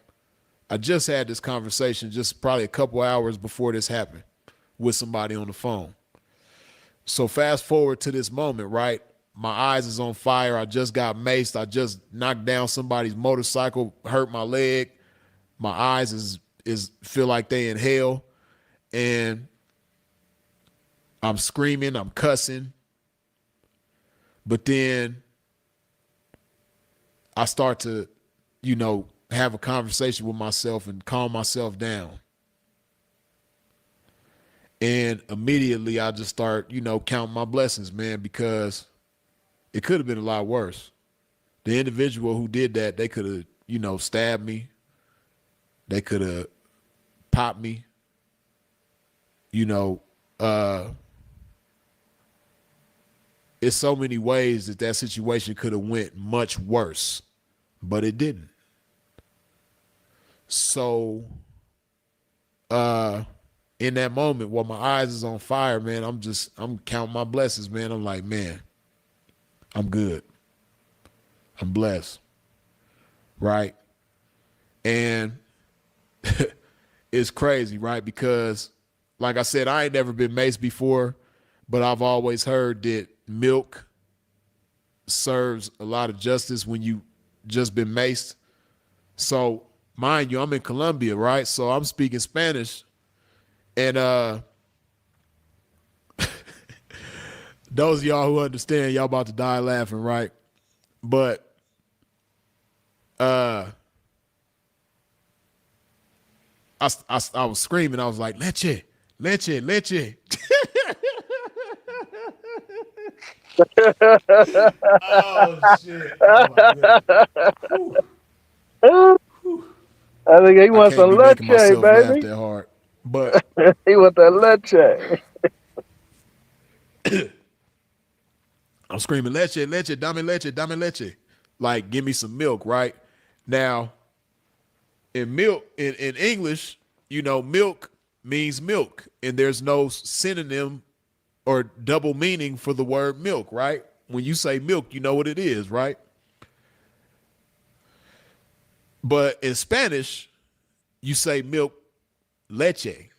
I just had this conversation just probably a couple hours before this happened with somebody on the phone. So fast forward to this moment, right? My eyes is on fire. I just got maced. I just knocked down somebody's motorcycle, hurt my leg. My eyes is feel like they in hell. And I'm screaming, I'm cussing. But then I start to, have a conversation with myself and calm myself down. And immediately I just start, counting my blessings, man, because it could have been a lot worse. The individual who did that, they could have, stabbed me. They could have popped me. It's so many ways that situation could have went much worse, but it didn't. So, in that moment while my eyes is on fire, man, I'm counting my blessings, man. I'm like, man, I'm good. I'm blessed. Right? And it's crazy, right? Because like I said, I ain't never been maced before, but I've always heard that milk serves a lot of justice when you just been maced. So mind you, I'm in Colombia, right? So I'm speaking Spanish. And those of y'all who understand, y'all about to die laughing, right? But I was screaming. I was like, leche, leche, leche. Oh, shit. Oh, my goodness. I think he I wants can't some be making leche, myself laugh baby. that hard. But He wants that leche. I'm screaming, leche, leche, dame leche, dame leche. Like, give me some milk, right? Now, in English, milk means milk. And there's no synonym or double meaning for the word milk, right? When you say milk, you know what it is, right? But in Spanish, you say milk, leche.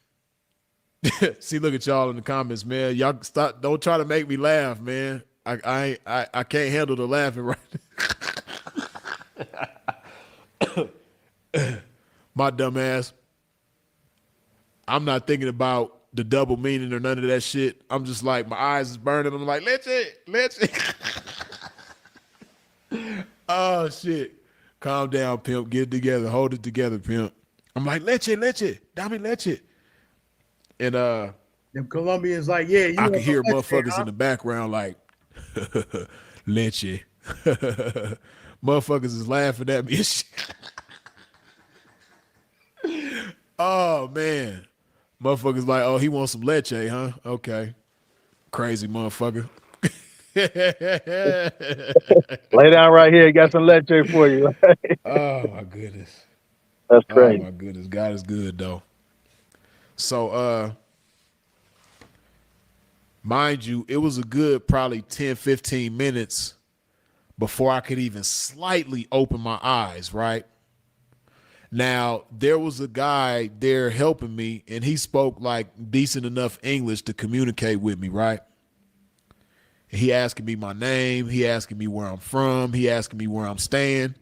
See, look at y'all in the comments, man. Y'all stop. Don't try to make me laugh, man. I can't handle the laughing right. My dumb ass. I'm not thinking about the double meaning or none of that shit. I'm just like, my eyes is burning. I'm like, leche. Oh shit. Calm down, pimp. Get it together. Hold it together, pimp. I'm like, leche, dame leche. And them Colombians like, yeah, you I want could some hear leche, motherfuckers huh? in the background like, leche. Motherfuckers is laughing at me and shit. Oh man. Motherfuckers like, oh, he wants some leche, huh? Okay. Crazy motherfucker. Lay down right here. Got some leche for you. Oh my goodness. That's Oh crazy. my goodness. God is good though. So mind you, it was a good probably 10, 15 minutes before I could even slightly open my eyes, right? Now, there was a guy there helping me, and he spoke like decent enough English to communicate with me, right? He asking me my name. He asking me where I'm from. He asking me where I'm staying.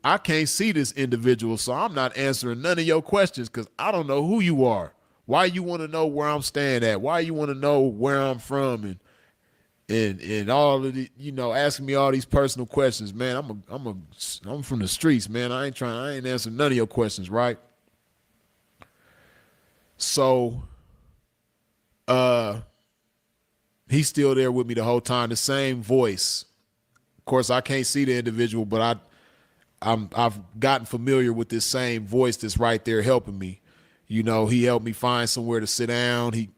I can't see this individual, so I'm not answering none of your questions because I don't know who you are. Why you want to know where I'm staying at? Why you want to know where I'm from and all of the, asking me all these personal questions, man. I'm from the streets, man. I ain't answering none of your questions, right? So, he's still there with me the whole time. The same voice. Of course, I can't see the individual, but I've gotten familiar with this same voice that's right there helping me. He helped me find somewhere to sit down. He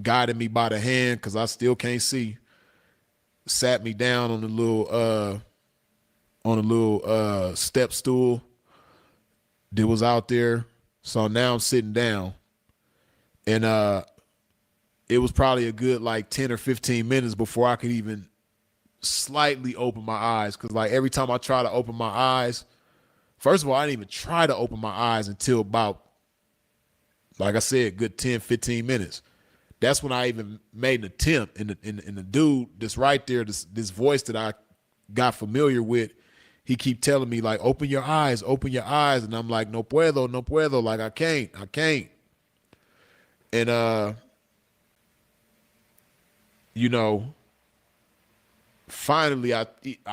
guided me by the hand because I still can't see. Sat me down on a little step stool that was out there. So now I'm sitting down. And it was probably a good like 10 or 15 minutes before I could even slightly open my eyes. Cause like every time I try to open my eyes, first of all, I didn't even try to open my eyes until about, like I said, good 10, 15 minutes. That's when I even made an attempt. And the dude that's right there, this voice that I got familiar with, he keep telling me like, open your eyes. And I'm like, no puedo. Like I can't. And you know, finally I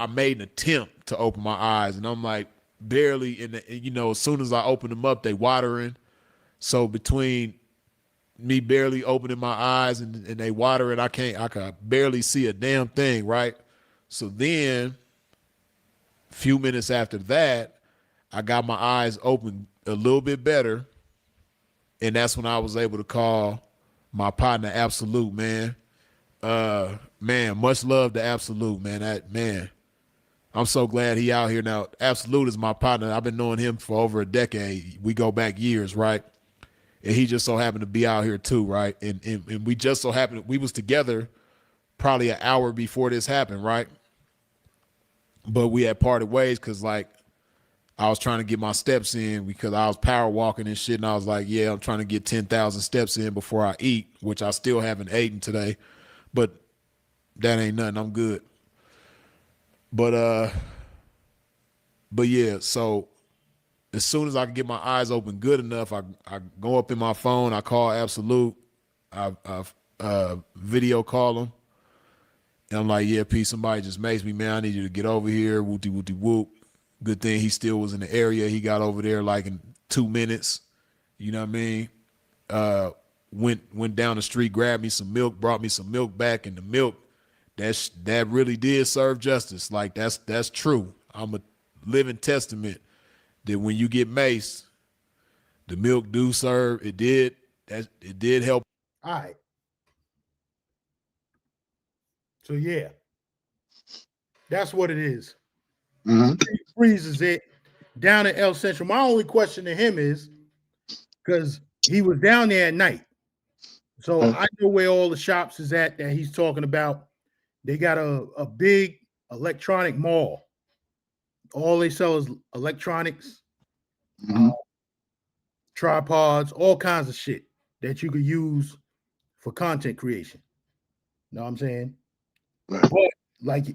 made an attempt to open my eyes, and I'm like barely in the, you know, as soon as I open them up, they watering. So between me barely opening my eyes and they watering, I can barely see a damn thing, right? So then a few minutes after that, I got my eyes open a little bit better, and that's when I was able to call my partner Absolute, man. Man, much love to Absolute, man. That man, I'm so glad he out here now. Absolute is my partner. I've been knowing him for over a decade. We go back years, right? And he just so happened to be out here too, right? And we just so happened, we was together probably an hour before this happened, right? But we had parted ways because like I was trying to get my steps in because I was power walking and shit, and I was like, yeah, I'm trying to get 10,000 steps in before I eat, which I still haven't eaten today, but that ain't nothing. I'm good. But yeah, so as soon as I can get my eyes open good enough, I go up in my phone, I call Absolute, I video call him, and I'm like, yeah, P, somebody just makes me, man. I need you to get over here. Whoopty whoopty whoop. Good thing he still was in the area. He got over there like in 2 minutes. You know what I mean? Went down the street, grabbed me some milk, brought me some milk back, and the milk that really did serve justice. Like that's true. I'm a living testament that when you get maced, the milk do serve. It did help. All right. So yeah, that's what it is. Mm-hmm. Freezes it down at El Central. My only question to him is because he was down there at night. So I know where all the shops is at that he's talking about. They got a big electronic mall. All they sell is electronics, tripods, all kinds of shit that you could use for content creation. You know what I'm saying? Right. But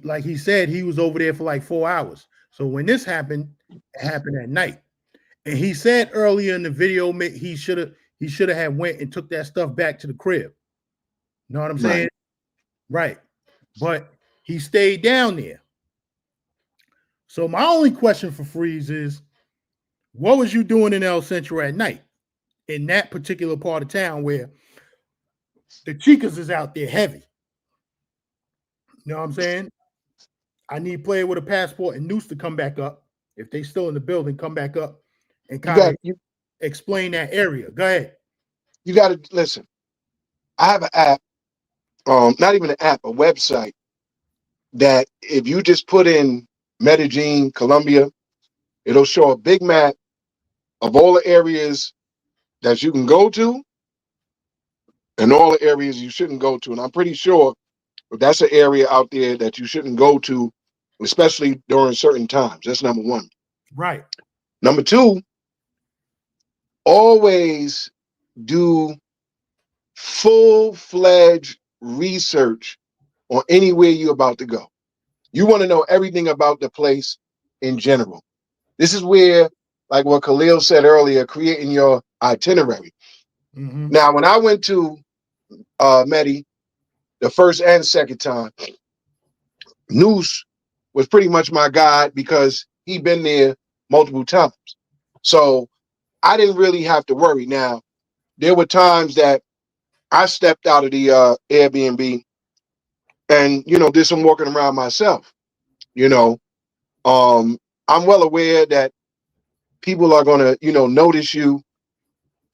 like he said, he was over there for like 4 hours. So when this happened, it happened at night. And he said earlier in the video, he should have had went and took that stuff back to the crib. You know what I'm saying? Right. But he stayed down there. So my only question for Freeze is, what was you doing in El Centro at night in that particular part of town where the Chicas is out there heavy? You know what I'm saying? I need Player with a Passport and Noose to come back up. If they still in the building, come back up and kind of explain that area. Go ahead. You got to listen. I have an app, not even an app, a website that if you just put in Medellin, Colombia, it'll show a big map of all the areas that you can go to and all the areas you shouldn't go to. And I'm pretty sure that's an area out there that you shouldn't go to, especially during certain times. That's number one. Right. Number two, always do full-fledged research on anywhere you're about to go. You want to know everything about the place in general. This is where, like what Khalil said earlier, creating your itinerary. Mm-hmm. Now, when I went to Medi the first and second time, Noose was pretty much my guide because he'd been there multiple times. So I didn't really have to worry. Now, there were times that I stepped out of the Airbnb and, did some walking around myself. I'm well aware that people are going to, notice you.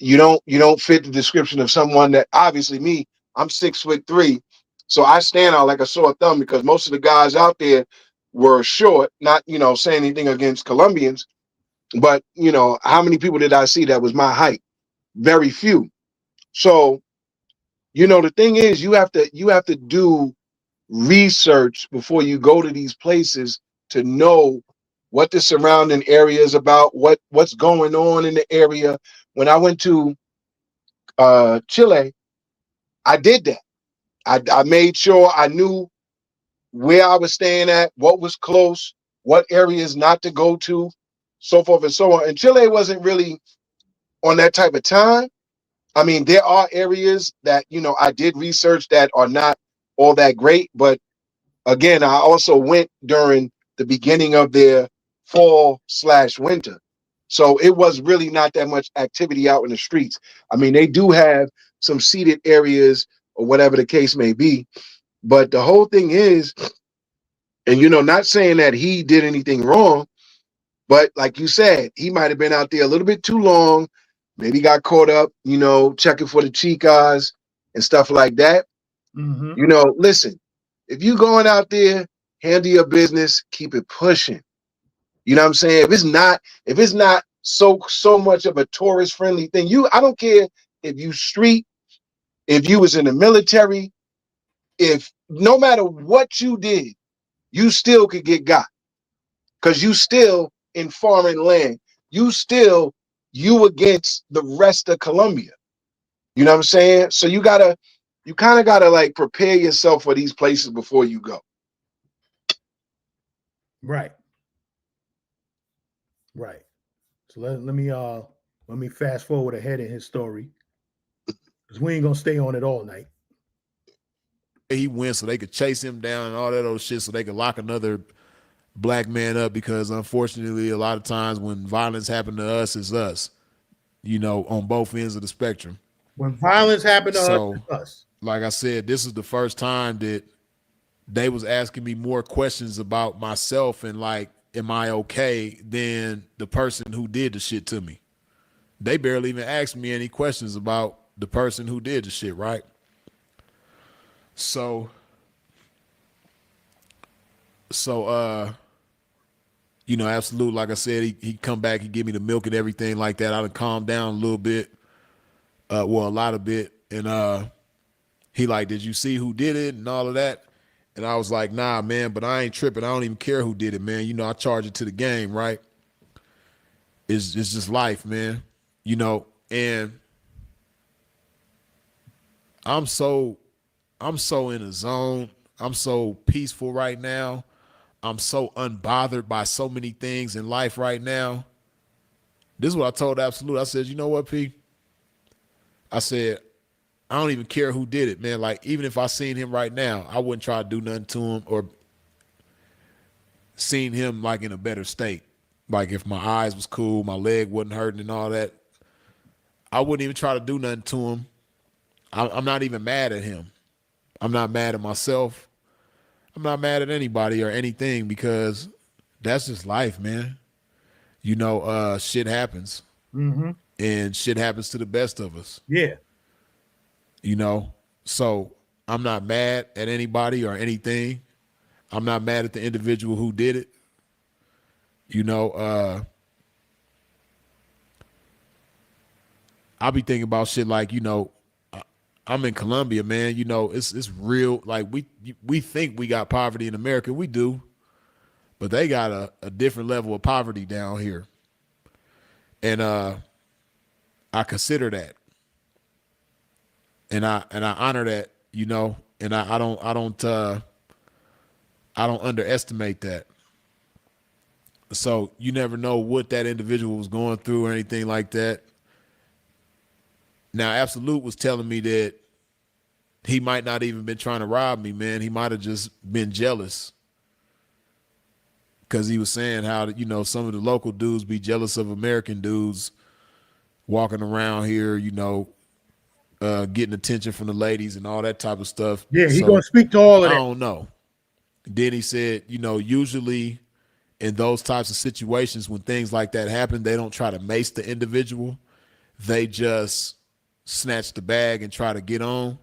You don't fit the description of someone that, obviously me, I'm 6'3", so I stand out like a sore thumb because most of the guys out there were short. Not saying anything against Colombians, but how many people did I see that was my height? Very few. So the thing is, you have to do research before you go to these places to know what the surrounding area is about, what's going on in the area. When I went to Chile, I did that. I made sure I knew where I was staying at, what was close, what areas not to go to, so forth and so on. And Chile wasn't really on that type of time. I mean, there are areas that, I did research that are not all that great. But again, I also went during the beginning of their fall/winter. So it was really not that much activity out in the streets. I mean, they do have some seated areas or whatever the case may be. But the whole thing is, and not saying that he did anything wrong, but like you said, he might have been out there a little bit too long, maybe got caught up, checking for the chicas and stuff like that. Mm-hmm. Listen, if you going out there, handle your business, keep it pushing. You know what I'm saying? If it's not so much of a tourist friendly thing, I don't care if you street, if you was in the military, if no matter what you did, you still could get got because you still in foreign land. You against the rest of Colombia. You know what I'm saying? So you kind of gotta like prepare yourself for these places before you go. Right. Right. So let me fast forward ahead in his story because we ain't gonna stay on it all night. He went so they could chase him down and all that old shit so they could lock another black man up, because unfortunately a lot of times when violence happened to us, it's us, on both ends of the spectrum. When violence happened to So, us, it's us. like I said, this is the first time that they was asking me more questions about myself and like, am I okay, than the person who did the shit to me. They barely even asked me any questions about the person who did the shit, right? So absolute, like I said, he come back, he give me the milk and everything like that. I done calmed down a little bit, a lot of bit, and he like, did you see who did it and all of that? And I was like, nah, man, but I ain't tripping. I don't even care who did it, man. I charge it to the game, right? It's just life, man. And I'm so in a zone. I'm so peaceful right now. I'm so unbothered by so many things in life right now. This is what I told Absolute. I said, you know what, P? I said, I don't even care who did it, man. Like, even if I seen him right now, I wouldn't try to do nothing to him or seen him like in a better state. Like if my eyes was cool, my leg wasn't hurting and all that, I wouldn't even try to do nothing to him. I'm not even mad at him. I'm not mad at myself. I'm not mad at anybody or anything, because that's just life, man. Shit happens. Mm-hmm. And shit happens to the best of us. Yeah. So I'm not mad at anybody or anything. I'm not mad at the individual who did it. I'll be thinking about shit like, I'm in Colombia, man. It's real. Like we think we got poverty in America. We do. But they got a different level of poverty down here. And I consider that. And I honor that, and I don't underestimate that. So you never know what that individual was going through or anything like that. Now, Absolute was telling me that he might not even been trying to rob me, man. He might have just been jealous. Because he was saying how, some of the local dudes be jealous of American dudes walking around here, getting attention from the ladies and all that type of stuff. Yeah, he's going to speak to all of that. I don't know. Then he said, usually in those types of situations, when things like that happen, they don't try to mace the individual. They just snatch the bag and try to get on.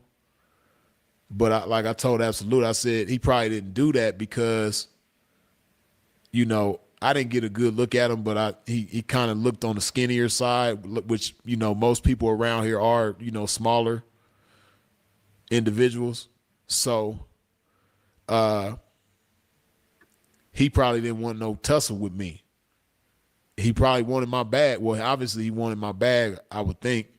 But like I told Absolute, I said he probably didn't do that because, I didn't get a good look at him, but he kind of looked on the skinnier side, which, most people around here are, smaller individuals. So he probably didn't want no tussle with me. He probably wanted my bag. Well, obviously he wanted my bag, I would think,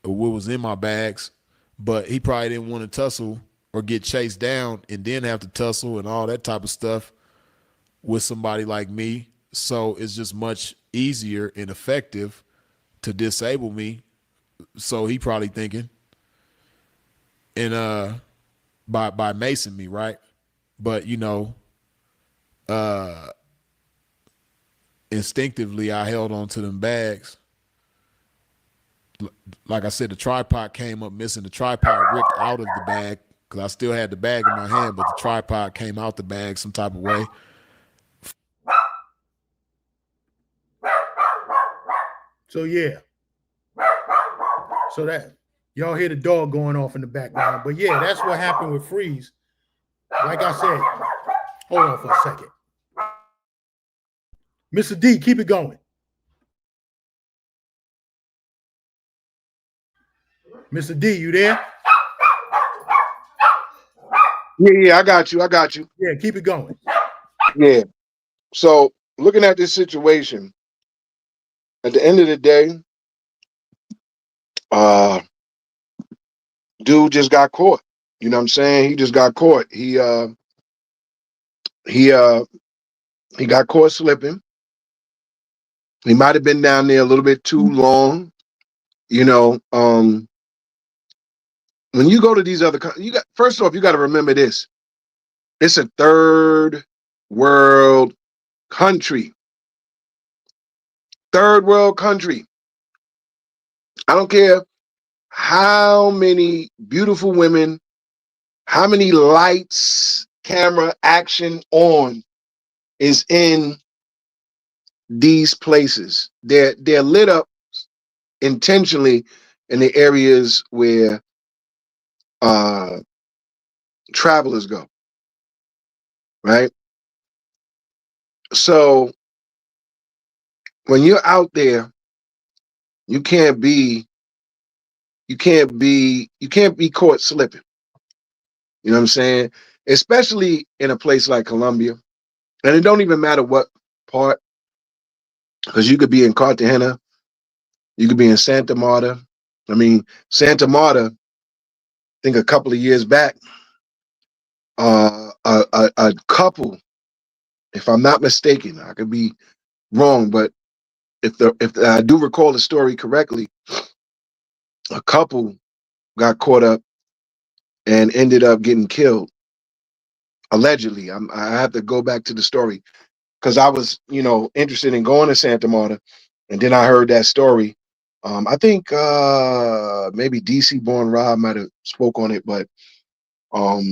or what was in my bags, but he probably didn't want to tussle or get chased down and then have to tussle and all that type of stuff with somebody like me. So it's just much easier and effective to disable me. So he probably thinking. And by macing me, right? But you know, instinctively I held on to them bags. Like I said, the tripod came up missing. The tripod ripped out of the bag because I still had the bag in my hand, but the tripod came out the bag some type of way. So yeah. So that y'all hear the dog going off in the background. But yeah, that's what happened with Freeze. Like I said, hold on for a second. Mr. D, keep it going. Mr. D, you there? Yeah, I got you. I got you. Yeah, keep it going. Yeah. So looking at this situation, at the end of the day, dude just got caught. You know what I'm saying? He just got caught. He got caught slipping. He might have been down there a little bit too long. You know, when you go to these other you got first off, you got to remember this. It's a third world country. Third world country. I don't care how many beautiful women, how many lights, camera, action on is in these places. They're lit up intentionally in the areas where travelers go, right? So when you're out there, you can't be caught slipping. You know what I'm saying? Especially in a place like Colombia. And it don't even matter what part, because you could be in Cartagena, you could be in Santa Marta. I mean, Santa Marta, I think a couple of years back, a couple, if I'm not mistaken, I could be wrong, but if I do recall the story correctly, a couple got caught up and ended up getting killed. Allegedly, I have to go back to the story because I was, interested in going to Santa Marta, and then I heard that story. I think maybe DC Born Rob might have spoke on it, but I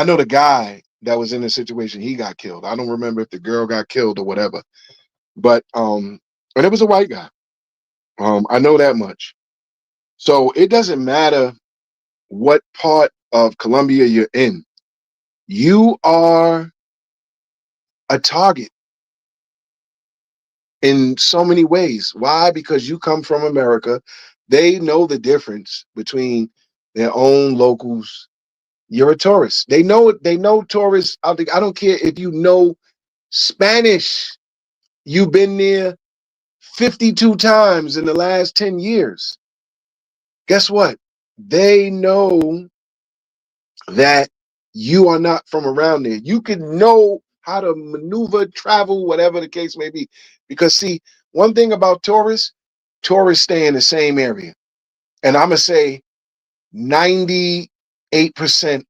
know the guy that was in the situation, he got killed. I don't remember if the girl got killed or whatever, but and it was a white guy. I know that much. So it doesn't matter what part of Colombia you're in. You are a target in so many ways. Why? Because you come from America. They know the difference between their own locals. You're a tourist. They know tourists. I don't care if you know Spanish. You've been there 52 times in the last 10 years. Guess what? They know that you are not from around there. You can know how to maneuver, travel, whatever the case may be. Because see, one thing about tourists stay in the same area. And I'm going to say 98%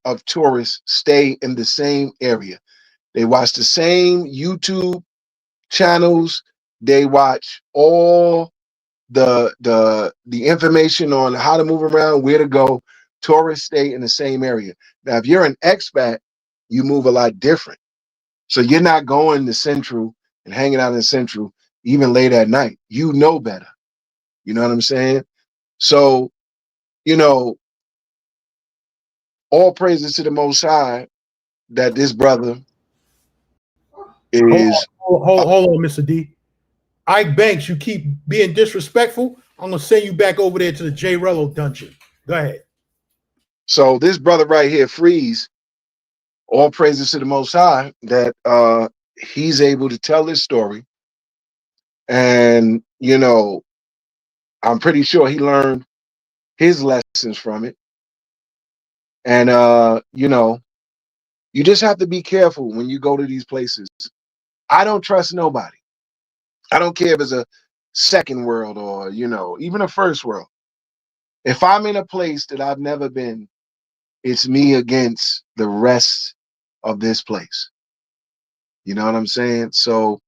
of tourists stay in the same area. They watch the same YouTube channels. They watch all the information on how to move around, where to go. Tourists stay in the same area. Now, if you're an expat, you move a lot different. So you're not going to Central and hanging out in Central even late at night. You know better. You know what I'm saying? So, all praises to the Most High that this brother is. Hold on, Mr. D. Ike Banks, you keep being disrespectful. I'm gonna send you back over there to the J Rello dungeon. Go ahead. So this brother right here, Freeze, all praises to the Most High that he's able to tell his story. And, I'm pretty sure he learned his lessons from it. And, you just have to be careful when you go to these places. I don't trust nobody. I don't care if it's a second world or, even a first world. If I'm in a place that I've never been, it's me against the rest of this place. You know what I'm saying? So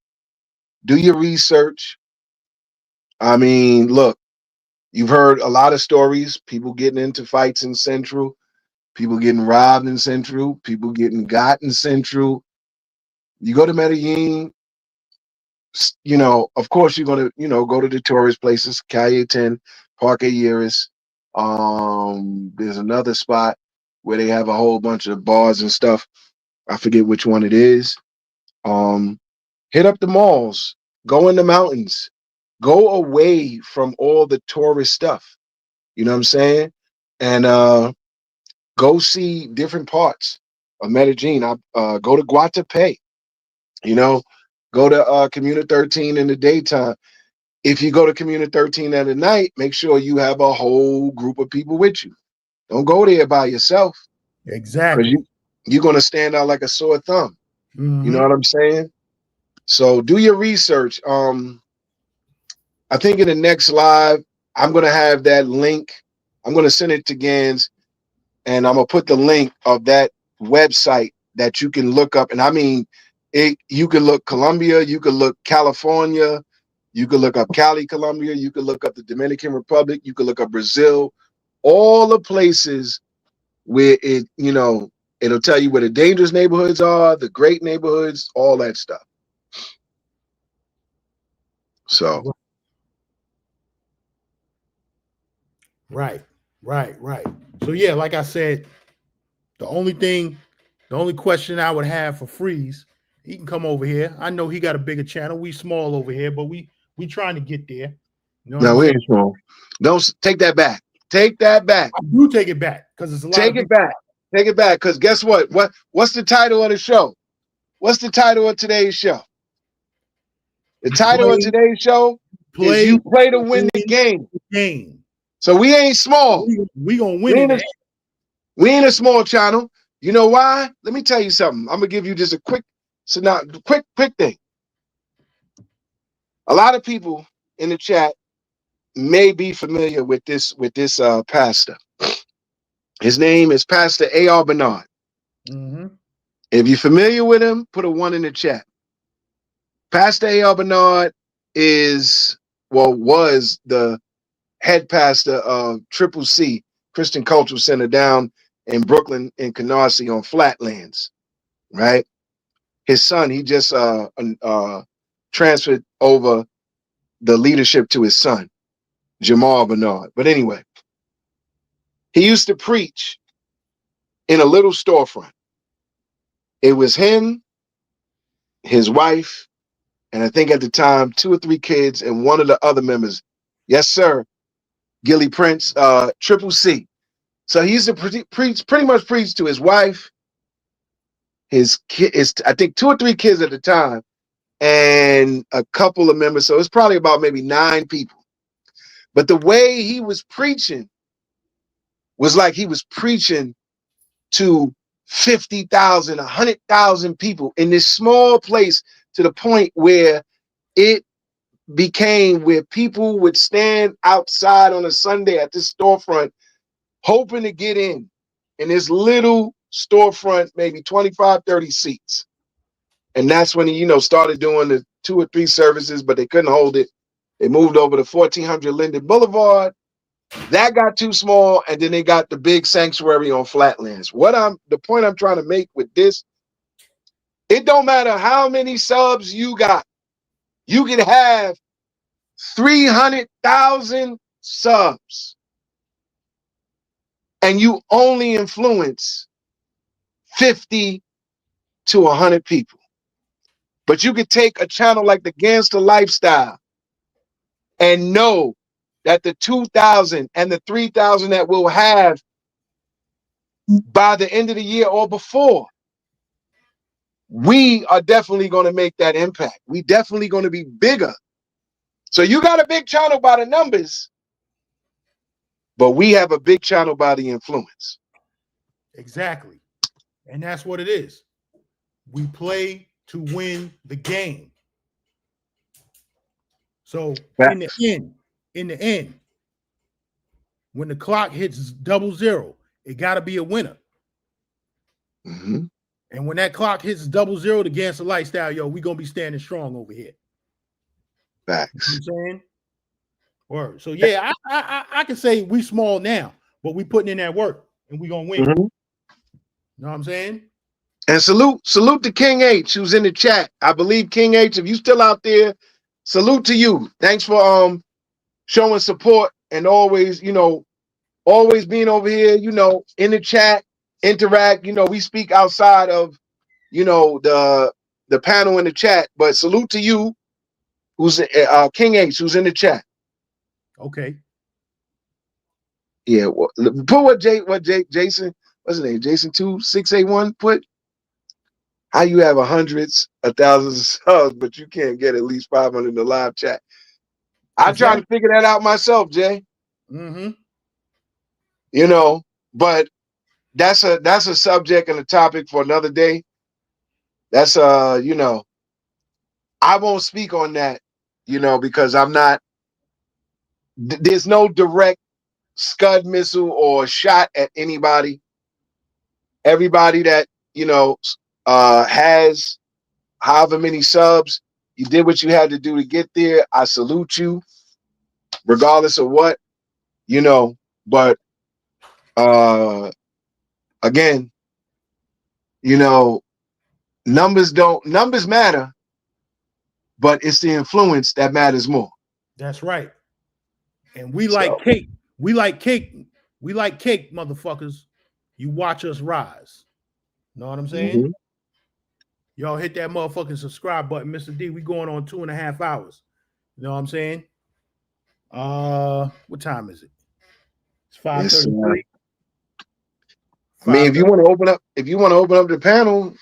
do your research. I mean, look, you've heard a lot of stories, people getting into fights in Central, people getting robbed in Central, people getting got in Central. You go to Medellin, you know, of course you're gonna, you know, go to the tourist places, Calle 10, Parque Iris. There's another spot where they have a whole bunch of bars and stuff. I forget which one it is. Hit up the malls, go in the mountains, go away from all the tourist stuff. You know what I'm saying? And go see different parts of Medellin. Go to Guatapé, you know, go to Comuna 13 in the daytime. If you go to Comuna 13 at night, make sure you have a whole group of people with you. Don't go there by yourself because Exactly. you're going to stand out like a sore thumb. You know Mm-hmm. what I'm saying? So do your research. I think in the next live, I'm going to have that link. I'm going to send it to GanZzta, and I'm going to put the link of that website that you can look up. And I mean, you can look Colombia, you can look California, you can look up Cali, Colombia, you can look up the Dominican Republic, you can look up Brazil, all the places where it, you know, it'll tell you where the dangerous neighborhoods are, the great neighborhoods, all that stuff. So Right. So yeah, like I said, the only question I would have for Freeze, he can come over here. I know he got a bigger channel. We small over here, but we trying to get there. You know what I'm no, we saying? ain't wrong. Don't take that back. Take that back. I do take it back because it's a lot Take of it big. back. Take it back. Because guess what? What's the title of the show? What's the title of today's show? The You title of today's show is play You Play to Win the win Game. the game. So we ain't small. We gonna win We in ain't, the a, end. we ain't a small channel. You know why? Let me tell you something. I'm gonna give you just a quick thing. A lot of people in the chat may be familiar with this pastor. His name is Pastor A.R. Bernard. Mm-hmm. If you're familiar with him, put a 1 in the chat. Pastor A.R. Bernard was the head pastor of Triple C Christian Cultural Center down in Brooklyn in Canarsie on Flatlands, right? His son, he just transferred over the leadership to his son, Jamal Bernard. But anyway, he used to preach in a little storefront. It was him, his wife, and I think at the time 2 or 3 kids and one of the other members. Yes, sir. Gilly Prince, Triple C. So he used to pretty much preach to his wife, his I think 2 or 3 kids at the time, and a couple of members. So it's probably about maybe 9 people. But the way he was preaching was like he was preaching to 50,000, 100,000 people in this small place, to the point where it became where people would stand outside on a Sunday at this storefront hoping to get in this little storefront, maybe 25, 30 seats. And that's when he, started doing the 2 or 3 services, but they couldn't hold it. They moved over to 1400 Linden Boulevard. That got too small, and then they got the big sanctuary on Flatlands. The point I'm trying to make with this, it don't matter how many subs you got. You can have 300,000 subs, and you only influence 50 to 100 people. But you could take a channel like the GanZzta Lifestyle and know that the 2,000 and the 3,000 that we'll have by the end of the year or before, we are definitely going to make that impact. We definitely going to be bigger. So you got a big channel by the numbers, but we have a big channel by the influence. Exactly. And that's what it is. We play to win the game. So in the end, when the clock hits 00, it got to be a winner. Mm-hmm. And when that clock hits 00, the GanZzta Lifestyle, yo, we gonna be standing strong over here. Facts. You know what I'm saying? Word. So yeah, I can say we small now, but we putting in that work and we gonna win. Mm-hmm. You know what I'm saying? And salute to King H, who's in the chat. I believe King H, if you still out there, salute to you. Thanks for showing support and always, always being over here, in the chat, interact. We speak outside of, the panel in the chat. But salute to you, who's King H, who's in the chat. Okay. Yeah, put what Jason, what's his name? Jason 2681 put. How you have hundreds of thousands of subs, but you can't get at least 500 in the live chat? I'm trying to figure that out myself, Jay. Mm-hmm. But that's a subject and a topic for another day. That's I won't speak on that, because I'm not. There's no direct Scud missile or shot at anybody. Everybody that has however many subs, you did what you had to do to get there. I salute you, regardless of what, but again, numbers matter, but it's the influence that matters more. That's right. And we like cake. We like cake. We like cake, motherfuckers. You watch us rise. Know what I'm saying? Mm-hmm. Y'all hit that motherfucking subscribe button, Mr. D. We going on 2.5 hours. You know what I'm saying? What time is it? It's 5:33. I mean, if you want to open up the panel.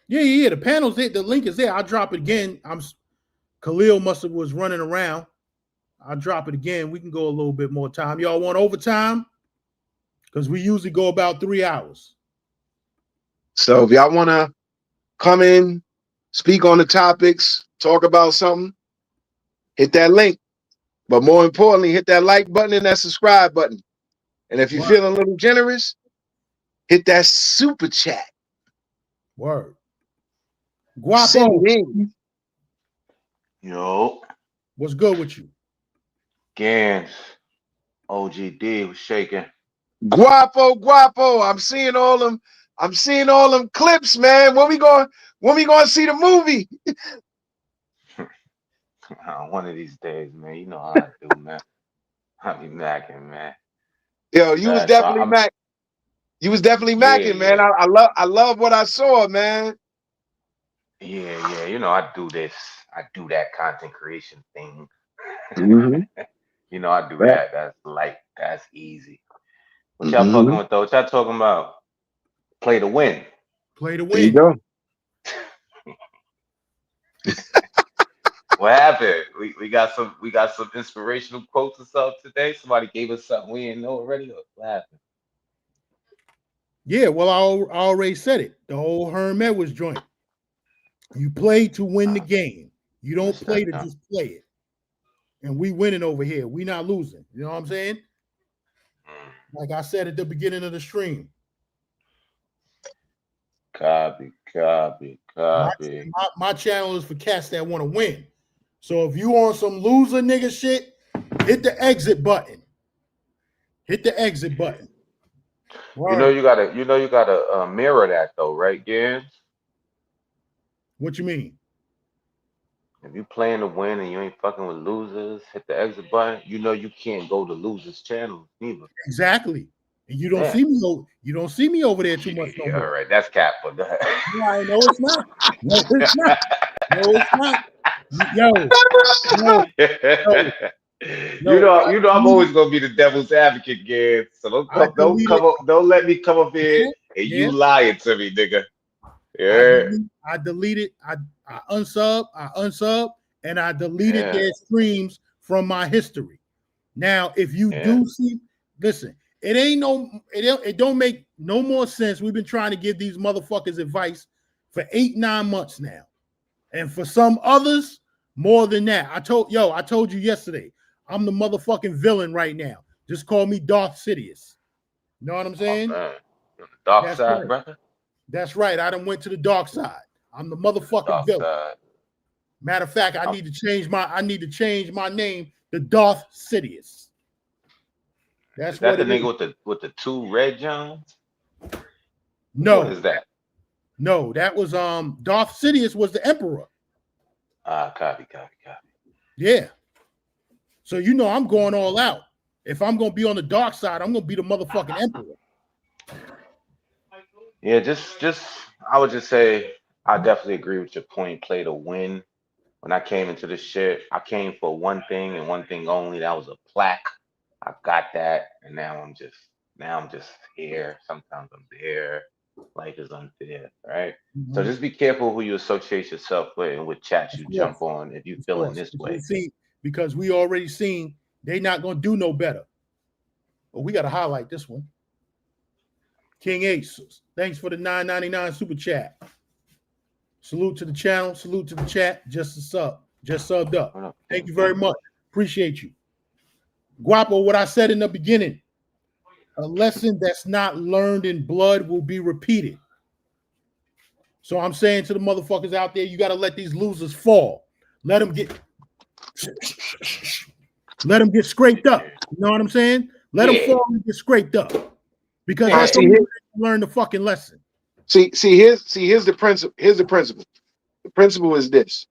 Yeah. The panel's there. The link is there. I'll drop it again. Khalil was running around. I'll drop it again. We can go a little bit more time. Y'all want overtime? Because we usually go about 3 hours. So if y'all want to come in, speak on the topics, talk about something, hit that link. But more importantly, hit that like button and that subscribe button. And if you're feeling a little generous, hit that super chat. Word. Guapo. Yo. What's good with you? Gans. OGD was shaking. Guapo. I'm seeing all them clips, man. When we going to see the movie? One of these days, man. You know how I do, man. I be macking, man. Yo, you was definitely macking. You was definitely macking, man. Yeah. I love what I saw, man. Yeah. You know, I do that content creation thing. Mm-hmm. I do that. That's easy. What y'all fucking with though? What y'all talking about? Play to win. Play to There you win. go. What happened? We got some inspirational quotes or something today. Somebody gave us something we didn't know already. What happened? Yeah, well, I already said it. The whole Herm Edwards joint. You play to win the game. You don't play to just play it. And we winning over here. We not losing. You know what I'm saying? Like I said at the beginning of the stream. Copy. My channel is for cats that want to win. So if you on some loser nigga shit, hit the exit button. Hit the exit button. You know you gotta mirror that though, right, Gans? What you mean? If you playing to win and you ain't fucking with losers, hit the exit button. You know you can't go to losers channel neither. Exactly. And you don't see me. You don't see me over there too much no more. All right, that's cap. But go ahead. No, it's not. No, it's not. No, it's not. Yo. You know I'm always gonna be the devil's advocate, Gans. So don't let me come up here and you lying to me, nigga. Yeah. I deleted, I unsub, and I deleted their streams from my history. Now, if you do see, listen, it don't make no more sense. We've been trying to give these motherfuckers advice for 8-9 months now. And for some others, more than that. I told you yesterday, I'm the motherfucking villain right now. Just call me Darth Sidious. You know what I'm saying? Dark side, brother. That's right. I done went to the dark side. I'm the motherfucking Dark villain. side. Matter of fact, I need to change my name to Darth Sidious. That's Is that what the it is. nigga with the two red Jones? No. What is that? No, that was Darth Sidious was the emperor. Copy. Yeah. So you know I'm going all out. If I'm gonna be on the dark side, I'm gonna be the motherfucking emperor. Yeah, just I would just say I definitely agree with your point. Play to win. When I came into this shit, I came for one thing and one thing only. That was a plaque. I got that, and now I'm just here. Sometimes I'm there. Life is unfair, right? So just be careful who you associate yourself with and with chats you jump on if you feeling this way. See, because we already seen they not gonna do no better. But we gotta highlight this one. King Ace, thanks for the $9.99 super chat. Salute to the channel, salute to the chat. Just subbed up. Thank you very much. Appreciate you. Guapo, what I said in the beginning, a lesson that's not learned in blood will be repeated. So I'm saying to the motherfuckers out there, you got to let these losers fall. Let them get scraped up. You know what I'm saying? Let them fall and get scraped up. Because that's the only way to learn the fucking lesson. Here's the principle. Here's the principle. The principle is this.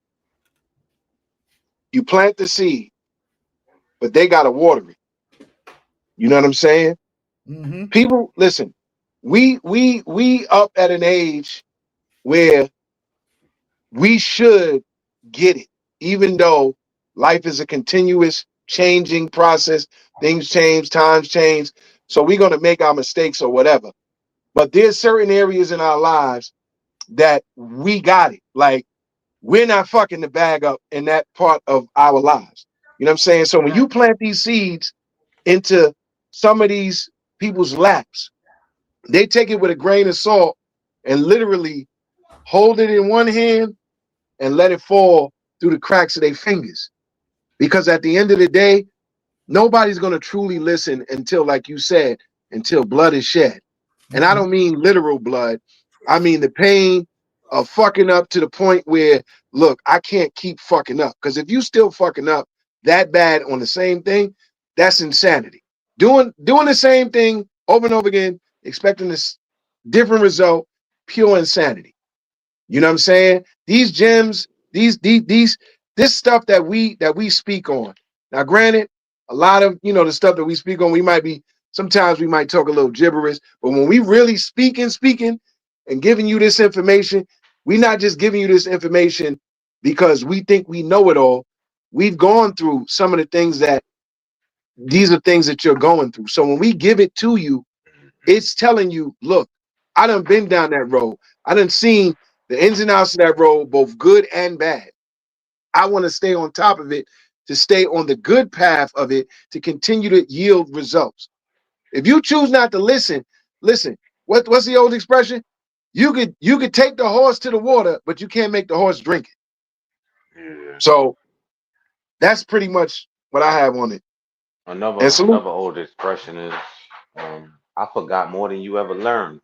You plant the seed, but they gotta water it. You know what I'm saying? Mm-hmm. People, listen, we up at an age where we should get it, even though life is a continuous changing process. Things change, times change. So we're gonna make our mistakes or whatever. But there's certain areas in our lives that we got it. Like, we're not fucking the bag up in that part of our lives. You know what I'm saying? So when you plant these seeds into some of these people's laps, they take it with a grain of salt and literally hold it in one hand and let it fall through the cracks of their fingers. Because at the end of the day, nobody's going to truly listen until, like you said, until blood is shed. And I don't mean literal blood. I mean the pain of fucking up to the point where, look, I can't keep fucking up. Because if you still fucking up that bad on the same thing, that's insanity. Doing the same thing over and over again, expecting this different result, pure insanity. You know what I'm saying? These gems, this stuff that we speak on. Now, granted, a lot of the stuff that we speak on, sometimes we might talk a little gibberish, but when we really speaking and giving you this information, we're not just giving you this information because we think we know it all. We've gone through some of the things these are things that you're going through. So when we give it to you, it's telling you, look, I done been down that road. I done seen the ins and outs of that road, both good and bad. I want to stay on top of it, to stay on the good path of it, to continue to yield results. If you choose not to listen, what's the old expression? You could take the horse to the water, but you can't make the horse drink it. Yeah. So that's pretty much what I have on it. Another old expression is, I forgot more than you ever learned.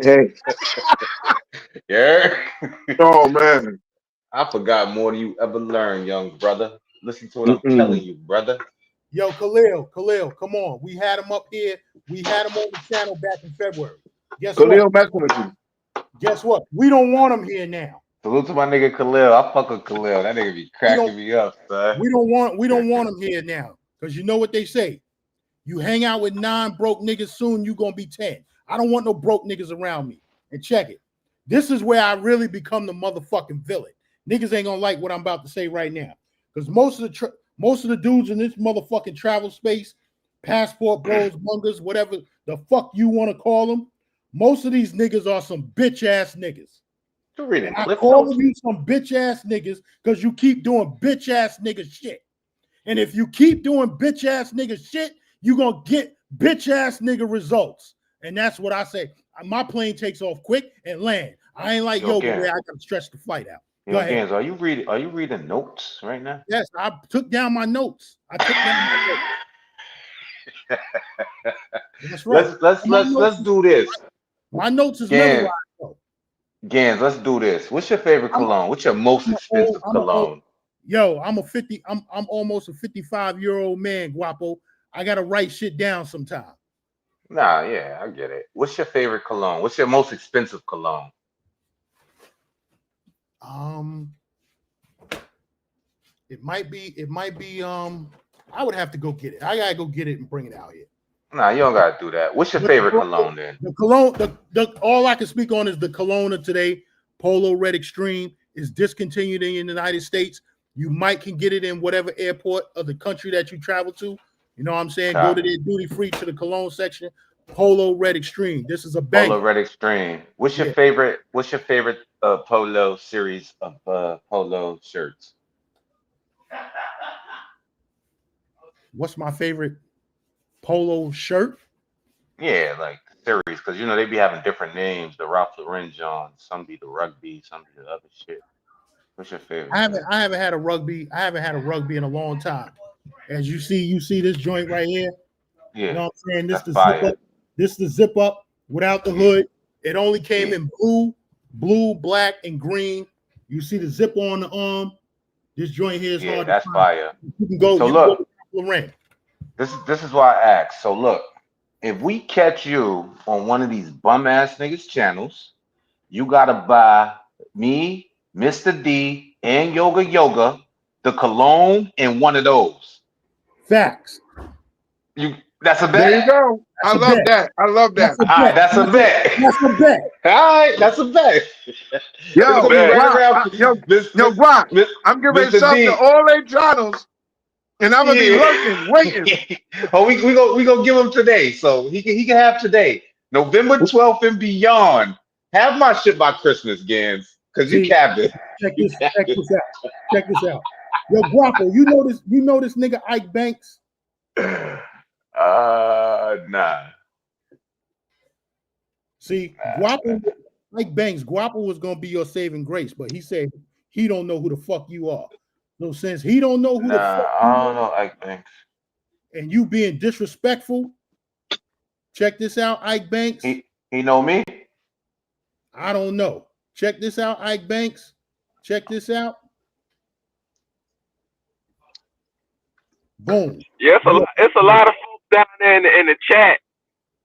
Hey. Yeah. Oh man. I forgot more than you ever learned, young brother. Listen to what I'm telling you, brother. Yo, Khalil, come on. We had him up here. We had him on the channel back in February. Guess Khalil what? messing with you. Guess what? We don't want him here now. Salute to my nigga Khalil. I fuck with Khalil. That nigga be cracking me up, son. We don't want him here now. Because you know what they say. You hang out with 9 broke niggas, soon you gonna be 10. I don't want no broke niggas around me. And check it. This is where I really become the motherfucking villain. Niggas ain't gonna like what I'm about to say right now. Because most of the dudes in this motherfucking travel space, passport bros, mungers, whatever the fuck you want to call them, most of these niggas are some bitch ass niggas. And I call you some bitch ass niggas because you keep doing bitch ass nigga shit. And if you keep doing bitch ass nigga shit, you're gonna get bitch ass nigga results. And that's what I say. My plane takes off quick and land. I ain't like yoga where I gotta stretch the flight out. Go ahead. GanZzta, are you reading notes right now? Yes, I took down my notes. That's right. Let's do this. My notes is Gans, memorized though. Gans, let's do this. What's your favorite cologne? What's your most expensive cologne? Yo, I'm almost a 55-year-old man, Guapo. I gotta write shit down sometime. Nah, yeah, I get it. What's your favorite cologne? What's your most expensive cologne? It might be I would have to go get it. I gotta go get it and bring it out here. Nah, you don't gotta do that. What's your favorite cologne then? The cologne, all I can speak on is the cologne of today. Polo Red Extreme is discontinued in the United States. You might can get it in whatever airport of the country that you travel to. You know what I'm saying? Go to their duty free to the cologne section. Polo Red Extreme. This is a banger. Polo Red Extreme. What's your favorite Polo series of polo shirts? What's my favorite polo shirt? Yeah, like series, because they be having different names. The Ralph Lauren John, some be the rugby, some be the other shit. What's your favorite? I haven't had a rugby. I haven't had a rugby in a long time. As you see this joint right here. Yeah, you know what I'm saying? This the fire. zip up. This the zip up without the hood. It only came in blue, black, and green. You see the zip on the arm. This joint here is hard. That's to find. fire. You can go. So you look, can go to Lauren. this is why I asked. So look, if we catch you on one of these bum ass niggas channels, you gotta buy me, Mr. D, and Yoga the cologne in one of those. Facts. That's a bet. There you go. I love that. I love that. All right, that's a bet. That's a bet. All right, that's a bet. Yo, Guap, I'm getting ready to sub to all their channels, and I'm gonna be lurking, waiting. Oh, we gonna give him today, so he can have today, November 12th and beyond. Have my shit by Christmas, Gans, because you capped it. Check this out. Yo, Guapo, you know this nigga Ike Banks? Nah. See, Guapo, Ike Banks, Guapo was gonna be your saving grace, but he said he don't know who the fuck you are. No sense. He don't know who the fuck I don't know Ike Banks. And you being disrespectful. Check this out, Ike Banks. He know me? I don't know. Check this out, Ike Banks. Check this out. Boom. Yeah, it's a lot of folks down there in the chat.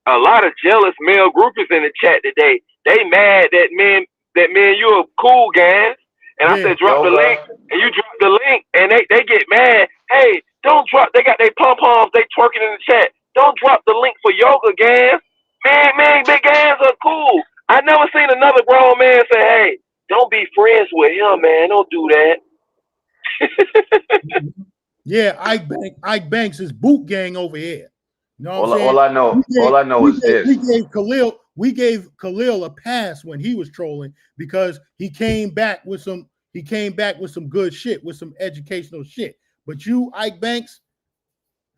A lot of jealous male groupies in the chat today. They mad that me and you are cool, guys. And I said drop the link, and you drop the link, and they get mad. Hey, don't drop. They got their pom poms. They twerking in the chat. Don't drop the link for yoga, guys. Man, big guys are cool. I never seen another grown man say, "Hey, don't be friends with him, man. Don't do that." Yeah, Ike Banks is boot gang over here. You know what I'm saying? All I know is this. We gave Khalil a pass when he was trolling because he came back with some good shit, with some educational shit. But you, Ike Banks,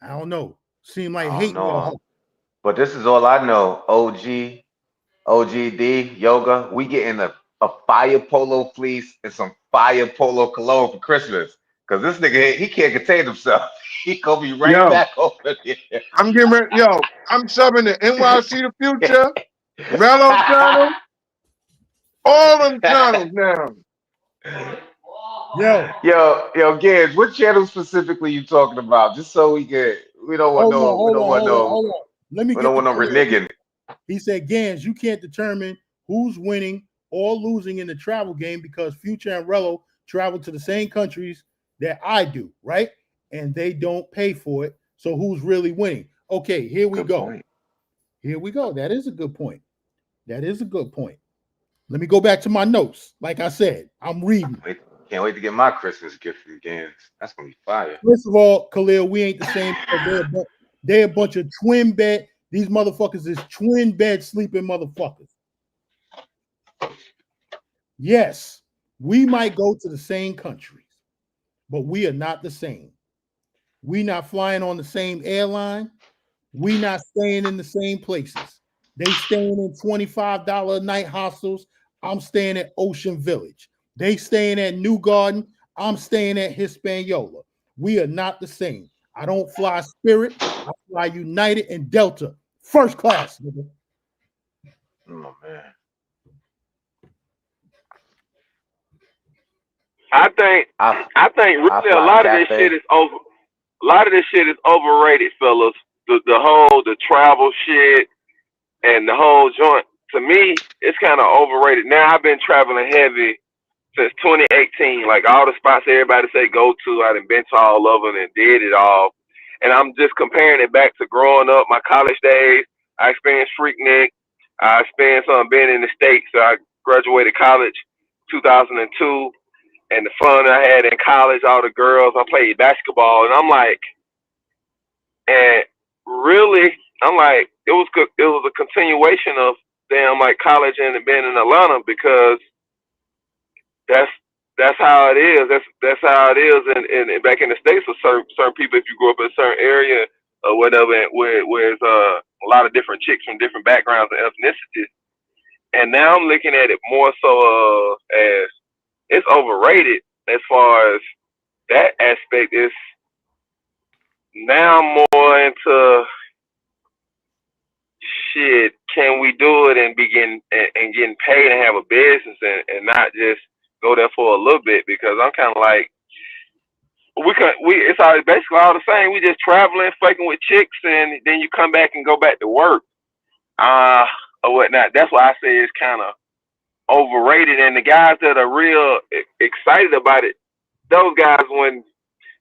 I don't know. Seem like hating your heart. But this is all I know. OGD, Yoga, we getting a fire polo fleece and some fire polo cologne for Christmas. Because this nigga, he can't contain himself. He gonna be right back over there. I'm getting ready. I'm subbing to NYC The Future, Mellow channel, all them channels now. Yo, Gans, what channel specifically you talking about? Just so we don't want no reneging. He said, Gans, you can't determine who's winning or losing in the travel game because Future and Rello travel to the same countries that I do, right? And they don't pay for it. So who's really winning? Okay, here we go. Here we go. That is a good point. Let me go back to my notes. Like I said, I'm reading. Can't wait to get my Christmas gift from Gans. That's gonna be fire. First of all, Khalil, we ain't the same. They're a bunch of twin bed. These motherfuckers is twin bed sleeping motherfuckers. Yes, we might go to the same countries, but we are not the same. We not flying on the same airline. We not staying in the same places. They staying in $25 a night hostels. I'm staying at Ocean Village. They staying at New Garden. I'm staying at Hispaniola. We are not the same. I don't fly Spirit. I fly United and Delta. First class, nigga. Oh man. I think really a Fly lot of this shit Cafe. is over. A lot of this shit is overrated, fellas. The travel shit and the whole joint. To me, it's kind of overrated. Now I've been traveling heavy since 2018. Like all the spots everybody say go to, I done been to all of them and did it all. And I'm just comparing it back to growing up, my college days. I experienced Freaknik. I experienced being in the States. So I graduated college 2002. And the fun I had in college, all the girls, I played basketball. And I'm like, and really, I'm like, it was good. It was a continuation of damn like college and being in Atlanta because that's how it is. That's how it is. And back in the States, for certain people, if you grew up in a certain area or whatever, where it's a lot of different chicks from different backgrounds and ethnicities. And now I'm looking at it more so as it's overrated as far as that aspect is. Now I'm more into shit. Can we do it and begin and getting paid and have a business and not just go there for a little bit? Because I'm kind of like it's all basically all the same. We just traveling, fucking with chicks, and then you come back and go back to work, or whatnot. That's why I say it's kind of overrated. And the guys that are real excited about it, those guys wouldn't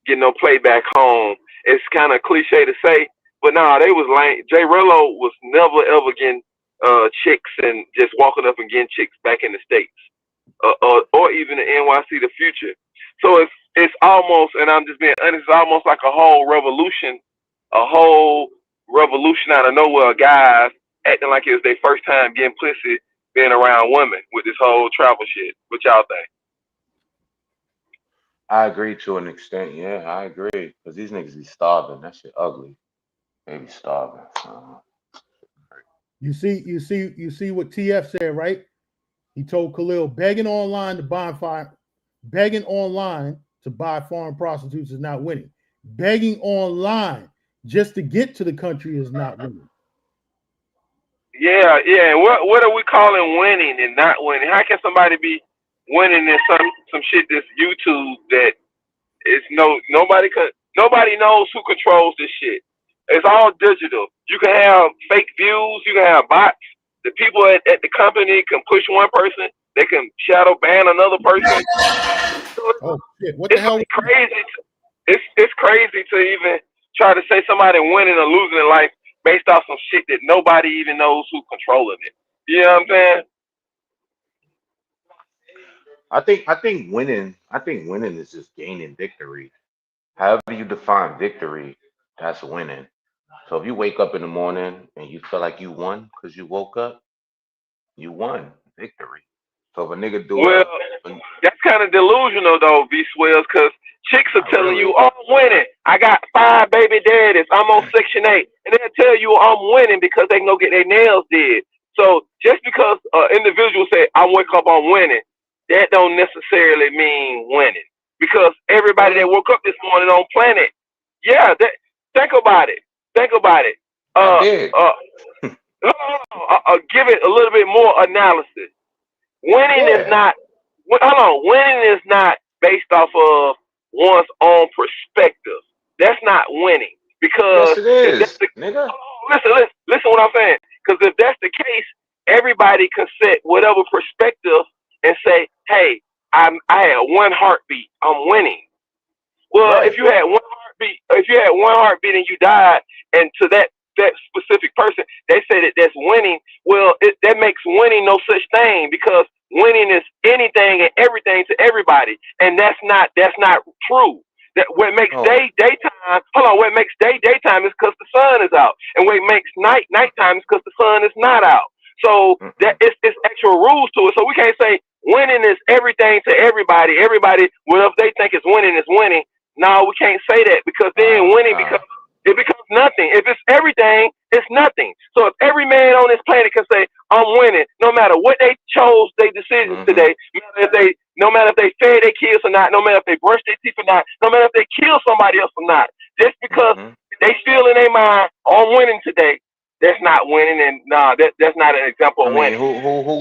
get no play back home. It's kind of cliche to say, but no, they was lame. Jay Rello was never ever getting chicks and just walking up and getting chicks back in the States, or even the NYC, the future. So it's almost, and I'm just being honest, it's almost like a whole revolution out of nowhere. Guys acting like it was their first time getting pussy, being around women with this whole travel shit. What y'all think? I agree to an extent. Yeah, I agree. Because these niggas be starving. That shit ugly. They be starving. You see what TF said, right? He told Khalil begging online to buy foreign prostitutes is not winning. Begging online just to get to the country is not winning. Yeah. And what are we calling winning and not winning? How can somebody be winning in some shit that's YouTube that is nobody knows who controls this shit. It's all digital. You can have fake views, you can have bots. The people at the company can push one person, they can shadow ban another person. Oh shit! What the hell? Like crazy. It's crazy to even try to say somebody winning or losing in life based off some shit that nobody even knows who's controlling it. You know what I'm saying? I think winning is just gaining victory. However you define victory, that's winning. So if you wake up in the morning and you feel like you won because you woke up, you won victory. So if a nigga do Well, a that's kind of delusional though, V Swells, because chicks are not telling really. you, "Oh, I'm winning. I got 5 baby daddies. I'm on Section 8," and they'll tell you I'm winning because they can go get their nails did. So just because an individual say I wake up, I'm winning, that don't necessarily mean winning. Because everybody that Really? woke up this morning on planet, yeah, think about it. Think about it. I Uh, did. uh, give it a little bit more analysis. Winning is Yeah. not. Hold on. Winning is not based off of one's own perspective. That's not winning. Because Yes, it if that's is, the nigga. listen what I'm saying. Because if that's the case, everybody can set whatever perspective and say, "Hey, I had one heartbeat. I'm winning." Well, Right. if you had one heartbeat and you died, and to that specific person, they say that that's winning. Well, that makes winning no such thing because winning is anything and everything to everybody, and that's not true. That what makes Oh. daytime. Hold on, what makes daytime is because the sun is out, and what makes nighttime is because the sun is not out. So that Mm-mm. it's actual rules to it. So we can't say winning is everything to everybody. Everybody, whatever they think is winning. No, we can't say that because then winning Nah. becomes nothing. If it's everything, it's nothing. So if every man on this planet can say, "I'm winning," no matter what they chose, their decisions Mm-hmm. today, no matter if they fed their kids or not, no matter if they brushed their teeth or not, no matter if they killed somebody else or not, just because Mm-hmm. they feel in their mind, "I'm winning today," that's not winning, and nah, that's not an example I of mean, winning.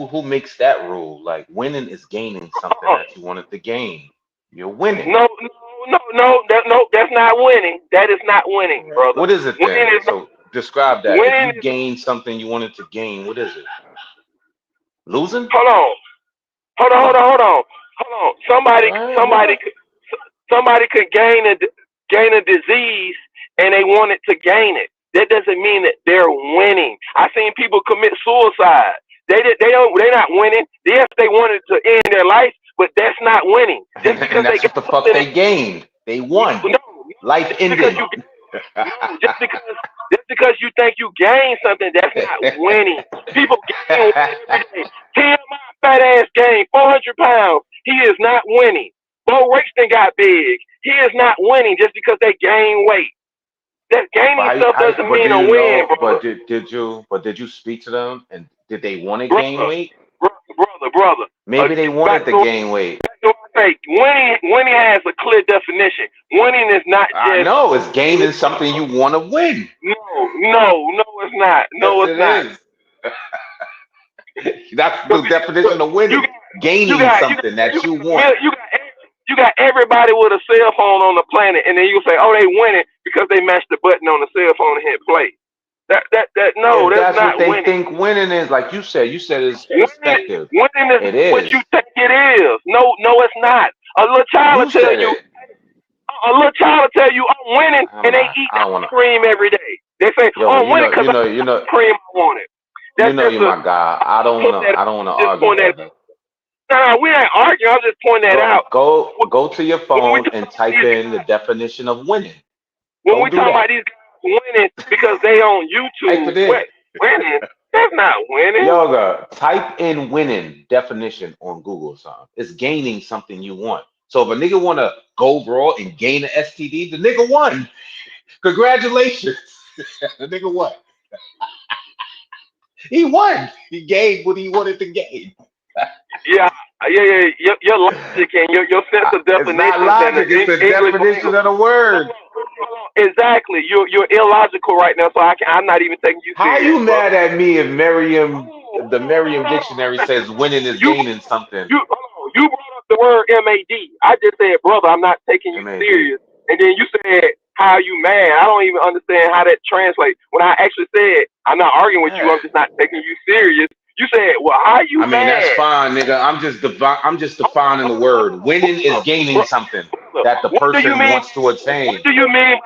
who makes that rule? Like winning is gaining something Uh-uh. that you wanted to gain. You're winning. No, that's not winning. That is not winning, brother. What is it Winning then? is not, So describe that. If winning you is. gain something you wanted to gain, what is it? Losing? Hold on, hold on. All right, nigga. Somebody could gain a disease and they wanted to gain it. That doesn't mean that they're winning. I've seen people commit suicide. They're not winning. Yes, they wanted to end their life, but that's not winning. Just And because they that's what got the fuck something. they gained. They won. No, Life just because ending. you no, just because you think you gain something, that's not winning. People gain weight every day. TMI fat ass gained 400 pounds. He is not winning. Bo Rixton got big. He is not winning just because they gain weight. That gaining stuff doesn't But mean do a you win, know? brother. Did you speak to them and did they want to gain Brother, weight? brother. Maybe they wanted to gain weight. Back to what I say, winning has a clear definition. Winning is not I just know it's gaining something you want to win. no, it's not. Yes, No, it's it not. is. That's the definition of You winning. you Gaining got you something got you that you want. got, you got you got everybody with a cell phone on the planet, and then you say, "Oh, they winning because they mashed the button on the cell phone and hit play." No, If that's that's what not they winning. think winning is, like you said it's Winning, perspective. winning is It what you is. think it is. No, it's not. A little child will You tell said you. it. I'm winning, and they eat I don't ice wanna cream every day. They say, yo, "Oh, but I'm winning because I ate ice cream I wanted." That's just you're a my guy. I don't wanna just argue, point that. brother. No, we ain't arguing. I'm just pointing that out. Go to your When we phone talk and about type these in the guys, definition of winning. when Go we do talk about that. these guys winning because they on Type YouTube, it in. what winning? That's not winning. Yoga, type in winning definition on Google or something. It's gaining something you want. So if a nigga wanna go raw and gain an STD, the nigga won. Congratulations. The nigga won. He won. He gained what he wanted to gain. Yeah. Your logic and your sense of It's not definitions and the logic, it's the English definition lingo. of the word. Exactly. You're illogical right now, so I'm not even taking you How serious, you brother. mad at me if the Merriam Hold dictionary on. says winning is You gaining something? you brought up the word MAD. I just said, brother, I'm not taking you MAD. serious. And then you said, how you mad? I don't even understand how that translates. When I actually said, I'm not arguing with you, Yeah. I'm just not taking you serious. You said, well, how you I mean, that's mad? fine, nigga. I'm just defining the word. Winning is gaining something Brother, that the what do you person mean? wants to What attain. do you mean?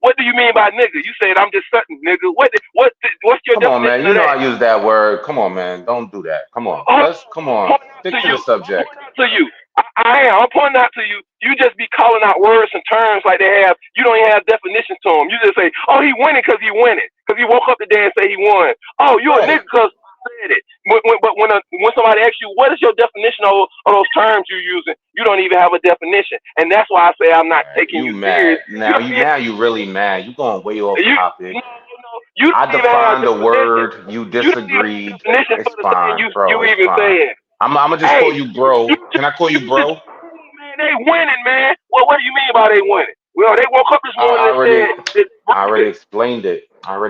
What do you mean by nigga? You said I'm just certain nigga. What's your Come on, man. definition You of know that? I use that word. Come on, man. Don't do that. Come on. Hold Let's come on, I'm on. pointing out Stick to to you. the subject. I am. I'm pointing out to you. You just be calling out words and terms like they have. You don't even have definitions to them. You just say, "Oh, he winning because he winning because he woke up today and say he won." Oh, you a Right. nigga because said it. But when somebody asks you what is your definition of those terms you're using, you don't even have a definition, and that's why I say I'm not Right. taking You you serious. mad. Now you really mad. You going way off You topic. you I don't even have defined a the definition. word. You You don't even have a disagreed. definition It's for the saying fine, bro. you It's even fine. saying. I'm gonna just call Hey, you bro. Can I call you you just bro? man, they winning, man. Well, what do you mean by they winning? Well, they woke up this morning and said it's I already breakfast.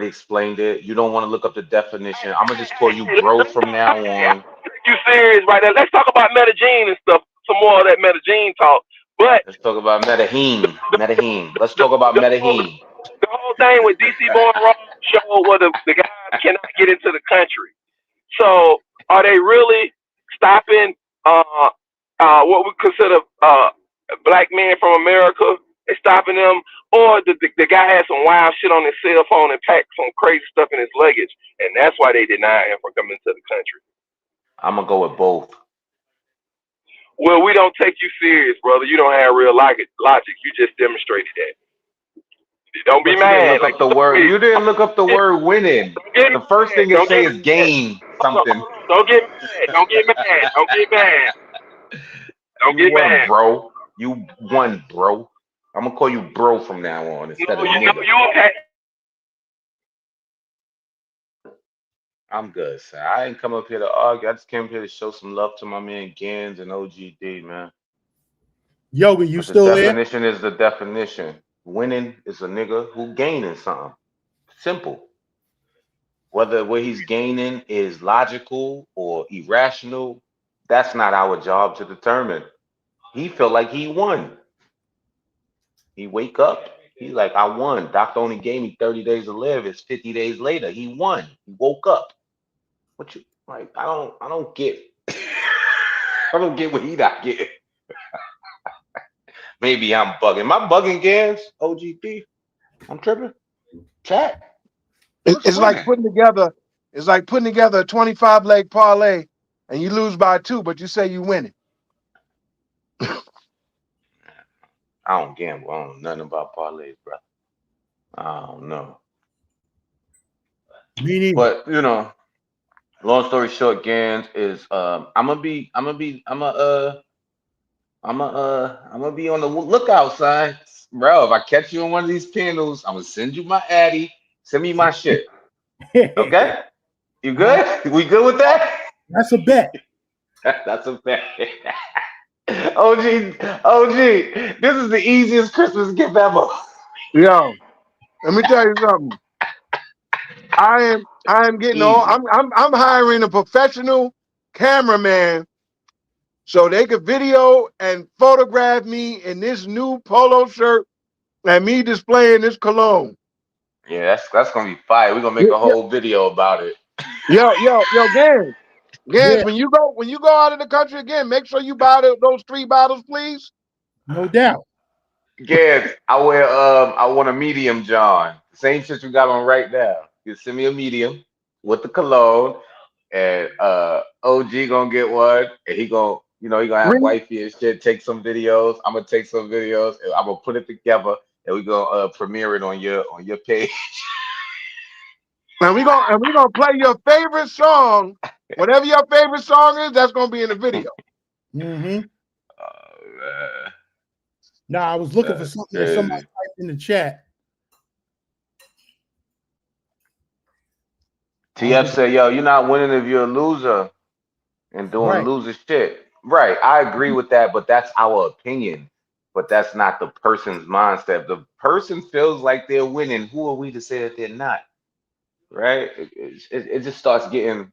explained it. You don't want to look up the definition. I'm gonna just call you Hey, bro from now I'm on. taking you serious right now. Let's talk about Medellin and stuff. Some more of that Medellin talk. But Let's talk about Medellin. the, Medellin. Let's the, talk about the, whole, Medellin. the whole thing with DC Born Raw showed where the guys cannot get into the country. So are they really stopping what we consider black men from America? They stopping them, or the guy had some wild shit on his cell phone and packed some crazy stuff in his luggage, and that's why they deny him from coming to the country. I'm gonna go with both. Well, we don't take you serious, brother. You don't have real logic. You just demonstrated that. Don't be But you didn't mad. look Like up you the told word. me. You didn't look up the word winning. Don't get The first mad. thing it Don't say get is mad. gain Hold something. on. Don't get mad. Don't get mad. Don't get mad. Don't You get won, mad. bro. You won, bro. I'm gonna call you bro from now on instead No, of you know nigga. you okay. I'm good, sir. I ain't come up here to argue. I just came up here to show some love to my man GanZzta and OGD, man. Yoga, you But the still there? definition is the definition. Winning is a nigga who gaining something. Simple. Whether what he's gaining is logical or irrational, that's not our job to determine. He felt like he won. He wake up, he's like, I won. Doctor only gave me 30 days to live. It's 50 days later. He won. He woke up. What you like? I don't get I don't get what he not getting. Maybe I'm bugging. Am I bugging Gans? OGP? I'm tripping. Chat. What's It's like winning? putting together. It's like putting together a 25 leg parlay, and you lose by 2, but you say you win it. I don't gamble. I don't know nothing about parlays, bro. I don't know. Me neither. But you know, long story short, Gans is I'm gonna be on the lookout side, bro. If I catch you on one of these panels, I'm gonna send you my addy. Send me my shit. Okay? You good? We good with that? That's a bet. That's a fact. OG, this is the easiest Christmas gift ever. Yo, let me tell you something. I am getting all. Easy. I'm hiring a professional cameraman so they could video and photograph me in this new polo shirt and me displaying this cologne. Yeah, that's gonna be fire. We're gonna make a Yeah. whole video about it. Yo, Gans, Yeah, when you go out of the country again, make sure you buy those 3 bottles, please. no doubt. Gans, I want a medium, John. Same shit you got on right now. You send me a medium with the cologne, and OG gonna get one, and he gonna have Re- wifey and shit take some videos. I'm gonna take some videos, and I'm gonna put it together, and we gonna premiere it on your page. And we gonna play your favorite song, whatever your favorite song is. That's gonna be in the video. Mm-hmm. Oh man, Now I was looking for that's something that somebody crazy. typed in the chat. I was TF looking, said, "Yo, you're not winning if you're a loser and doing right. loser shit." Right, I agree with that, but that's our opinion. But that's not the person's mindset. If the person feels like they're winning, who are we to say that they're not? Right? It just starts getting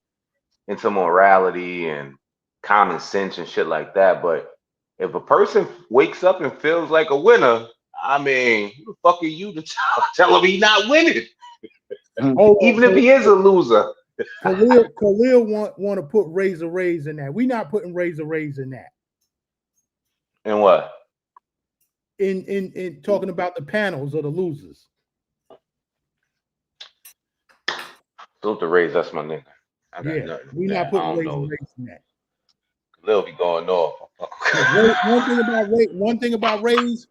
into morality and common sense and shit like that. But if a person wakes up and feels like a winner, I mean, who the fuck are you to tell him he's not winning? Hold Even if on. he is a loser. Khalil want to put Razor Rays in that. We're not putting Razor Rays in that. And what? In talking about the panels of the losers. Salute the Rays, that's my nigga. I got Yeah, nothing with we're not that. I putting don't Razor know. Rays in that. Lil be going off. One thing about Rays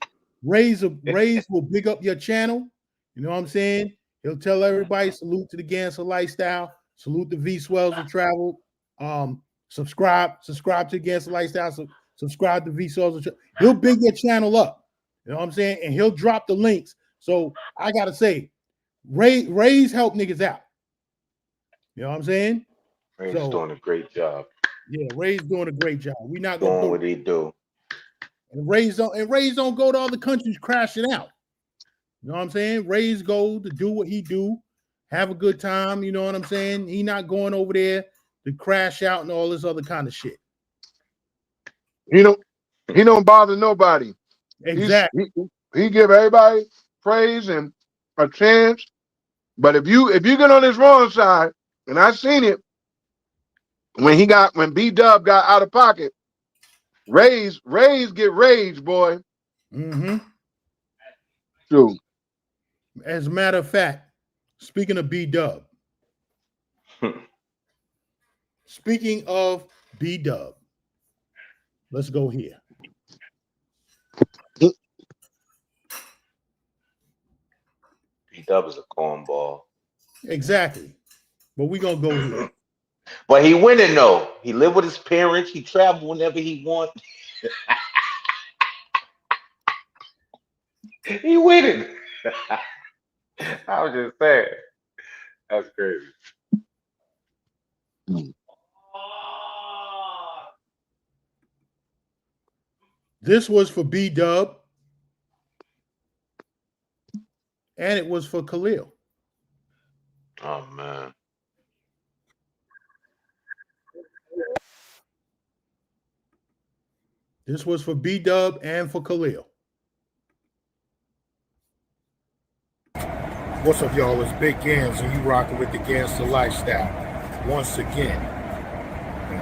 will big up your channel. You know what I'm saying? He'll tell everybody salute to the GanZzta Lifestyle, salute the V Swells of Travel. Subscribe to GanZzta Lifestyle. Subscribe to V Swells of Travel. He'll big your channel up. You know what I'm saying? And he'll drop the links. So I gotta say, Rays help niggas out. You know what I'm saying? Ray's So doing a great job. yeah, Ray's doing a great job. We're not gonna Doing put what he do. Rays don't go to other countries crashing out. You know what I'm saying? Rays go to do what he do, have a good time. You know what I'm saying? He not going over there to crash out and all this other kind of shit. He don't bother nobody. Exactly. He give everybody praise and a chance. But if you get on his wrong side, and I seen it when B Dub got out of pocket, Rays get rage, boy. Mm-hmm. True. As a matter of fact, speaking of B Dub, speaking of B Dub, let's go here. B-Dub is a cornball. Exactly. But we're gonna go here. But he winning though. He live with his parents. He travel whenever he want. He winning. I was just saying. That's crazy. This was for B Dub, and it was for Khalil. Oh man. This was for B-Dub and for Khalil. What's up, y'all? It's Big Gans, and you rocking with the GanZzta Lifestyle. Once again,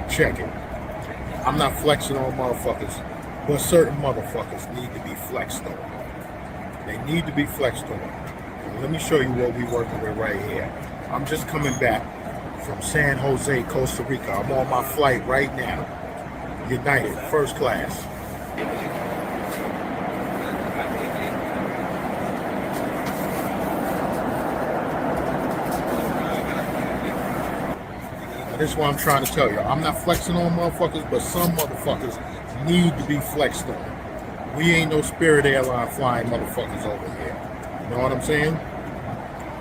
check it. I'm not flexing on motherfuckers, but certain motherfuckers need to be flexed on. They need to be flexed on. And let me show you what we're working with right here. I'm just coming back from San Jose, Costa Rica. I'm on my flight right now. United, first class. This is what I'm trying to tell you. I'm not flexing on motherfuckers, but some motherfuckers need to be flexed on. We ain't no Spirit Airline flying motherfuckers over here. You know what I'm saying?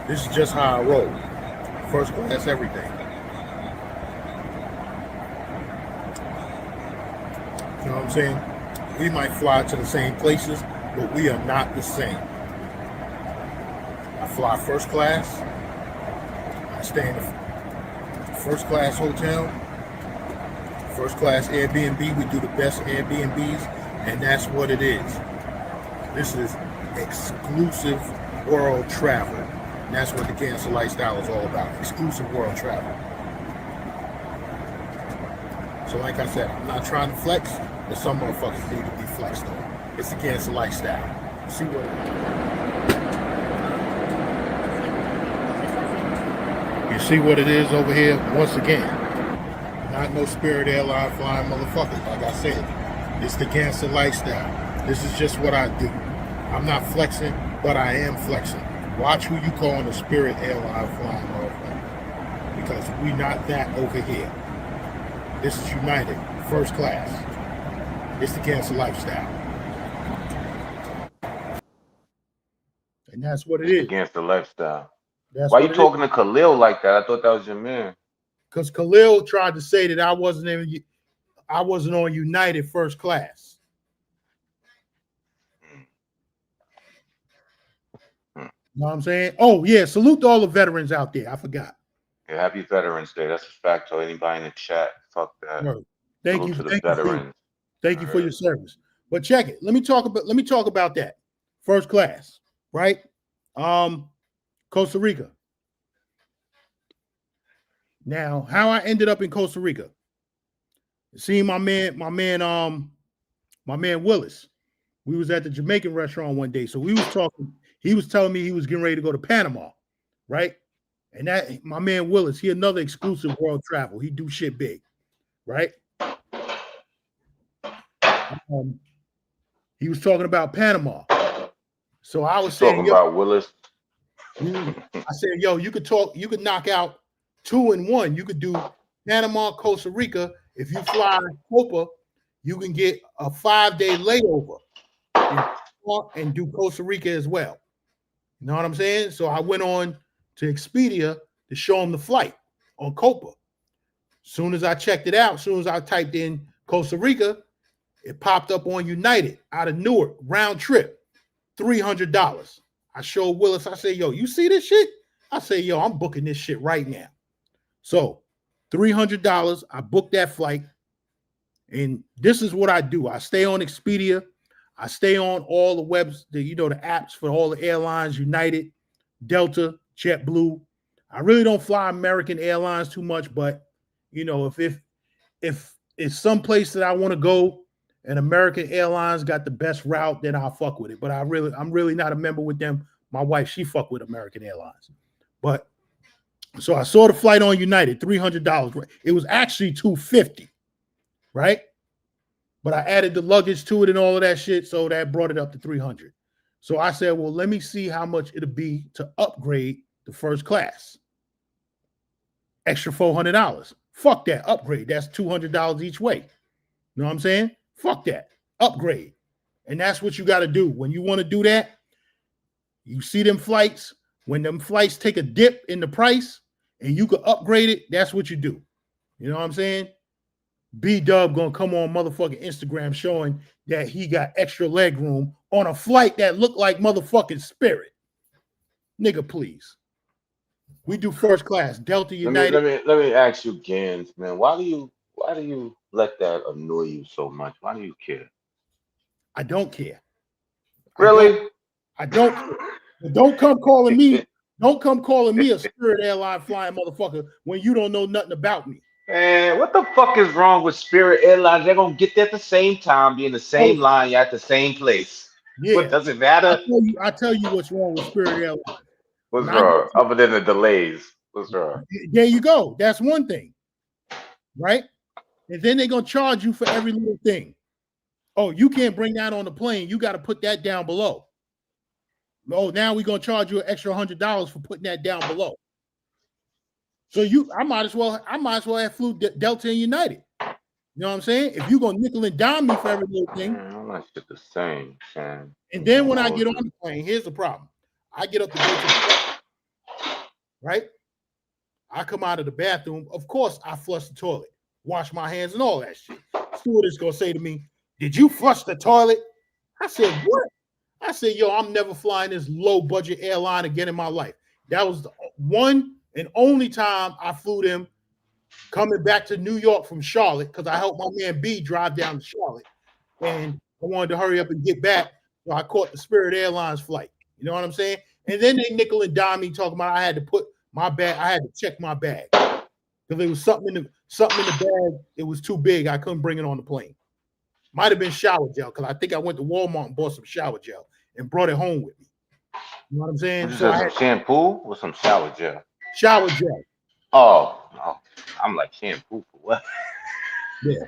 This is just how I roll. First class everything. You know what I'm saying? We might fly to the same places, but we are not the same. I fly first class. I stay in the first class hotel, first class Airbnb. We do the best Airbnbs, and that's what it is. This is exclusive world travel. And that's what the GanZzta Lifestyle is all about. Exclusive world travel. So like I said, I'm not trying to flex, but some motherfuckers need to be flexed on. It's the GanZzta Lifestyle. See what you see what it is over here? Once again, not no Spirit Airline flying motherfuckers. Like I said, it's the GanZzta Lifestyle. This is just what I do. I'm not flexing, but I am flexing. Watch who you calling a Spirit Airline flying motherfucker, because we not that over here. This is United, first class. It's the GanZzta Lifestyle. And that's what it is. It's the GanZzta Lifestyle. That's Why you talking to Khalil like that? I thought that was your man. Because Khalil tried to say that I wasn't on United first class. You know what I'm saying? Oh yeah, salute to all the veterans out there. I forgot. Yeah, happy Veterans Day. That's a fact. To anybody in the chat, fuck that. Right. Thank you. To the veterans. Thank you for your service. But check it. Let me talk about that. First class, right? Costa Rica. Now, how I ended up in Costa Rica. Seeing my man Willis. We was at the Jamaican restaurant one day. So we was talking. He was telling me he was getting ready to go to Panama, right? And that my man Willis, he another exclusive world travel. He do shit big, right? He was talking about Panama. So I was saying, talking about Willis. I said, yo, you could knock out 2 in 1. You could do Panama, Costa Rica. If you fly Copa, you can get a 5-day layover and do Costa Rica as well. You know what I'm saying? So I went on to Expedia to show him the flight on Copa. Soon as I checked it out, soon as I typed in Costa Rica, it popped up on United out of Newark, round trip, $300. I showed Willis, I said, yo, you see this shit? I say, yo, I'm booking this shit right now. So $300, I booked that flight. And this is what I do. I stay on Expedia. I stay on all the webs, the apps for all the airlines, United, Delta, JetBlue. I really don't fly American Airlines too much, but if it's some place that I want to go and American Airlines got the best route, then I'll fuck with it. But I'm really not a member with them. My wife, she fuck with American Airlines. But so I saw the flight on United, $300. It was actually $250, right? But I added the luggage to it and all of that shit, so that brought it up to $300. So I said, well, let me see how much it'll be to upgrade to first class. Extra $400. Fuck that upgrade. That's $200 each way. You know what I'm saying? Fuck that. Upgrade. And that's what you got to do. When you want to do that, you see them flights. When them flights take a dip in the price and you can upgrade it, that's what you do. You know what I'm saying? B-Dub gonna come on motherfucking Instagram showing that he got extra leg room on a flight that looked like motherfucking Spirit. Nigga, please. We do first class, Delta, United. Let me ask you, Gans, man. Why do you let that annoy you so much? Why do you care? I don't care. Really? I don't care. But don't come calling me. Don't come calling me a Spirit Airline flying motherfucker when you don't know nothing about me. Man, what the fuck is wrong with Spirit Airlines? They're gonna get there at the same time, be in the same line, you're at the same place. Yeah. What does it matter? I tell you what's wrong with Spirit Airlines. What's wrong? Other than the delays. What's wrong? There you go. That's one thing. Right? And then they're gonna charge you for every little thing. Oh, you can't bring that on the plane. You got to put that down below. Oh, now we're gonna charge you an extra $100 for putting that down below. So I might as well have flew Delta and United. You know what I'm saying? If you're gonna nickel and dime me for every little thing, I'm not shit the same, man. And then when I get on the plane, here's the problem. I get up to go to the toilet, right? I come out of the bathroom. Of course, I flush the toilet, wash my hands, and all that shit. Stewardess gonna say to me, "Did you flush the toilet?" I said, "What?" I said, "Yo, I'm never flying this low budget airline again in my life." That was the one and only time I flew them coming back to New York from Charlotte because I helped my man B drive down to Charlotte. And I wanted to hurry up and get back. So I caught the Spirit Airlines flight. You know what I'm saying? And then they nickel and dime me talking about I had to put my bag, I had to check my bag. Because there was something in the bag, it was too big. I couldn't bring it on the plane. Might have been shower gel, because I think I went to Walmart and bought some shower gel and brought it home with me. You know what I'm saying? So I had some shampoo or some shower gel? Shower gel. Oh, I'm like, shampoo for what? Yeah.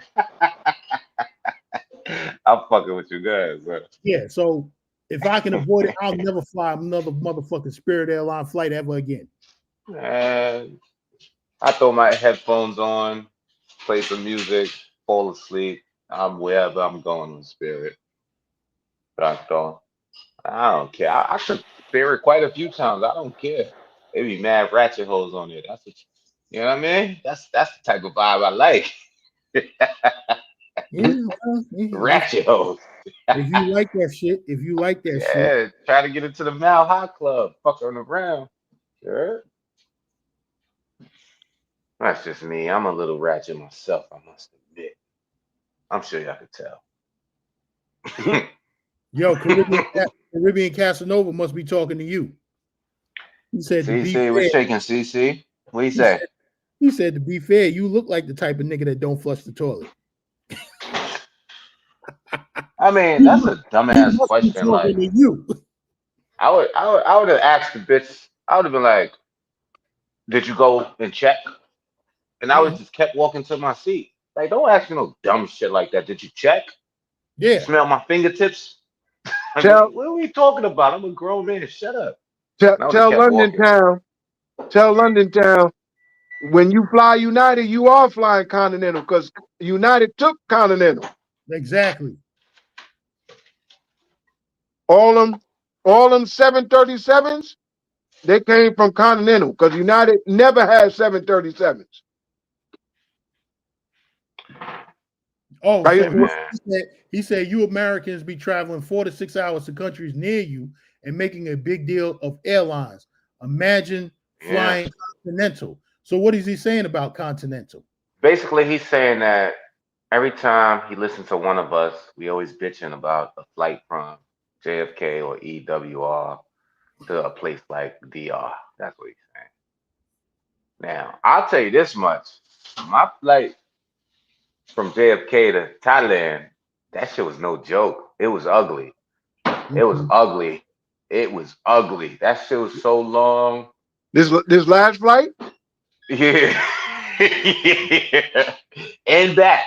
I'm fucking with you guys, bro. Yeah, so if I can avoid it, I'll never fly another motherfucking Spirit Airline flight ever again. Man, I throw my headphones on, play some music, fall asleep. I'm wherever I'm going in Spirit. But I don't care. I took Spirit quite a few times. I don't care. They be mad ratchet hoes on it. That's what you know what I mean? That's the type of vibe I like. Ratchet hoes. If you like that shit, Yeah, try to get into the Mile High Club, fucking around. Sure. That's just me. I'm a little ratchet myself, I must admit. I'm sure y'all could tell. Yo, Caribbean Casanova must be talking to you. He said, CC, what's shaking, CC? What you say? He said, to be fair, you look like the type of nigga that don't flush the toilet. I mean, that's a dumbass question. Like, I would have asked the bitch. I would have been like, "Did you go and check?" And I would just kept walking to my seat. Like, don't ask me no dumb shit like that. Did you check? Yeah. Smell my fingertips? What are we talking about? I'm a grown man. Shut up. Tell London Town. Tell London Town. When you fly United, you are flying Continental because United took Continental. Exactly. All them 737s, they came from Continental because United never had 737s. Oh, he said you Americans be traveling 4 to 6 hours to countries near you and making a big deal of airlines. Imagine flying Continental. So what is he saying about Continental? Basically, he's saying that every time he listens to one of us, we always bitching about a flight from JFK or EWR to a place like DR. That's what he's saying. Now, I'll tell you this much. My flight from JFK to Thailand, that shit was no joke. It was ugly. It was ugly. It was ugly. That shit was so long. This last flight? Yeah. Yeah. And back.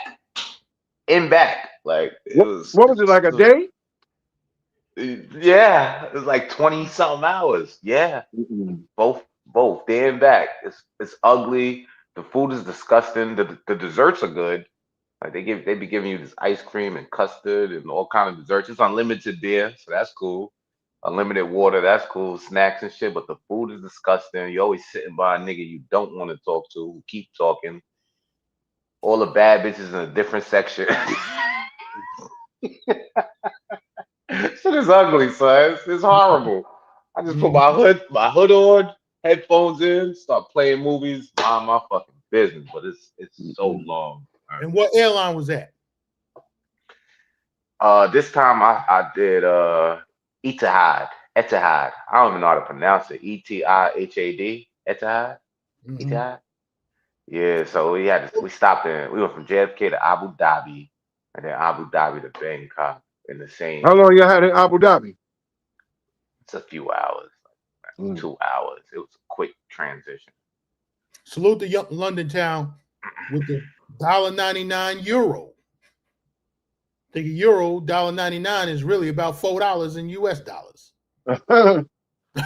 Like it was. What was it, like a day? Yeah, it was like 20 something hours. Yeah. Both there and back. It's ugly. The food is disgusting. The desserts are good. Like they be giving you this ice cream and custard and all kind of desserts. It's unlimited beer, so that's cool. Unlimited water, that's cool. Snacks and shit, but the food is disgusting. You're always sitting by a nigga you don't want to talk to, who keep talking. All the bad bitches in a different section. Shit is ugly, son. It's horrible. I just put my hood on, headphones in, start playing movies, mind my fucking business. But it's so long. And what airline was that? This time I did Etihad. Etihad. I don't even know how to pronounce it. Etihad. Etihad. Mm-hmm. Etihad. Yeah. So we stopped in. We went from JFK to Abu Dhabi, and then Abu Dhabi to Bangkok in the How same. long you had in Abu Dhabi? It's a few hours, like Mm. 2 hours. It was a quick transition. Salute the London town with the $1.99 euro. I think a euro $1.99 is really about $4 in US dollars.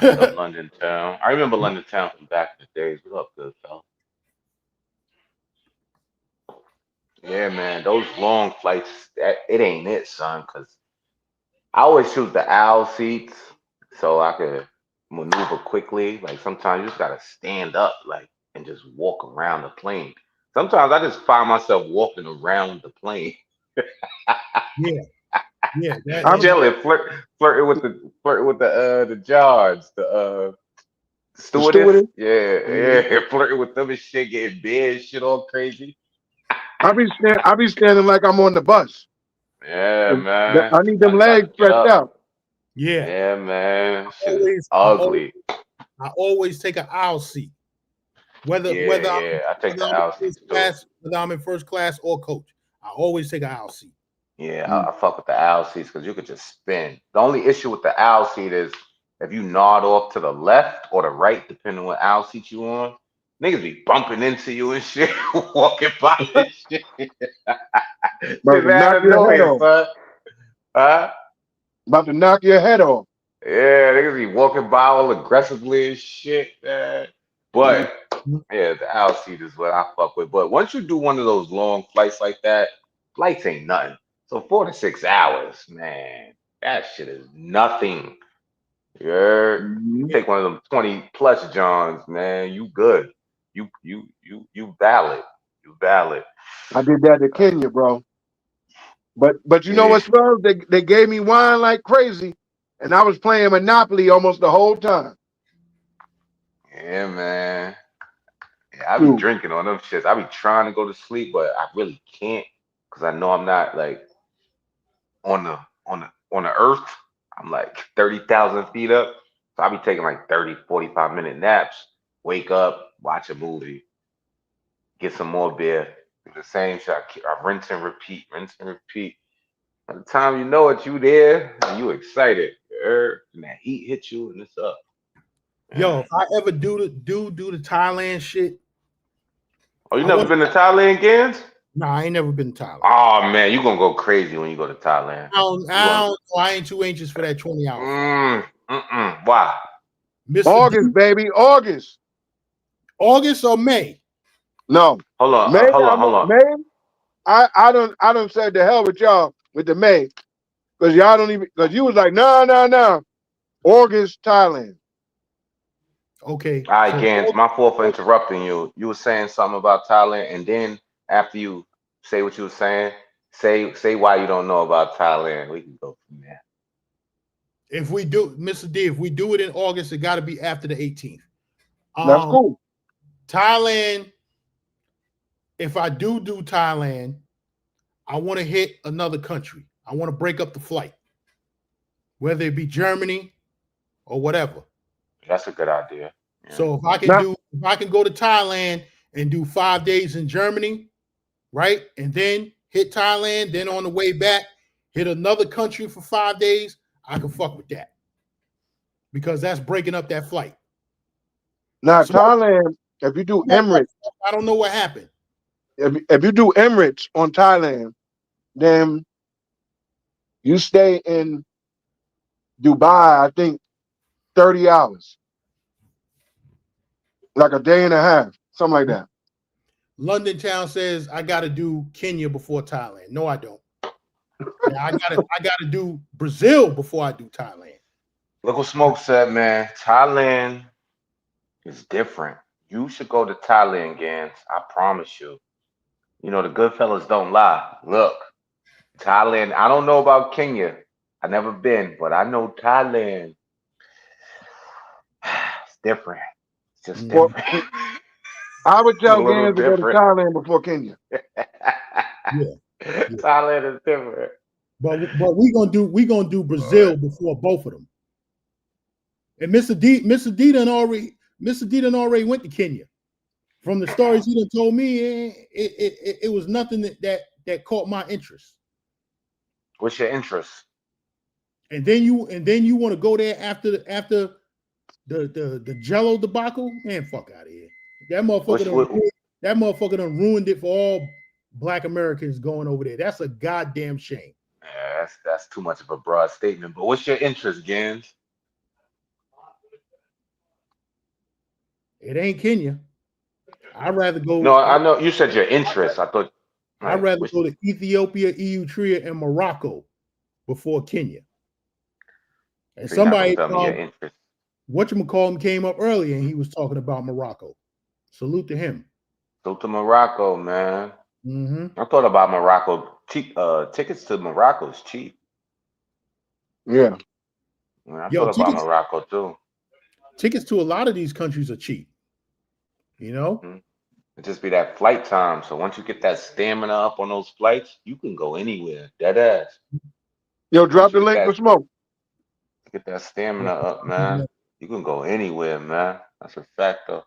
What up, London town? I remember London town from back in the days. What up, good fella? Yeah, man, those long flights, it ain't it, son. Cause I always choose the aisle seats so I could maneuver quickly. Like sometimes you just gotta stand up, like, and just walk around the plane. Sometimes I just find myself walking around the plane, Yeah, yeah. I be chilling, flirting with the George, the the stewardess. stewardess. Yeah, Mhm. yeah, flirting with them and shit, getting big and shit all crazy. I be standing like I'm on the bus. Yeah, man. I need them Sometimes you gotta legs get stretched up. out. Yeah. Yeah, man. Shit is Always, I always, ugly. I always take an aisle seat, whether Yeah, whether yeah. I take the I'm in aisle seats first too. class, whether I'm in first class or coach. I always take an aisle seat. Yeah, Mm. I fuck with the aisle seats because you could just spin. The only issue with the aisle seat is if you nod off to the left or the right, depending on what aisle seat you on, niggas be bumping into you and shit, walking by and shit. About Shit to knock mad your head annoying, off. son. Huh? About to knock your head off. Yeah, niggas be walking by all aggressively and shit, man. But Mhm. yeah, the aisle seat is what I fuck with. But once you do one of those long flights like that, flights ain't nothing. So 4 to 6 hours, man, that shit is nothing. You heard? You Mhm. take one of them 20 plus Johns, man, you good. You valid. You valid. I did that to Kenya, bro. But you know Yeah, what's wrong? They gave me wine like crazy, and I was playing Monopoly almost the whole time. yeah, man. Yeah, I be Dude, drinking on them shits. I be trying to go to sleep, but I really can't because I know I'm not like on the earth. I'm like 30,000 feet up. So I be taking like 30, 45 minute naps, wake up, watch a movie, get some more beer, do the same shit. I rinse and repeat, rinse and repeat. By the time you know it, you there and you excited. And that heat hits you and it's up. Yo, Man. if I ever do the Thailand shit, Oh, you I never want. been to Thailand, Gans? Nah, I ain't never been to Thailand. Oh man, you gonna go crazy when you go to Thailand. You gonna I ain't too anxious for that 20-hour flight. why? Mr. D, August, baby, August. August or May? No, Hold on, May. hold on, hold on. May. I don't said the hell with y'all with the May because y'all don't even because you was like no. August, Thailand. Okay, All right, so Gans, my fault for interrupting you. You were saying something about Thailand, and then after you say what you were saying, say why you don't know about Thailand. We can go from there. if we do, Mr. D, if we do it in August, it got to be after the 18th. That's cool. Thailand. If I do Thailand, I want to hit another country. I want to break up the flight, whether it be Germany or whatever. That's a good idea. Yeah. So Now, if I can go to Thailand and do 5 days in Germany, right, and then hit Thailand, then on the way back hit another country for 5 days, I can fuck with that because that's breaking up that flight. So Thailand. If you do Emirates, I don't know what happened. if you do Emirates on Thailand, then you stay in Dubai. I think 30 hours, like a day and a half, something like that. London Town says I got to do Kenya before Thailand. No, I don't. Yeah, I gotta do Brazil before I do Thailand. Look what Smoke said, man. Thailand is different. You should go to Thailand, Gans. I promise you. You know the good fellas don't lie. Look, Thailand. I don't know about Kenya. I never been, but I know Thailand. It's different. It's just Well, different. I would It's a tell little Gans to go to different. Thailand before Kenya. Yeah, yeah. Thailand is different. But we gonna do Brazil before both of them. And Mr. D done already went to Kenya. From the stories he done told me, it was nothing that caught my interest. What's your interest? And then you want to go there after the Jello debacle? Man, fuck out of here. That motherfucker done ruined it for all Black Americans going over there. That's a goddamn shame. Yeah, that's too much of a broad statement. But what's your interest, Gans? It ain't Kenya. I'd rather go. No, I know you said your interest. I thought I'd rather go to Ethiopia, Eritrea, and Morocco before Kenya. And somebody, whatchamacallit came up earlier and he was talking about Morocco. Salute to him. Salute to Morocco, man. Mm-hmm. I thought about Morocco. Tickets to Morocco is cheap. Yeah. I thought about Morocco too. Tickets to a lot of these countries are cheap. You know? Mm-hmm. It just be that flight time. So once you get that stamina up on those flights, you can go anywhere. Dead ass. Yo, drop the link for Smoke. Get that stamina up, man. You can go anywhere, man. That's a fact, though.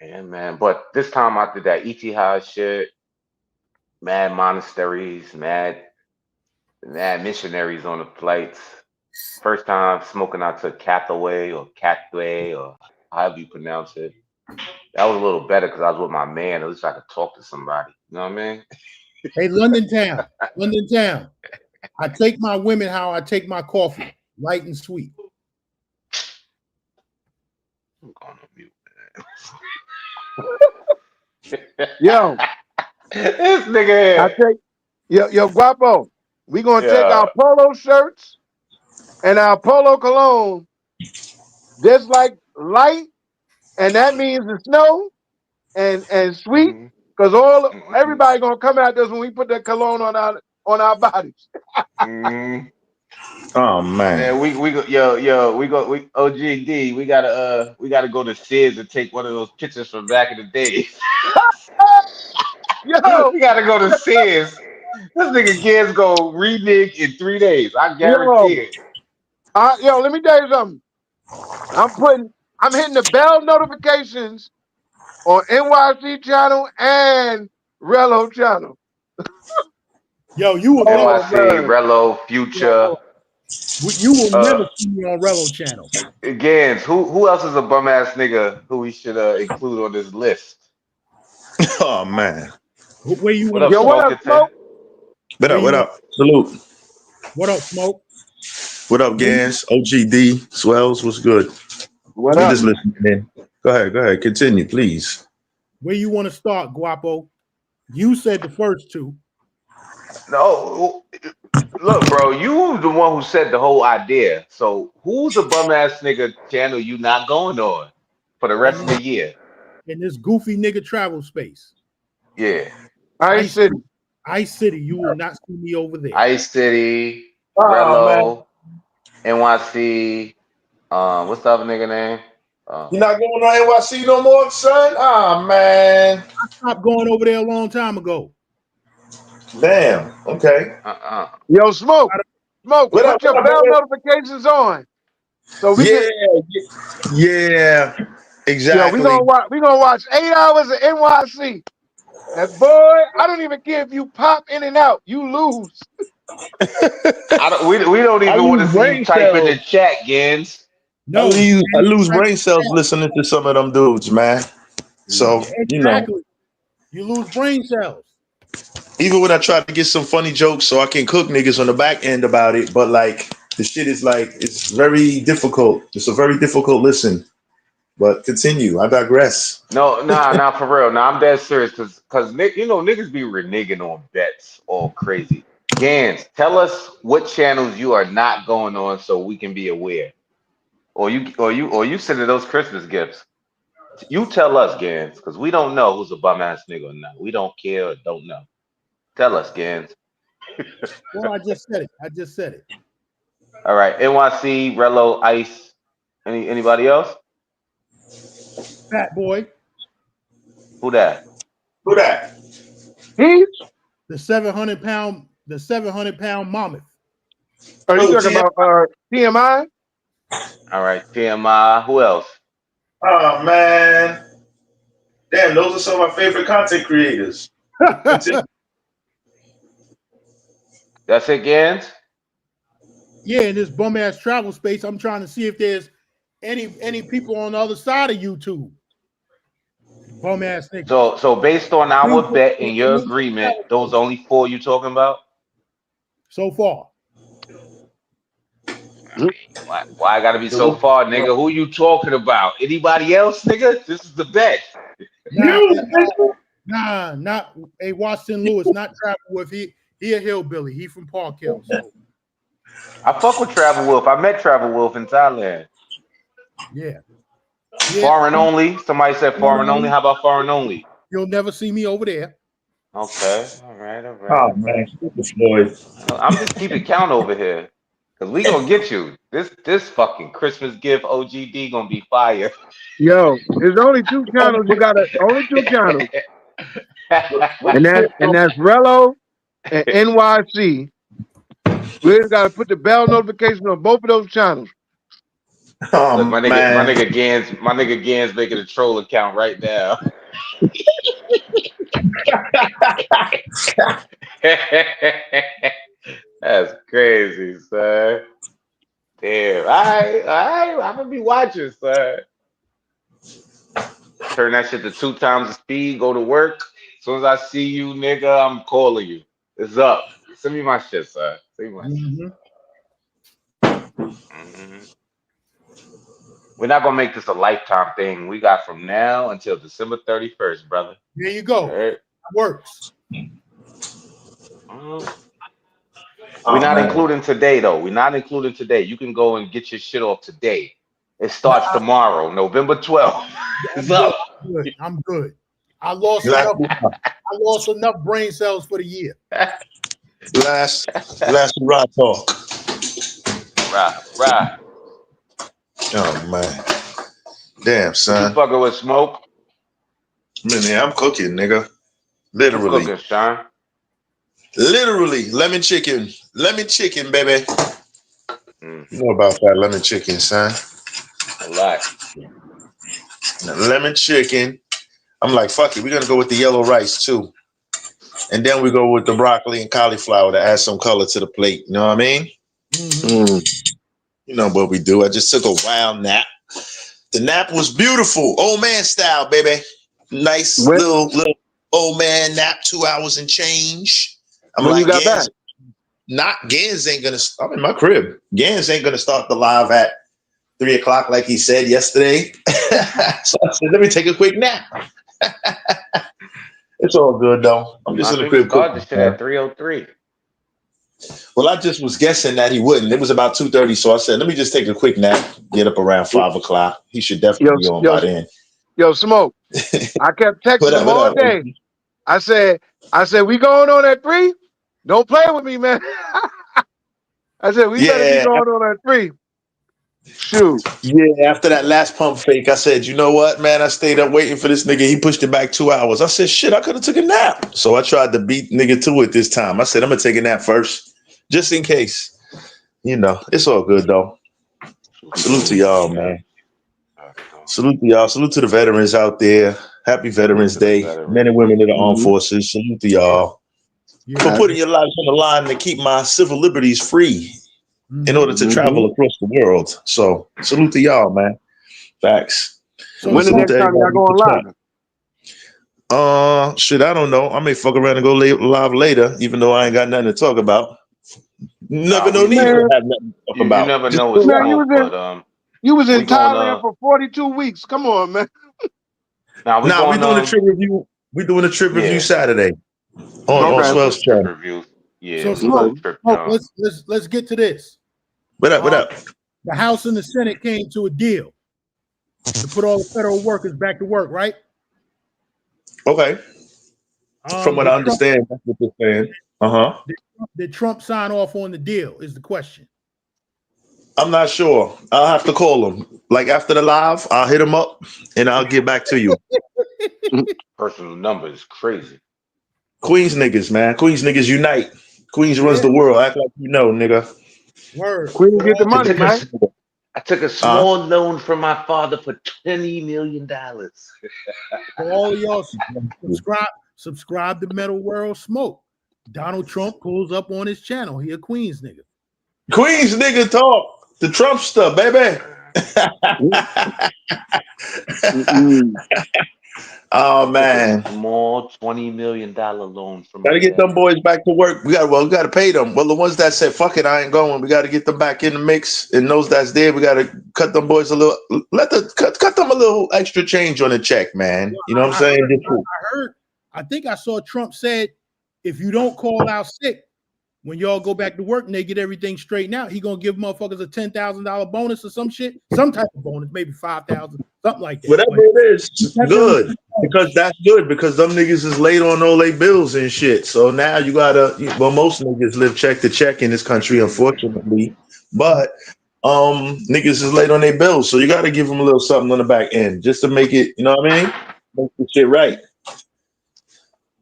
Yeah, man. But this time I did that Etihad shit. Mad monasteries, mad missionaries on the flights. First time smoking out to Cathaway or however you pronounce it. That was a little better because I was with my man. At least I could talk to somebody. You know what I mean? Hey, London town. I take my women how I take my coffee, light and sweet. I'm going on mute, man. Yo, this nigga. Yo, Guapo. We gonna take our polo shirts and our polo cologne, just like light, and that means the snow, and sweet, because everybody gonna come at us when we put that cologne on our bodies. Oh man. Yeah, we OGD, we gotta go to Sears and take one of those pictures from back in the day. Yo, we gotta go to Sears. This nigga Giz go renege in 3 days. I guarantee it. Yo, let me tell you something. I'm hitting the bell notifications on NYC channel and Relo channel. Yo, you will NYC, Relo, Future. You will never see me on Relo channel. Again, who else is a bum ass nigga who we should include on this list? Oh man. Where you want to Smoke? What up? Salute. What up, Smoke? What up, Gans? OGD, Swells, what's good? What up? Just listening in. Go ahead. Continue, please. Where you want to start, Guapo? You said the first two. No, look, bro, you the one who said the whole idea. So who's a bum ass nigga channel you not going on for the rest of the year? In this goofy nigga travel space. Yeah. Ice City. Ice City, you will not see me over there. Ice City, Relo, NYC. What's the other nigga name? You're not going on NYC no more, son? Ah, man. I stopped going over there a long time ago. Damn. Okay. Yo, Smoke, put your bell notifications on. So we Yeah, exactly. Yo, we gonna watch 8 hours of NYC. And boy, I don't even care if you pop in and out, you lose. we don't even want to see you type in the chat, Gens. No, I lose brain cells listening to some of them dudes, man. So exactly. You lose brain cells. Even when I try to get some funny jokes so I can cook niggas on the back end about it, but like the shit is like it's very difficult. It's a very difficult listen. But continue. I digress. No, for real. I'm dead serious because niggas be reneging on bets all crazy. Gans, tell us what channels you are not going on so we can be aware. Or you sending those Christmas gifts. You tell us, Gans, because we don't know who's a bum ass nigga or not. We don't care or don't know. Tell us, Gans. Well, I just said it. All right, NYC, Relo, Ice. Anybody else? Fat Boy. Who that? He? The 700-pound the 700-pound mammoth. Are you talking about TMI? All right, TMI. Who else? Oh man, damn, those are some of my favorite content creators. Continue. That's it, Gans? Yeah, in this bum ass travel space, I'm trying to see if there's any people on the other side of YouTube. Bum ass niggas. So based on our bet and your agreement, those only 4 you talking about? So far. I mean, why I gotta be so far, nigga? Who you talking about? Anybody else, nigga? This is the bet. Nah, not a Washington Lewis, not Travel Wolf. He a hillbilly. He from Park Hill. So I fuck with Travel Wolf. I met Travel Wolf in Thailand. yeah. Foreign only. Somebody said foreign only. How about foreign only? You'll never see me over there. Okay. All right. Oh man, stupid Floyd. I'm just keeping count over here. Cause we gonna get you. This fucking Christmas gift OGD gonna be fire. Yo, there's only 2 channels. You got only 2 channels. and that's Rello and NYC. We just got to put the bell notification on both of those channels. Oh, look, my nigga Gans making a troll account right now. That's crazy, son. Damn. All right. I'm gonna be watching, son. Turn that shit to 2 times the speed, go to work. As soon as I see you, nigga, I'm calling you. It's up. Send me my shit, son. Send me my shit. We're not gonna make this a lifetime thing. We got from now until December 31st, brother. There you go. Right. It works. We're not including today, though. We're not including today. You can go and get your shit off today. It starts tomorrow, November 12th. It's up. I'm good. I lost enough brain cells for the year. Last hurrah talk. Right. Oh man. Damn, son. You fucking with smoke? Man, I'm cooking, nigga. Literally. I'm cooking, Sean. Literally, lemon chicken, baby. You know about that lemon chicken, son? A lot. Lemon chicken. I'm like, fuck it. We're gonna go with the yellow rice too, and then we go with the broccoli and cauliflower to add some color to the plate. You know what I mean? You know what we do. I just took a wild nap. The nap was beautiful, old man style, baby. Nice little old man nap, 2 hours and change. I'm when like, you got back? Gans ain't gonna. I'm in my crib. Gans ain't gonna start the live at 3 o'clock like he said yesterday. So I said, let me take a quick nap. It's all good though. I'm just in the crib. Start the shit at 3:03. Well, I just was guessing that he wouldn't. It was about 2:30, so I said, let me just take a quick nap. Get up around 5 o'clock. He should definitely be on by then. Yo, Smoke. I kept texting him all day. I said, we going on at 3? Don't play with me, man. I said, we better be going on at 3. Shoot. Yeah, after that last pump fake, I said, you know what, man? I stayed up waiting for this nigga. He pushed it back 2 hours. I said, shit, I could have took a nap. So I tried to beat nigga to it this time. I said, I'm going to take a nap first, just in case. You know, it's all good, though. Salute to y'all, man. Salute to y'all. Salute to the veterans out there. Happy Veterans Day. Men and women of the armed forces. Salute to y'all for putting your lives on the line to keep my civil liberties free in order to travel across the world. So salute to y'all, man. Facts. So when the next time y'all going live? Shit, I don't know. I may fuck around and go live later, even though I ain't got nothing to talk about. Never no need to have nothing to talk about. You never know what's smoke, but you was in Thailand for 42 weeks. Come on, man. Now we're doing a trip review. We're doing a trip review Saturday on Swell's channel. Yeah. So Smoke, let's get to this. What up? The House and the Senate came to a deal to put all the federal workers back to work, right? Okay. From what I understand, that's what they're saying. Did Trump sign off on the deal? Is the question. I'm not sure. I'll have to call him. Like after the live, I'll hit him up and I'll get back to you. Personal number is crazy. Queens niggas, man. Queens niggas unite. Queens runs the world. Act like you know, nigga. Word. Queen get the money, man. I took a small loan from my father for $20 million. For all of y'all, subscribe to Metal World Smoke. Donald Trump pulls up on his channel. He a Queens nigga. Queens nigga talk. The Trump stuff, baby. Oh man, small $20 million loan from gotta my get dad. them boys back to work. We gotta pay them. Well, the ones that said fuck it, I ain't going. We gotta get them back in the mix. And those that's there, we gotta cut them boys a little. Cut them a little extra change on the check, man. You know what I'm saying? I think I saw Trump said, if you don't call out sick when y'all go back to work and they get everything straightened out, he gonna give motherfuckers a $10,000 bonus or some shit, some type of bonus, maybe 5,000, something like that. Whatever it is, good. Because that's good because them niggas is late on all their bills and shit. So now you gotta. Well, most niggas live check to check in this country, unfortunately. But niggas is late on their bills, so you gotta give them a little something on the back end just to make it. You know what I mean? Make the shit right.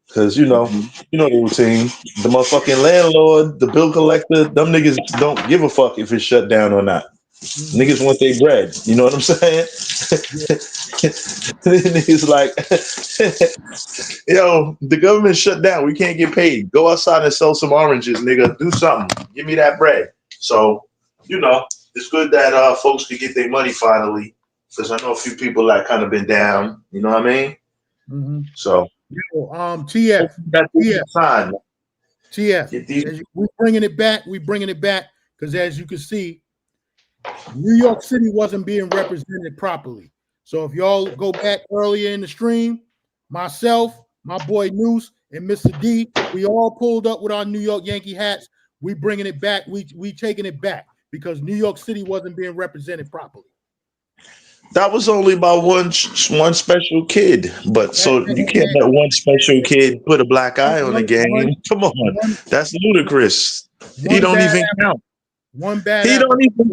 Because you know the routine. The motherfucking landlord, the bill collector, them niggas don't give a fuck if it's shut down or not. Niggas want their bread. You know what I'm saying? Niggas like, yo, the government shut down. We can't get paid. Go outside and sell some oranges, nigga. Do something. Give me that bread. So, you know, it's good that folks could get their money finally. Because I know a few people that kind of been down. You know what I mean? Mm-hmm. So, TF, TF, we're bringing it back. We're bringing it back because, as you can see, New York City wasn't being represented properly. So if y'all go back earlier in the stream, myself, my boy Noose, and Mr. D, we all pulled up with our New York Yankee hats. We bringing it back. We taking it back because New York City wasn't being represented properly. That was only about one special kid, but so you can't let one special kid put a black eye on the game. Come on, that's ludicrous. He don't even count. One bad. He don't even.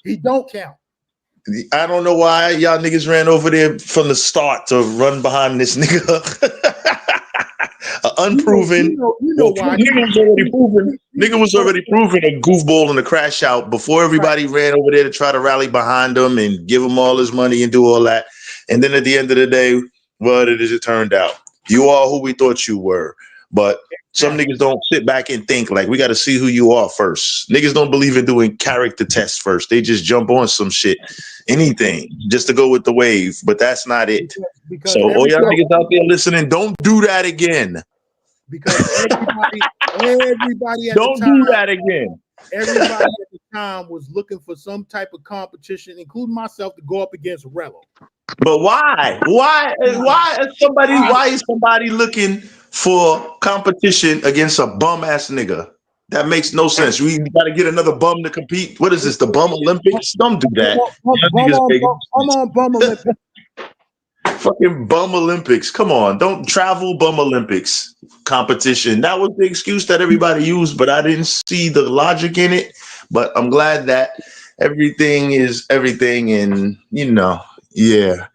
He don't count. I don't know why y'all niggas ran over there from the start to run behind this nigga. Unproven. You know why? Nigga was already proven a goofball and a crash out before everybody ran over there to try to rally behind him and give him all his money and do all that. And then at the end of the day, what it turned out. You are who we thought you were. But some niggas don't sit back and think like we got to see who you are first. Niggas don't believe in doing character tests first. They just jump on some shit, anything, just to go with the wave. But that's not it. So all y'all niggas out there listening, don't do that again. Because everybody at don't the time, do that again. Everybody at the time was looking for some type of competition, including myself, to go up against Rello. But why? Why is somebody looking for competition against a bum ass nigga? That makes no sense. We got to get another bum to compete. What is this? The bum Olympics? Don't do that. Bum on bum Olympics. Fucking bum Olympics. Come on. Don't travel bum Olympics competition. That was the excuse that everybody used, but I didn't see the logic in it. But I'm glad that everything is everything, and you know, yeah.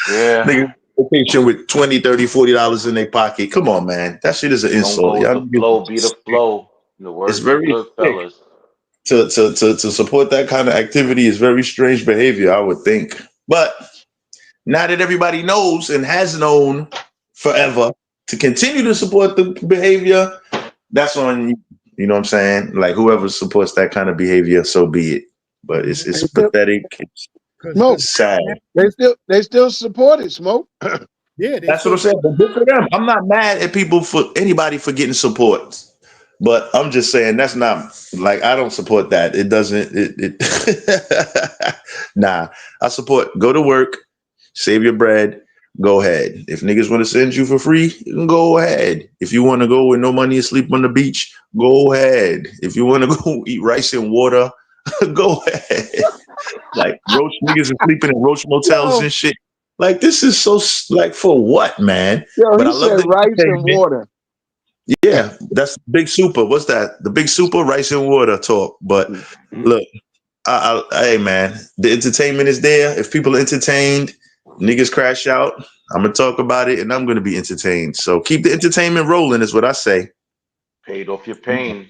Nigga, vacation with $20, $30, $40 in their pocket. Come on, man. That shit is an insult. Don't go with the flow, be the flow. The words of good fellas. To support that kind of activity is very strange behavior, I would think. But now that everybody knows and has known forever to continue to support the behavior, that's on you know what I'm saying? Like whoever supports that kind of behavior, so be it. But it's pathetic. It's sad. They still support it, Smoke. Yeah, that's what I'm saying. But good for them. I'm not mad at people anybody for getting support. But I'm just saying that's not like I don't support that. It doesn't nah. I support go to work, save your bread, go ahead. If niggas want to send you for free, go ahead. If you want to go with no money and sleep on the beach, go ahead. If you want to go eat rice and water, go ahead. Like roach niggas are sleeping in roach motels and shit. Like this is so like for what, man? Yo, but I love the rice and water. Yeah, that's Big Super. What's that? The Big Super rice and water talk. But look, hey man, the entertainment is there. If people are entertained, Niggas crash out. I'm gonna talk about it, and I'm gonna be entertained. So keep the entertainment rolling, is what I say. Paid off your pain.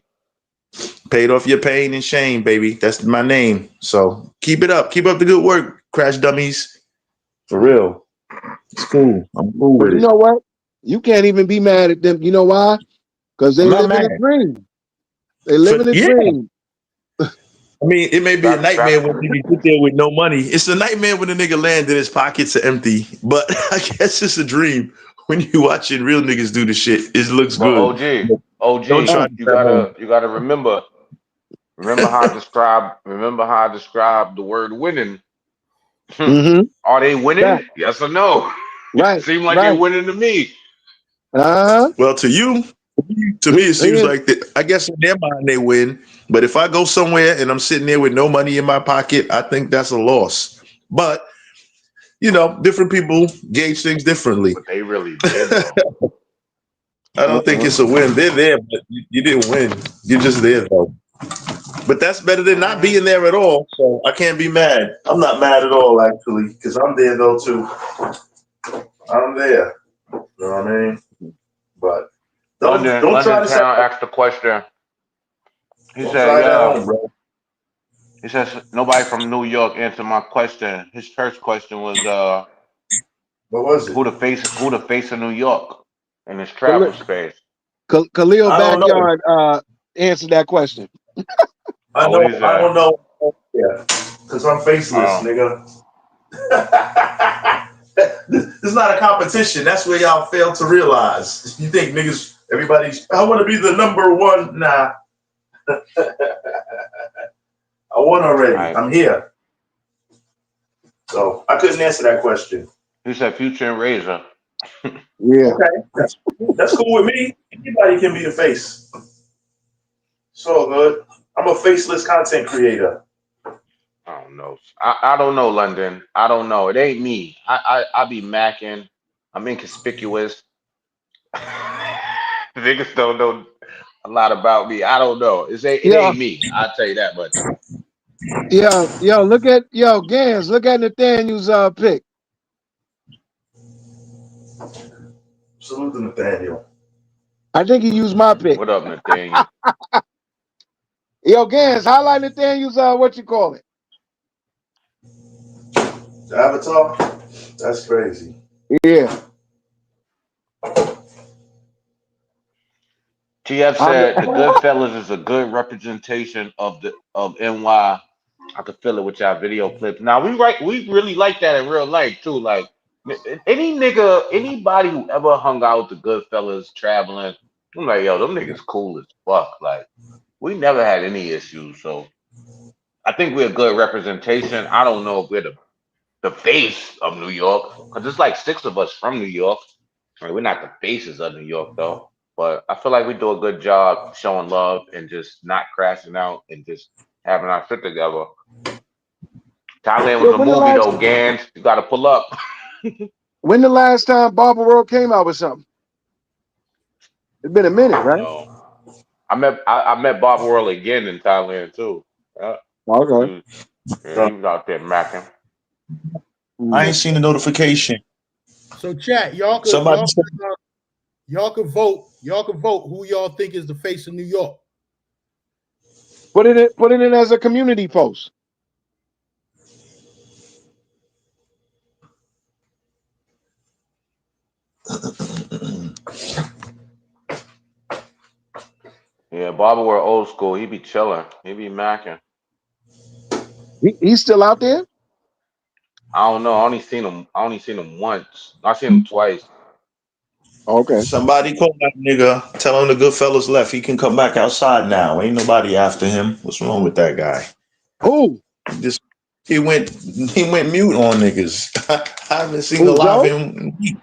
Paid off your pain and shame, baby. That's my name. So keep it up. Keep up the good work, Crash Dummies. For real. It's cool. I'm cool But with you it. know what? You can't even be mad at them. You know why? Because they I'm not live in a mad. dream. They live in a Yeah. dream. I mean, it may be a nightmare when That's you get there with no money. It's a nightmare when the nigga land and his pockets are empty. But I guess it's a dream when you watching real niggas do the shit. It looks but good. OG, Don't try this you at home. gotta remember how I described the word winning. Mm-hmm. Are they Right. winning? Yes or no? Right. Seem like they're Right. winning to me. Uh-huh. Well, to you, to me, it seems like that. I guess in their mind they win. But if I go somewhere and I'm sitting there with no money in my pocket, I think that's a loss. But you know, different people gauge things differently. But they really did though. I don't think it's a win. They're there, but you didn't win. You're just there though. But that's better than not being there at all. So I can't be mad. I'm not mad at all actually, because I'm there though too. I'm there. You know what I mean? But don't try London this at Town asked the question. He don't said, try it at home, bro. he says nobody from New York answered my question. His first question was What was it? who the face of New York in his travel space. Khalil I don't know. Backyard answered that question. I What know. he I said? don't know. Yeah, because I'm faceless, Oh, nigga. This is not a competition. That's where y'all fail to realize. You think niggas, everybody's, I want to be the number one. Nah. I won already. right. I'm here. So I couldn't answer that question. He said Future and Razor. Yeah. Okay. That's cool with me. Anybody can be the face. It's all good. I'm a faceless content creator. I don't know. I don't know, London. I don't know. It ain't me. I be macking. I'm inconspicuous. Niggas don't know a lot about me. I don't know. It Yeah. ain't me. I'll tell you that much. Yo, Gans, look at Nathaniel's pick. Salute to Nathaniel. I think he used my pick. What up, Nathaniel? Yo, Gans, highlight Nathaniel's what you call it. The avatar? That's crazy. Yeah. TF said the Goodfellas is a good representation of NY. I could feel it with y'all video clips. Now we really like that in real life too. Like anybody who ever hung out with the Goodfellas traveling, I'm like, yo, them niggas cool as fuck. Like we never had any issues. So I think we're a good representation. I don't know if we're the face of New York, because there's like 6 of us from New York. I mean, we're not the faces of New York though. But I feel like we do a good job showing love and just not crashing out and just having our shit together. Thailand was Yo, a movie though, Gans. You gotta pull up. when the last time Barber World came out with something? It's been a minute, right? No. I met Bob World again in Thailand too. Yeah. Okay. He was out there macking. I ain't seen the notification. So chat, y'all could vote. Y'all could vote who y'all think is the face of New York. Put it in as a community post. Yeah, Bob World old school. He be chilling. He be macking. He's still out there? I don't know. I only seen him once. I seen him twice. Okay. Somebody call that nigga. Tell him the good fellas left. He can come back outside now. Ain't nobody after him. What's wrong with that guy? Who? He went mute on niggas. I haven't seen a live in weeks.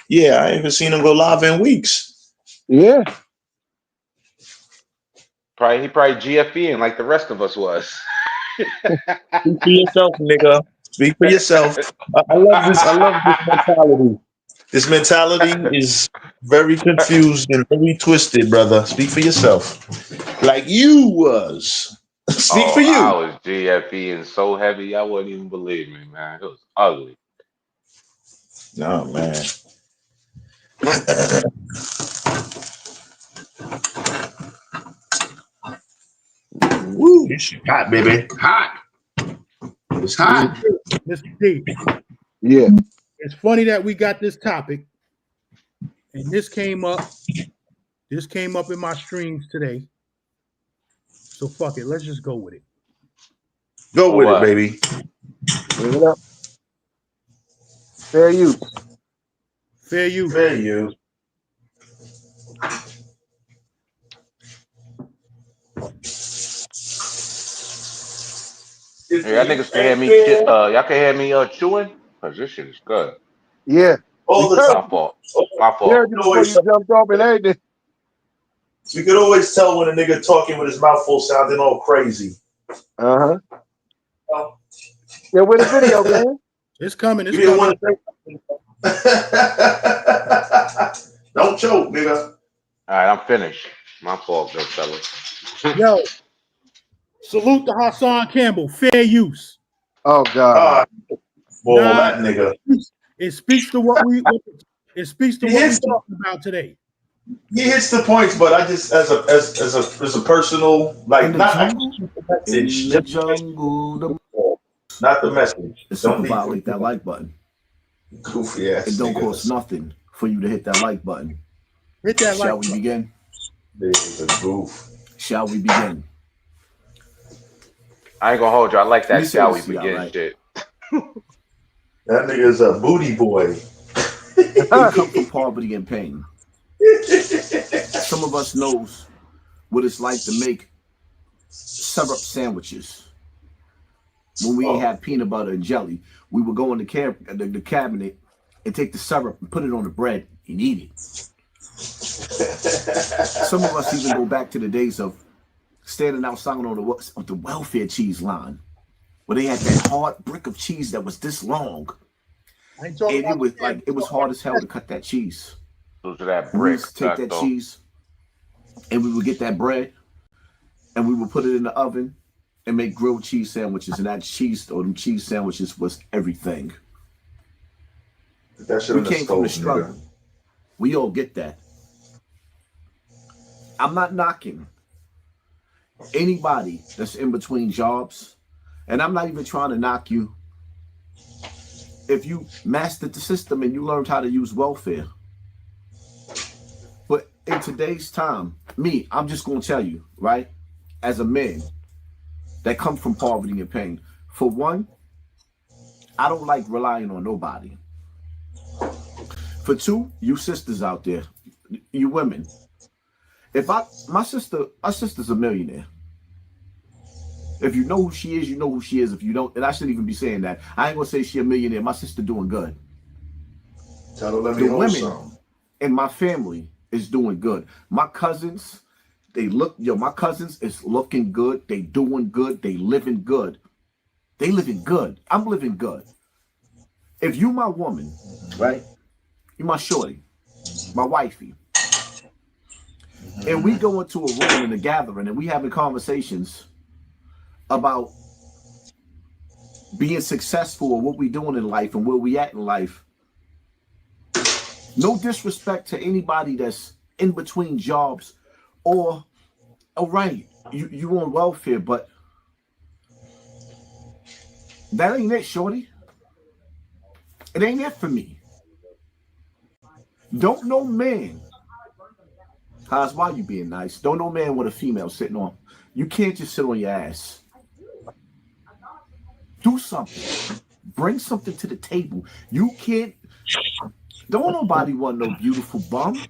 Yeah, I haven't seen him go live in weeks. Yeah. He probably GFEing like the rest of us was. Speak for yourself, nigga. Speak for yourself. I love this. I love this mentality. This mentality is very confused and very twisted, brother. Speak for yourself. Like you was. Speak for I you. was GFEing so heavy I wouldn't even believe me, man. It was ugly. No, man. Woo, this shit hot, baby. Hot. It's hot. Mr. D. Yeah. It's funny that we got this topic, and this came up. This came up in my streams today. So fuck it. Let's just go with it. Go with it, what? baby. Bring it up. Fair use. Fair use. Fair use. Hey, y'all niggas can hear me. Y'all can hear me chewing, cause this shit is good. Yeah. All the My time. fault. My We heard fault. you before you jumped off and everything. We could always tell when a nigga talking with his mouth full sounding all crazy. Uh-huh. Yeah, where the video, man? It's coming. It's You didn't coming. want to Don't choke, nigga. All right, I'm finished. My fault, good fellas. Yo, salute to Hassan Campbell. Fair use. Oh God. Boy, that nigga. It speaks to what we. It speaks to what we're talking about today. He hits the points, but I just as a personal like not the message, in the jungle, not the message. it's Don't super violate that like button. Goofy ass. It don't niggas. cost nothing for you to hit that like button. Hit that Shall like we begin? This is a goof. Shall we begin? I ain't gonna hold you. I like that. Me Shall we seriously, begin alright. shit? That nigga's a booty boy. We come from poverty and pain. Some of us knows what it's like to make syrup sandwiches. When we ain't had peanut butter and jelly, we would go in the cabinet and take the syrup and put it on the bread and eat it. Some of us even go back to the days of standing outside on the welfare cheese line, where they had that hard brick of cheese that was this long, and it was hard as hell to cut that cheese. Those are that We brick. used to take that cheese, and we would get that bread, and we would put it in the oven and make grilled cheese sandwiches. And that cheese or them cheese sandwiches was everything. That shit We on the came from the stove, struggle. nigga. We all get that. I'm not knocking anybody that's in between jobs, and I'm not even trying to knock you if you mastered the system and you learned how to use welfare. But in today's time, I'm just going to tell you, right, as a man that comes from poverty and pain, for one, I don't like relying on nobody. For two, you sisters out there, you women, my sister's a millionaire. If you know who she is, you know who she is. If you don't, and I shouldn't even be saying that. I ain't gonna say she a millionaire. My sister doing good. Tell her let me The hold women some. in my family is doing good. My cousins, my cousins is looking good. They doing good. They living good. They living good. I'm living good. If you my woman, right? You my shorty, my wifey, and we go into a room in a gathering and we having conversations about being successful or what we doing in life and where we at in life. No disrespect to anybody that's in between jobs or, all right, you on welfare, but that ain't it, shorty. It ain't it for me. Don't no man, Haas, why you being nice? Don't no man with a female sitting on. You can't just sit on your ass. Do something. Bring something to the table. You can't. Don't nobody want no beautiful bum.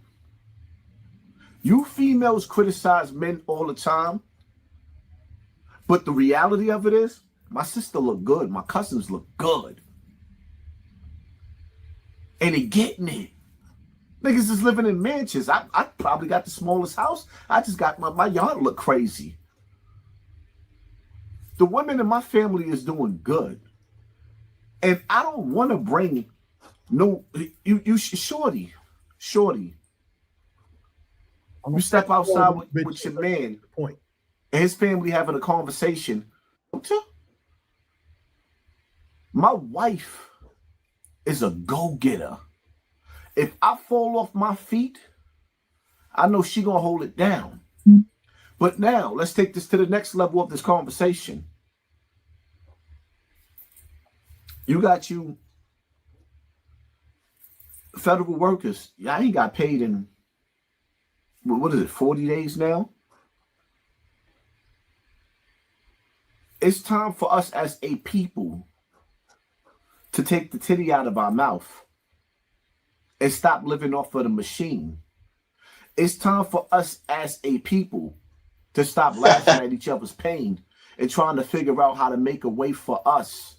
You females criticize men all the time. But the reality of it is, my sister look good. My cousins look good. And they getting it. Niggas is living in mansions. I probably got the smallest house. I just got my yard look crazy. The women in my family is doing good. And I don't want to bring no, shorty. You step outside with your man and his family having a conversation. My wife is a go-getter. If I fall off my feet, I know she gonna hold it down. But now let's take this to the next level of this conversation. You got you federal workers. I ain't got paid in, what is it, 40 days now? It's time for us as a people to take the titty out of our mouth and stop living off of the machine. It's time for us as a people to stop laughing at each other's pain and trying to figure out how to make a way for us.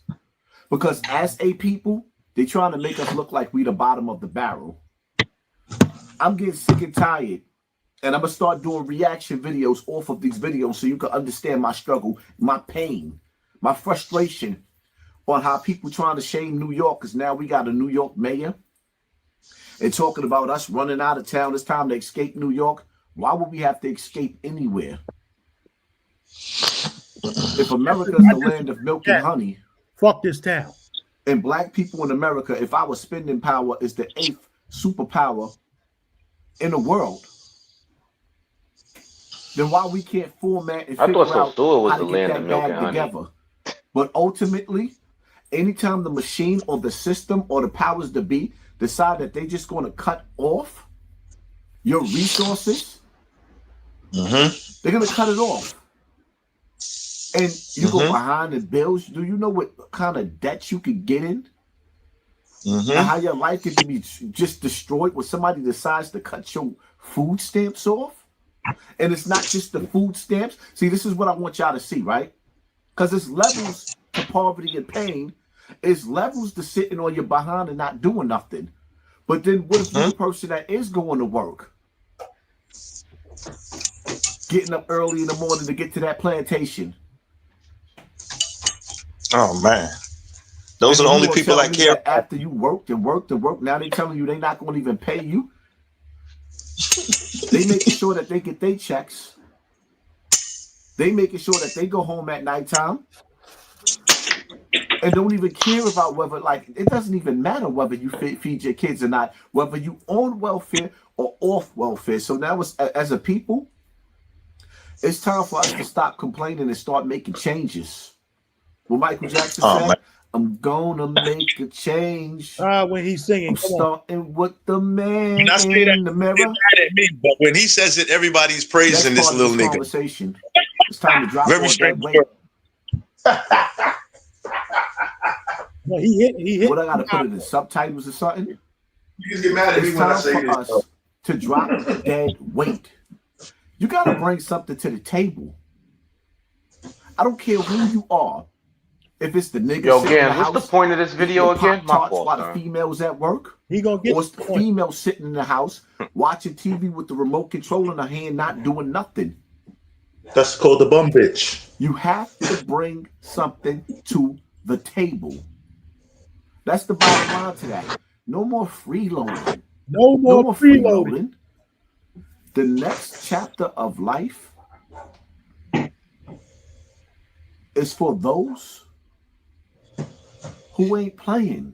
Because as a people, they're trying to make us look like we the bottom of the barrel. I'm getting sick and tired, and I'm going to start doing reaction videos off of these videos so you can understand my struggle, my pain, my frustration on how people trying to shame New York, because now we got a New York mayor and talking about us running out of town. It's time to escape New York. Why would we have to escape anywhere? If America is the land of milk and honey, fuck this town. And black people in America, if our spending power is the 8th superpower in the world, then why we can't format and figure out how to get that bag together? But ultimately, anytime the machine or the system or the powers that be decide that they just going to cut off your resources, they're going to cut it off. And you go behind the bills. Do you know what kind of debt you could get in? And how your life could be just destroyed when somebody decides to cut your food stamps off? And it's not just the food stamps. See, this is what I want y'all to see, right? Because it's levels to poverty and pain. It's levels to sitting on your behind and not doing nothing. But then what if you're the person that is going to work? Getting up early in the morning to get to that plantation. Oh man, those are the only people I care. After you worked and worked and worked, now they telling you they're not going to even pay you. They making sure that they get their checks. They making sure that they go home at nighttime and don't even care about whether, like, it doesn't even matter whether you feed your kids or not, whether you on welfare or off welfare. So now, as a people, it's time for us to stop complaining and start making changes. What Michael Jackson said, I'm gonna make a change. When he's singing, I'm starting with the man in the mirror. But when he says it, everybody's praising this little nigga. Conversation. It's time to drop Very all strange. that weight. Well, he hit. What I gotta put it in subtitles or something? You just get mad at me when I say this. It's time for us to drop dead weight. You gotta bring something to the table. I don't care who you are. If it's the nigga Yo, sitting in the what's house, the point of this video again? My fault, while the females at work, he gonna get or it's the female sitting in the house watching TV with the remote control in her hand, not doing nothing. That's called the bum bitch. You have to bring something to the table. That's the bottom line to that. No more freeloading. No more freeloading. The next chapter of life is for those who ain't playing.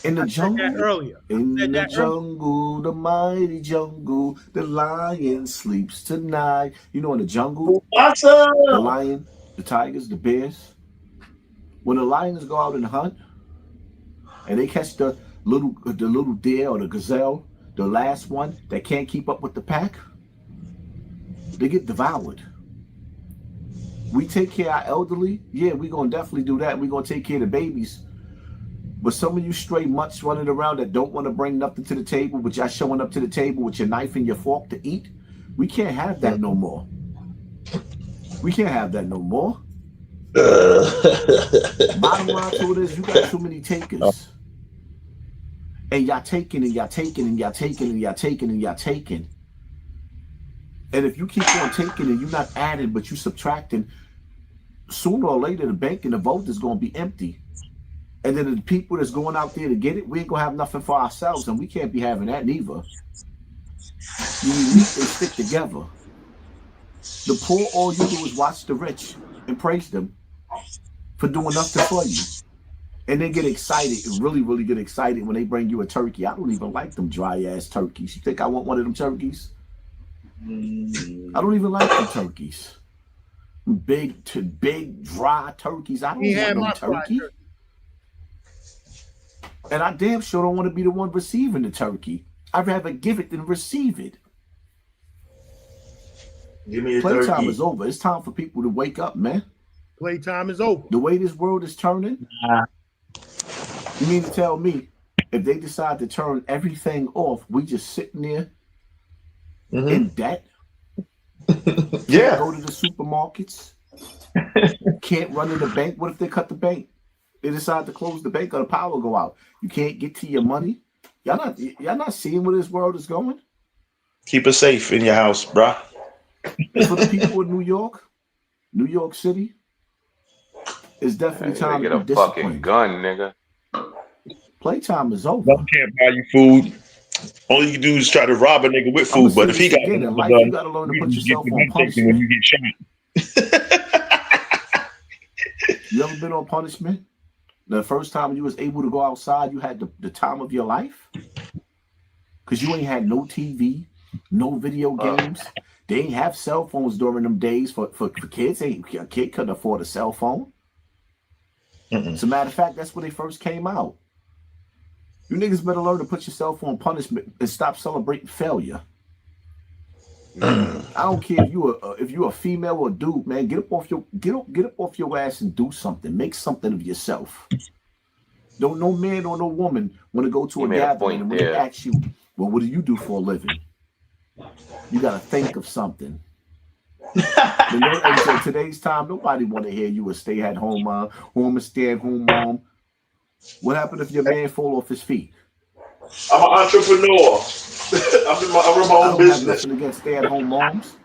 In the jungle, in the jungle, the mighty jungle, the lion sleeps tonight. You know, in the jungle, the lion, the tigers, the bears. When the lions go out and hunt, and they catch the little deer or the gazelle, the last one that can't keep up with the pack, they get devoured. We take care of our elderly. Yeah, we're going to definitely do that. We're going to take care of the babies. But some of you stray mutts running around that don't want to bring nothing to the table, but y'all showing up to the table with your knife and your fork to eat, we can't have that no more. We can't have that no more. Bottom line to it is you got too many takers. And y'all taking and y'all taking and y'all taking and y'all taking and y'all taking. And if you keep on taking and you're not adding, but you subtracting, sooner or later the bank and the vault is going to be empty. And then the people that's going out there to get it, we ain't going to have nothing for ourselves, and we can't be having that neither. The elite, they stick together. The poor, all you do is watch the rich and praise them for doing nothing for you. And they get excited, really, really get excited when they bring you a turkey. I don't even like them dry ass turkeys. You think I want one of them turkeys? I don't even like them turkeys. Big, dry turkeys. I He don't want had no my fried turkey. turkey. And I damn sure don't want to be the one receiving the turkey. I'd rather give it than receive it. Give me a Playtime turkey. is over. It's time for people to wake up, man. Playtime is over. The way this world is turning, you mean to tell me if they decide to turn everything off, we just sitting there in debt? Can't go to the supermarkets? Can't run to the bank? What if they cut the bank? They decide to close the bank or the power go out. You can't get to your money. Y'all not seeing where this world is going? Keep it safe in your house, bruh. And for the people in New York City, it's definitely time Get to a be fucking disciplined. gun, nigga. Playtime is over. Gun can't buy you food. All you can do is try to rob a nigga with I'm gonna food. But say if he this got again. In another life, you gun, gotta learn to you put can get yourself the on gun taken when punishment. you get shot. You ever been on punishment? The first time you was able to go outside, you had the time of your life? Because you ain't had no TV, no video games. They ain't have cell phones during them days for kids. A kid couldn't afford a cell phone. As a matter of fact, that's when they first came out. You niggas better learn to put yourself on punishment and stop celebrating failure. I don't care if you're a female or a dude, man. Get up off your ass and do something. Make something of yourself. Don't no man or no woman want to go to You a made a gathering point and when they there. ask you, well, what do you do for a living? You got to think of something. In today's time, nobody want to hear you a stay-at-home mom, or a stay-at-home mom. What happened if your man fall off his feet? I'm an entrepreneur. I run my I own don't have business. nothing against stay-at-home moms.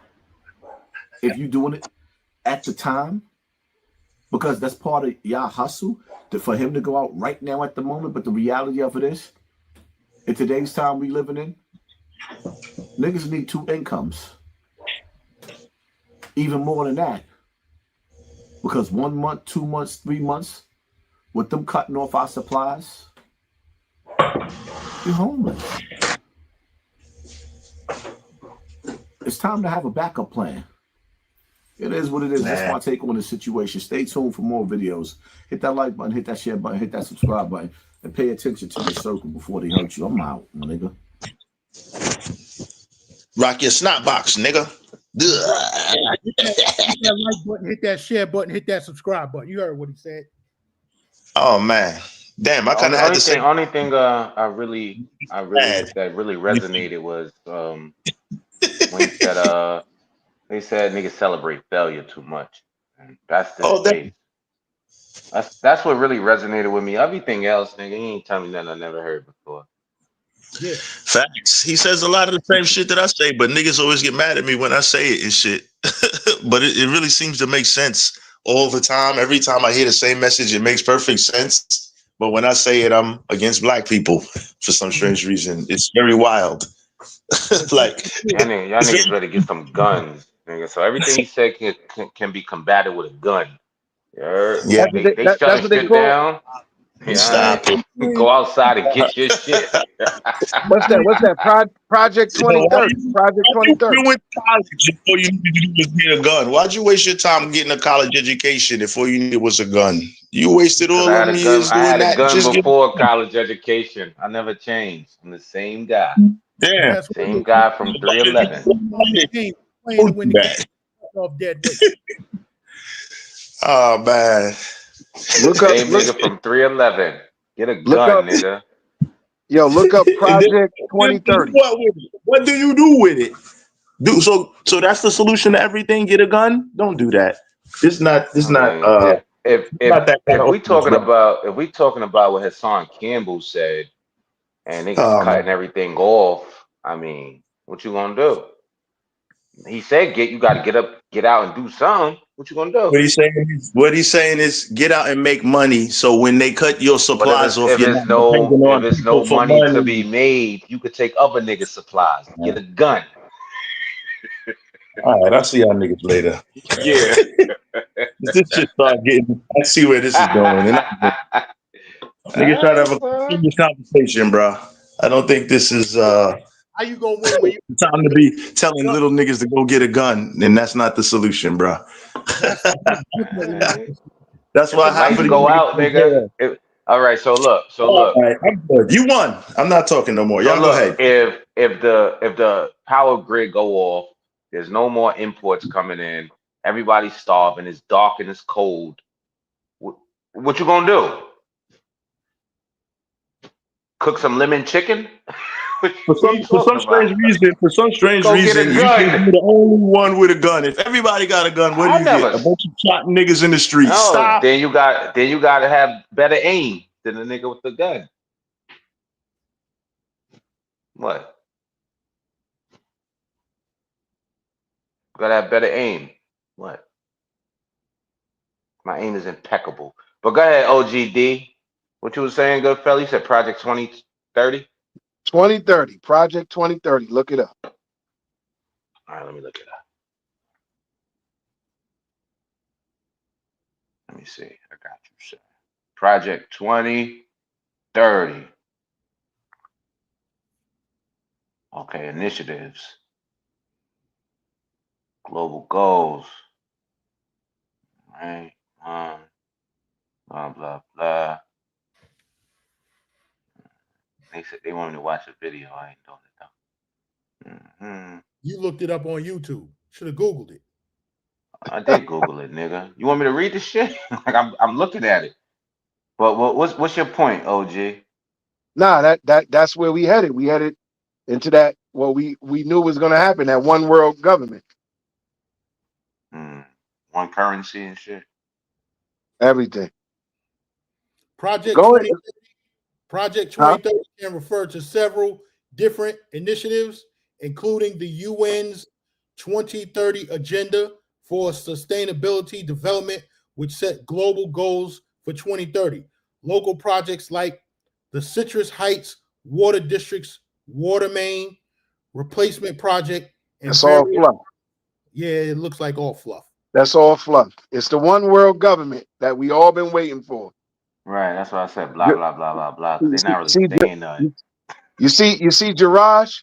If you're doing it at the time, because that's part of y'all hustle for him to go out right now at the moment. But the reality of it is, in today's time we living in, niggas need 2 incomes. Even more than that. Because 1 month, 2 months, 3 months, with them cutting off our supplies, you're homeless. It's time to have a backup plan. It is what it is. That's my take on the situation. Stay tuned for more videos. Hit that like button, hit that share button, hit that subscribe button, and pay attention to your circle before they hurt you. I'm out, nigga. Rock your snot box, nigga. Hit that like button, hit that share button, hit that subscribe button. You heard what he said. Oh man, damn! I kind of had the same. Only thing that really resonated was when he said they said niggas celebrate failure too much. And that's the case. That's what really resonated with me. Everything else, nigga, he ain't telling me nothing I never heard before. Yeah. Facts. He says a lot of the same shit that I say, but niggas always get mad at me when I say it and shit. But it really seems to make sense all the time. Every time I hear the same message, it makes perfect sense. But when I say it, I'm against black people for some strange reason. It's very wild. Like y'all niggas better get some guns, nigga. So everything he said can be combated with a gun. Yeah. They That's shutting what they shit call. down. Stop it. Go outside and get your shit. What's that? Project You know, 2030. Project you 2030. went to college before you needed to do was get a gun? Why'd you waste your time getting a college education if all you needed was a gun? You wasted Because all them years I doing had a that. gun Just get before college education. I never changed. I'm the same guy. damn. That's what Same guy from 311. playing to win the game off dead weight. Oh man. Same nigga from 311. Get a Look gun, up, nigga. yo, look up And then Project do 2030. what with it? What do you do with it? So that's the solution to everything. Get a gun. Don't do that. This not I mean, not that kind if of we talking bro. about what Hassan Campbell said and niggas Oh man. cutting everything off, I mean, what you gonna do? He said you gotta get out and do something. What you gonna do? What he's saying is get out and make money. So when they cut your But supplies off, you're not depending if on it's people no for money to be money. made, you could take other niggas' supplies. Get a gun. All right, I'll see y'all niggas later. Yeah. This shit start getting. I see where this is going, and Niggas try to have a serious conversation, bro. I don't think this is How you gonna win when you time to be telling little niggas to go get a gun, and that's not the solution, bro. that's definitely not the That's If why the half lights of these go niggas out, in nigga. jail. All right, so look, All right, I'm good. You won. I'm not talking no more. so Y'all go look. ahead. If the power grid go off, there's no more imports coming in. Everybody's starving. It's dark and it's cold. What you gonna do? Cook some lemon chicken? what are you For talking about? for some strange Go get a reason, you think gun. you're the only one with a gun. If everybody got a gun, what do I you get? never. A bunch of shot niggas in the street. Oh, Stop. then you got to have better aim than the nigga with the gun. What? Gotta have better aim. What? My aim is impeccable. But go ahead, OGD. What you was saying, good fella? You said Project 2030? 2030, Project 2030. Look it up. All right, let me look it up. Let me see. I got you, sir. Project 2030. Okay, initiatives. Global goals. Right. Blah, blah, blah. They said they wanted me to watch a video. I ain't doing it though. You looked it up on YouTube. Should have Googled it. I did Google it, nigga. You want me to read the shit? Like I'm looking at it. But what's your point, OG? Nah, that's where we headed. We headed into that what we knew was gonna happen, that one world government. One currency and shit. Everything. Project Go 2030. Project 2030 can refer to several different initiatives, including the UN's 2030 Agenda for Sustainability Development, which set global goals for 2030. Local projects like the Citrus Heights Water District's water main replacement project and That's all fluff. Yeah, it looks like all fluff. That's all fluff. It's the one world government that we all been waiting for. Right, that's why I said blah blah blah blah blah, because they're not really saying nothing. You see Jiraj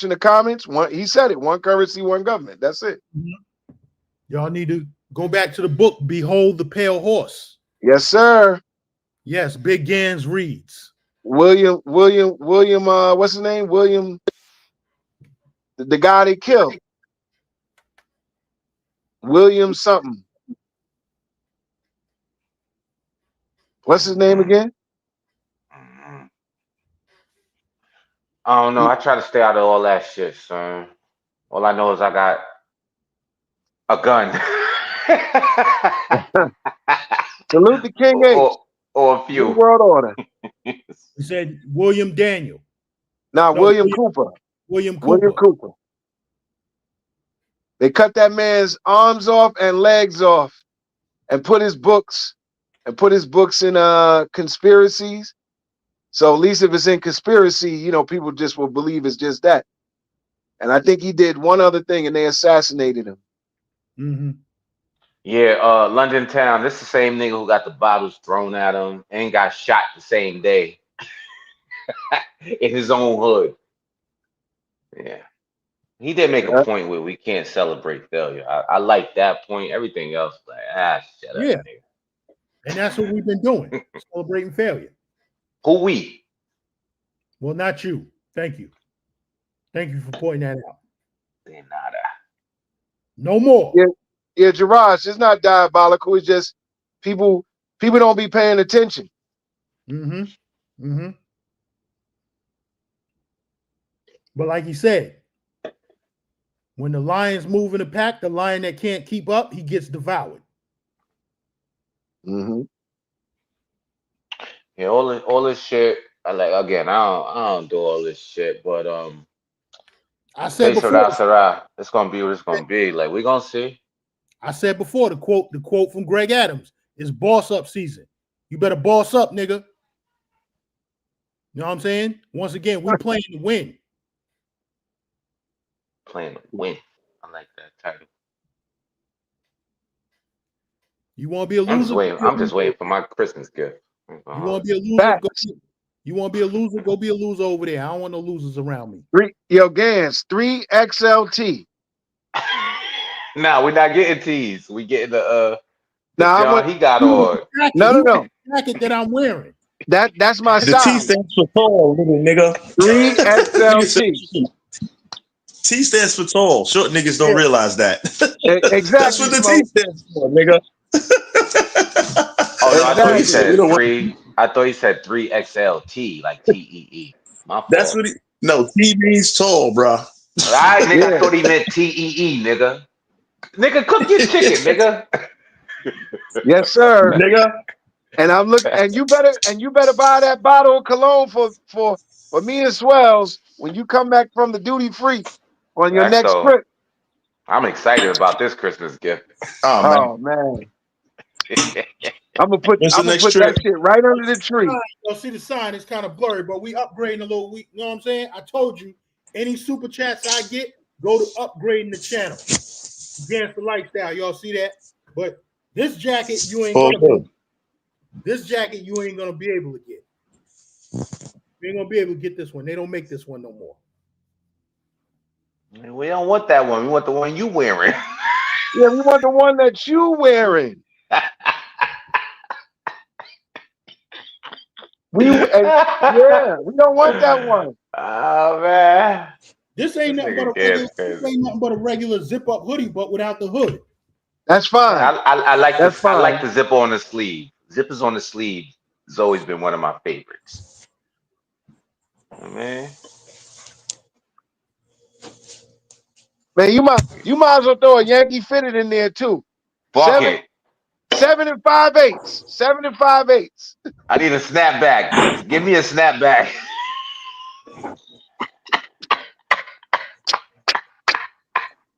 in the comments. He said it. One currency, one government. That's it. Y'all need to go back to the book. Behold the Pale Horse. Yes, sir. Yes, Big Gans reads. William. What's his name? William. The guy they killed. William something. What's his name again? I don't know. I try to stay out of all that shit, son. All I know is I got a gun. Salute the King H. Or a few. New World Order. He said William Daniel. No, William Cooper. William Cooper. They cut that man's arms off and legs off and put his books in conspiracies. So at least if it's in conspiracy, people just will believe it's just that. And I think he did one other thing and they assassinated him. Mm-hmm. Yeah, London Town. This is the same nigga who got the bottles thrown at him and got shot the same day in his own hood. Yeah. He did make a point where we can't celebrate failure. I like that point. Everything else, like, shut up, nigga. And that's what we've been doing, celebrating failure. Who we? Well, not you. Thank you. Thank you for pointing that out. De nada. No more. Yeah, Jiraj, it's not diabolical. It's just people don't be paying attention. Mm-hmm. Mm-hmm. But like he said, when the lions move in the pack, the lion that can't keep up, he gets devoured. Mm-hmm. Yeah, all this shit. I don't do all this shit, but I said before, it's gonna be what it's gonna be. Like, we gonna see. I said before, the quote from Greg Adams is boss up season. You better boss up, nigga. You know what I'm saying? Once again, we playing to win. Playing to win. I like that title. You want to be a loser? I'm just waiting for my Christmas gift. You want to be a loser? You want to be a loser? Go be a loser over there. I don't want no losers around me. GanZzta, 3XLT. Nah, we're not getting tees. We getting the Now I John want he got on. no. Jacket that I'm wearing. That's my The T size. stands for tall, little nigga. 3XLT. T stands for tall. Short niggas don't realize that. Exactly. That's what the T stands for, nigga. Oh no, I thought he Exactly. said three. I thought he said 3XLT, like TEE. My fault. That's what no, T means tall, bro. All right, nigga. Yeah. I thought he meant TEE, nigga. Nigga, cook your chicken, nigga. Yes, sir. Nigga. And I'm looking, and you better buy that bottle of cologne for me and Swells when you come back from the duty free on your That's next so. trip. I'm excited about this Christmas gift. Oh Man. I'm gonna put When's the next trip? that shit right under the tree. You'll see the sign is kind of blurry, but we upgrading a little. You know what I'm saying? I told you, any super chats I get, go to upgrading the channel. GanZzta Lifestyle. Y'all see that? But this jacket you ain't gonna be able to get. You ain't gonna be able to get this one. They don't make this one no more. We don't want that one. We want the one you wearing. Yeah, we want the one that you wearing. We don't want that one. Oh man. This ain't nothing but a regular zip up hoodie, but without the hood. That's fine. I like the zip on the sleeve. Zippers on the sleeve has always been one of my favorites. Man, you might as well throw a Yankee fitted in there too. Fuck it. 7 5/8. 7 5/8. I need a snapback. Give me a snapback.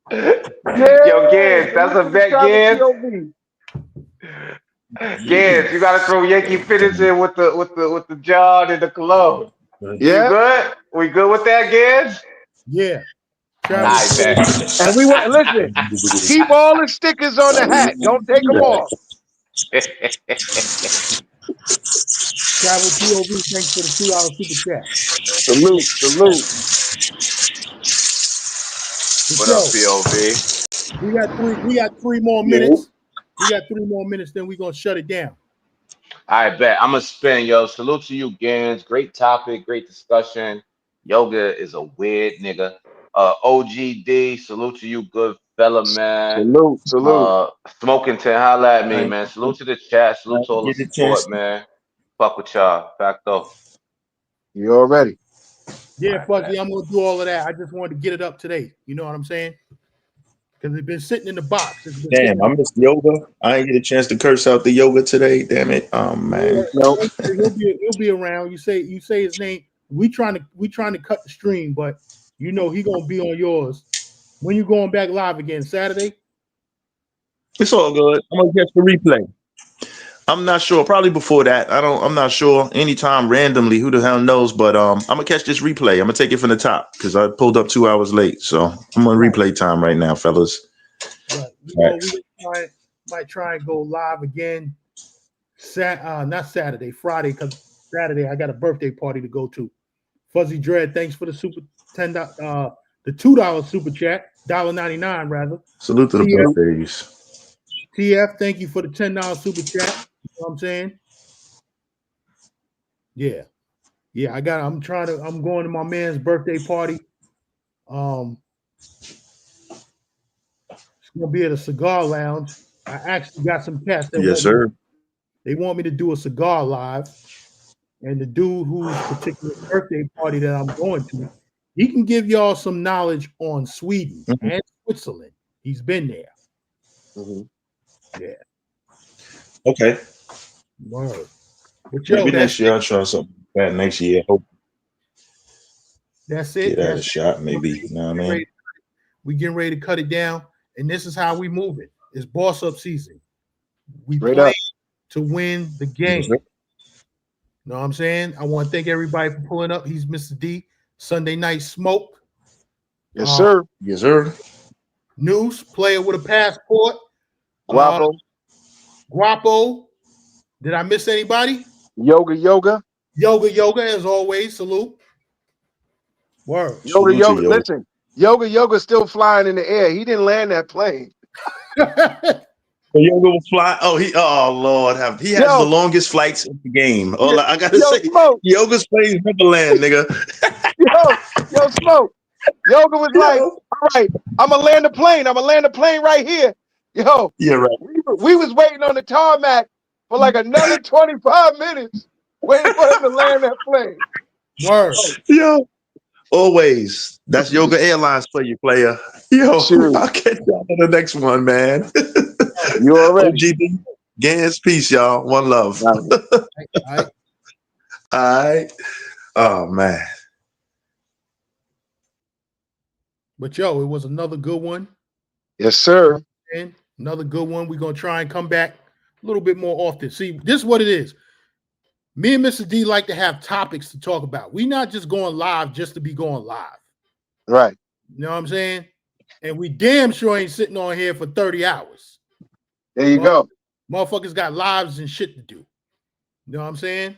Yo, GanZzta, that's a bet, GanZzta. GanZzta, you gotta throw Yankee fitteds in with the John and the cologne. Yeah. You good? We good with that, GanZzta? Yeah. I bet. And we want listen. Keep all the stickers on the hat. Don't take them off. Travel POV, thanks for the $2 super chat. Salute. What up, POV? We got 3 more minutes. We got 3 more minutes, then we're gonna shut it down. I bet. I'm gonna spin, yo. Salute to you, GanZzta. Great topic, great discussion. Yoga is a weird nigga. OGD, salute to you, good fella, man. Salute. Smoking 10, holla at me, man. Salute to the chat, salute to all the support, man. Fuck with y'all. Facto. You already. Yeah, Fuzzy, I'm gonna do all of that. I just wanted to get it up today. You know what I'm saying? Because it's been sitting in the box. Damn, I missed yoga. I didn't get a chance to curse out the yoga today. Damn it. Oh man. Nope. He'll be around. You say his name. We trying to cut the stream, but you know he gonna be on yours. When you going back live again? Saturday? It's all good. I'm gonna catch the replay. I'm not sure. Probably before that. I'm not sure. Anytime randomly, who the hell knows? But I'm gonna catch this replay. I'm gonna take it from the top because I pulled up 2 hours late. So I'm on replay time right now, fellas. Right. We might try and go live again. Not Saturday, Friday, because Saturday I got a birthday party to go to. Fuzzy Dread, thanks for the super the $2 super chat, $1.99 rather. Salute to the birthdays. TF, thank you for the $10 super chat. You know what I'm saying? Yeah. I'm going to my man's birthday party. It's gonna be at a cigar lounge. I actually got some cats that they want me to do a cigar live. And the dude whose particular birthday party that I'm going to, he can give y'all some knowledge on Sweden and Switzerland. He's been there. Yeah. Okay. Word. But Maybe next year I'll try something bad next year. Hope that's it. Get that a shot, maybe. You know what I mean? We getting ready to cut it down, and this is how we move it. It's boss up season. We play to win the game. You know what I'm saying? I want to thank everybody for pulling up. He's Mr. D. Sunday Night Smoke. Yes, sir. Yes, sir. Noose, player with a passport. Guapo. Guapo. Did I miss anybody? Yoga. Yoga, as always. Salute. Word. Salute to Yoga. Yoga. Listen, Yoga's still flying in the air. He didn't land that plane. Yoga will fly. Oh Lord, he has the Yo, longest flights in the game. All I gotta yo, say, Smoke. Yoga's planes never land, nigga. Yo, Smoke. Yoga was like, all right, I'm gonna land the plane. I'm gonna land the plane right here. Yo, yeah, right. We was waiting on the tarmac for like another 25 minutes, waiting for him to land that plane. Word. Yo, always. That's Yoga Airlines for you, player. Yo, Sure. I'll catch y'all on the next one, man. You already. OGD, Gans, peace, y'all. One love. All right. All right. Oh man. But yo, it was another good one. Yes, sir. And another good one. We're gonna try and come back a little bit more often. See, this is what it is. Me and Mr. D like to have topics to talk about. We're not just going live just to be going live. Right. You know what I'm saying? And we damn sure ain't sitting on here for 30 hours. There you go. Motherfuckers got lives and shit to do. You know what I'm saying?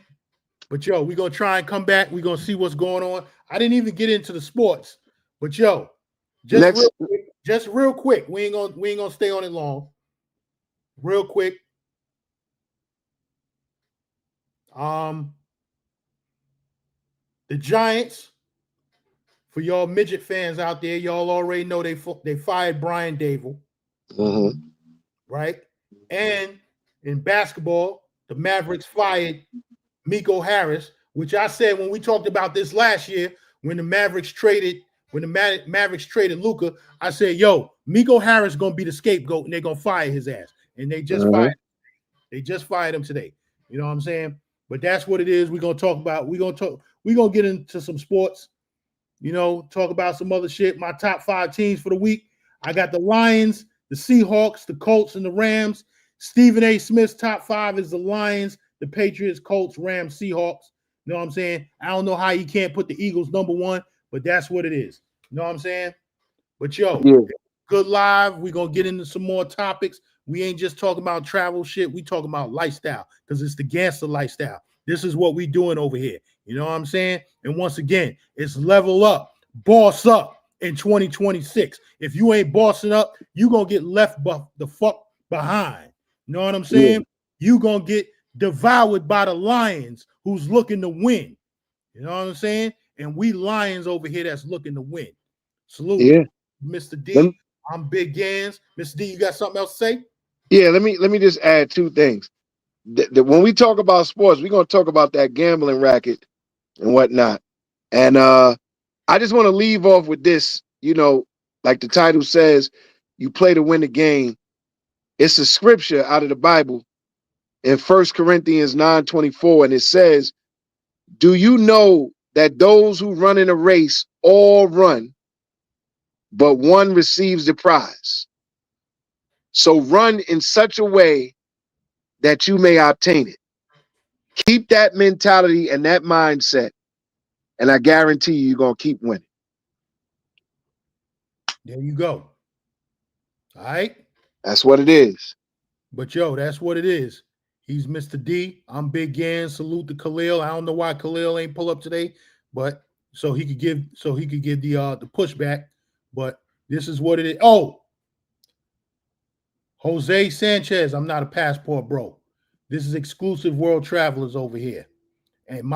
But yo, we're gonna try and come back. We're gonna see what's going on. I didn't even get into the sports, but yo, just real quick. We ain't gonna stay on it long. Real quick. The Giants, for y'all midget fans out there, y'all already know they fired Brian Dable. Mm-hmm. Right? And in basketball, the Mavericks fired Miko Harris, which I said when we talked about this last year, when the Mavericks traded Luka, I said, yo, Miko Harris gonna be the scapegoat and they're gonna fire his ass. And they just fired him today. You know what I'm saying? But that's what it is. We're gonna get into some sports, you know, talk about some other shit. My top 5 teams for the week. I got the Lions, the Seahawks, the Colts, and the Rams. Stephen A. Smith's top 5 is the Lions, the Patriots, Colts, Rams, Seahawks. You know what I'm saying? I don't know how you can't put the Eagles number 1, but that's what it is. You know what I'm saying? But yo, good live. We're going to get into some more topics. We ain't just talking about travel shit. We talking about lifestyle because it's the GanZzta Lifestyle. This is what we doing over here. You know what I'm saying? And once again, it's level up, boss up in 2026. If you ain't bossing up, you going to get left the fuck behind. You know what I'm saying? You going to get devoured by the Lions who's looking to win. You know what I'm saying? And we Lions over here that's looking to win. Salute. Yeah. Mr. D, I'm Big Gans. Mr. D, you got something else to say? Yeah, let me just add 2 things. When we talk about sports, we're going to talk about that gambling racket and whatnot. And I just want to leave off with this, you know, like the title says, you play to win the game. It's a scripture out of the Bible in 1 Corinthians 9:24, and it says, do you know that those who run in a race all run, but one receives the prize? So run in such a way that you may obtain it. Keep that mentality and that mindset, and I guarantee you're going to keep winning. There you go. All right? That's what it is. But yo, that's what it is. He's Mr. D. I'm Big Gans. Salute to Khalil. I don't know why Khalil ain't pull up today, but so he could give the pushback. But this is what it is. Oh, Jose Sanchez. I'm not a passport bro. This is exclusive world travelers over here. And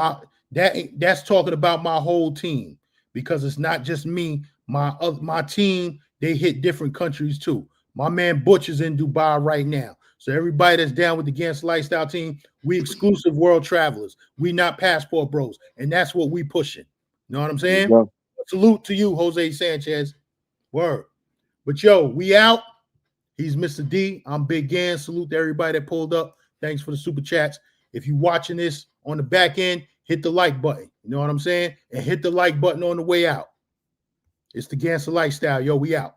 that's talking about my whole team, because it's not just me. My team, they hit different countries too. My man Butch is in Dubai right now. So everybody that's down with the GanZzta Lifestyle team, we exclusive world travelers. We not passport bros. And that's what we pushing. You know what I'm saying? Salute to you, Jose Sanchez. Word. But yo, we out. He's Mr. D. I'm Big Gans. Salute to everybody that pulled up. Thanks for the super chats. If you're watching this on the back end, hit the like button. You know what I'm saying? And hit the like button on the way out. It's the GanZzta Lifestyle. Yo, we out.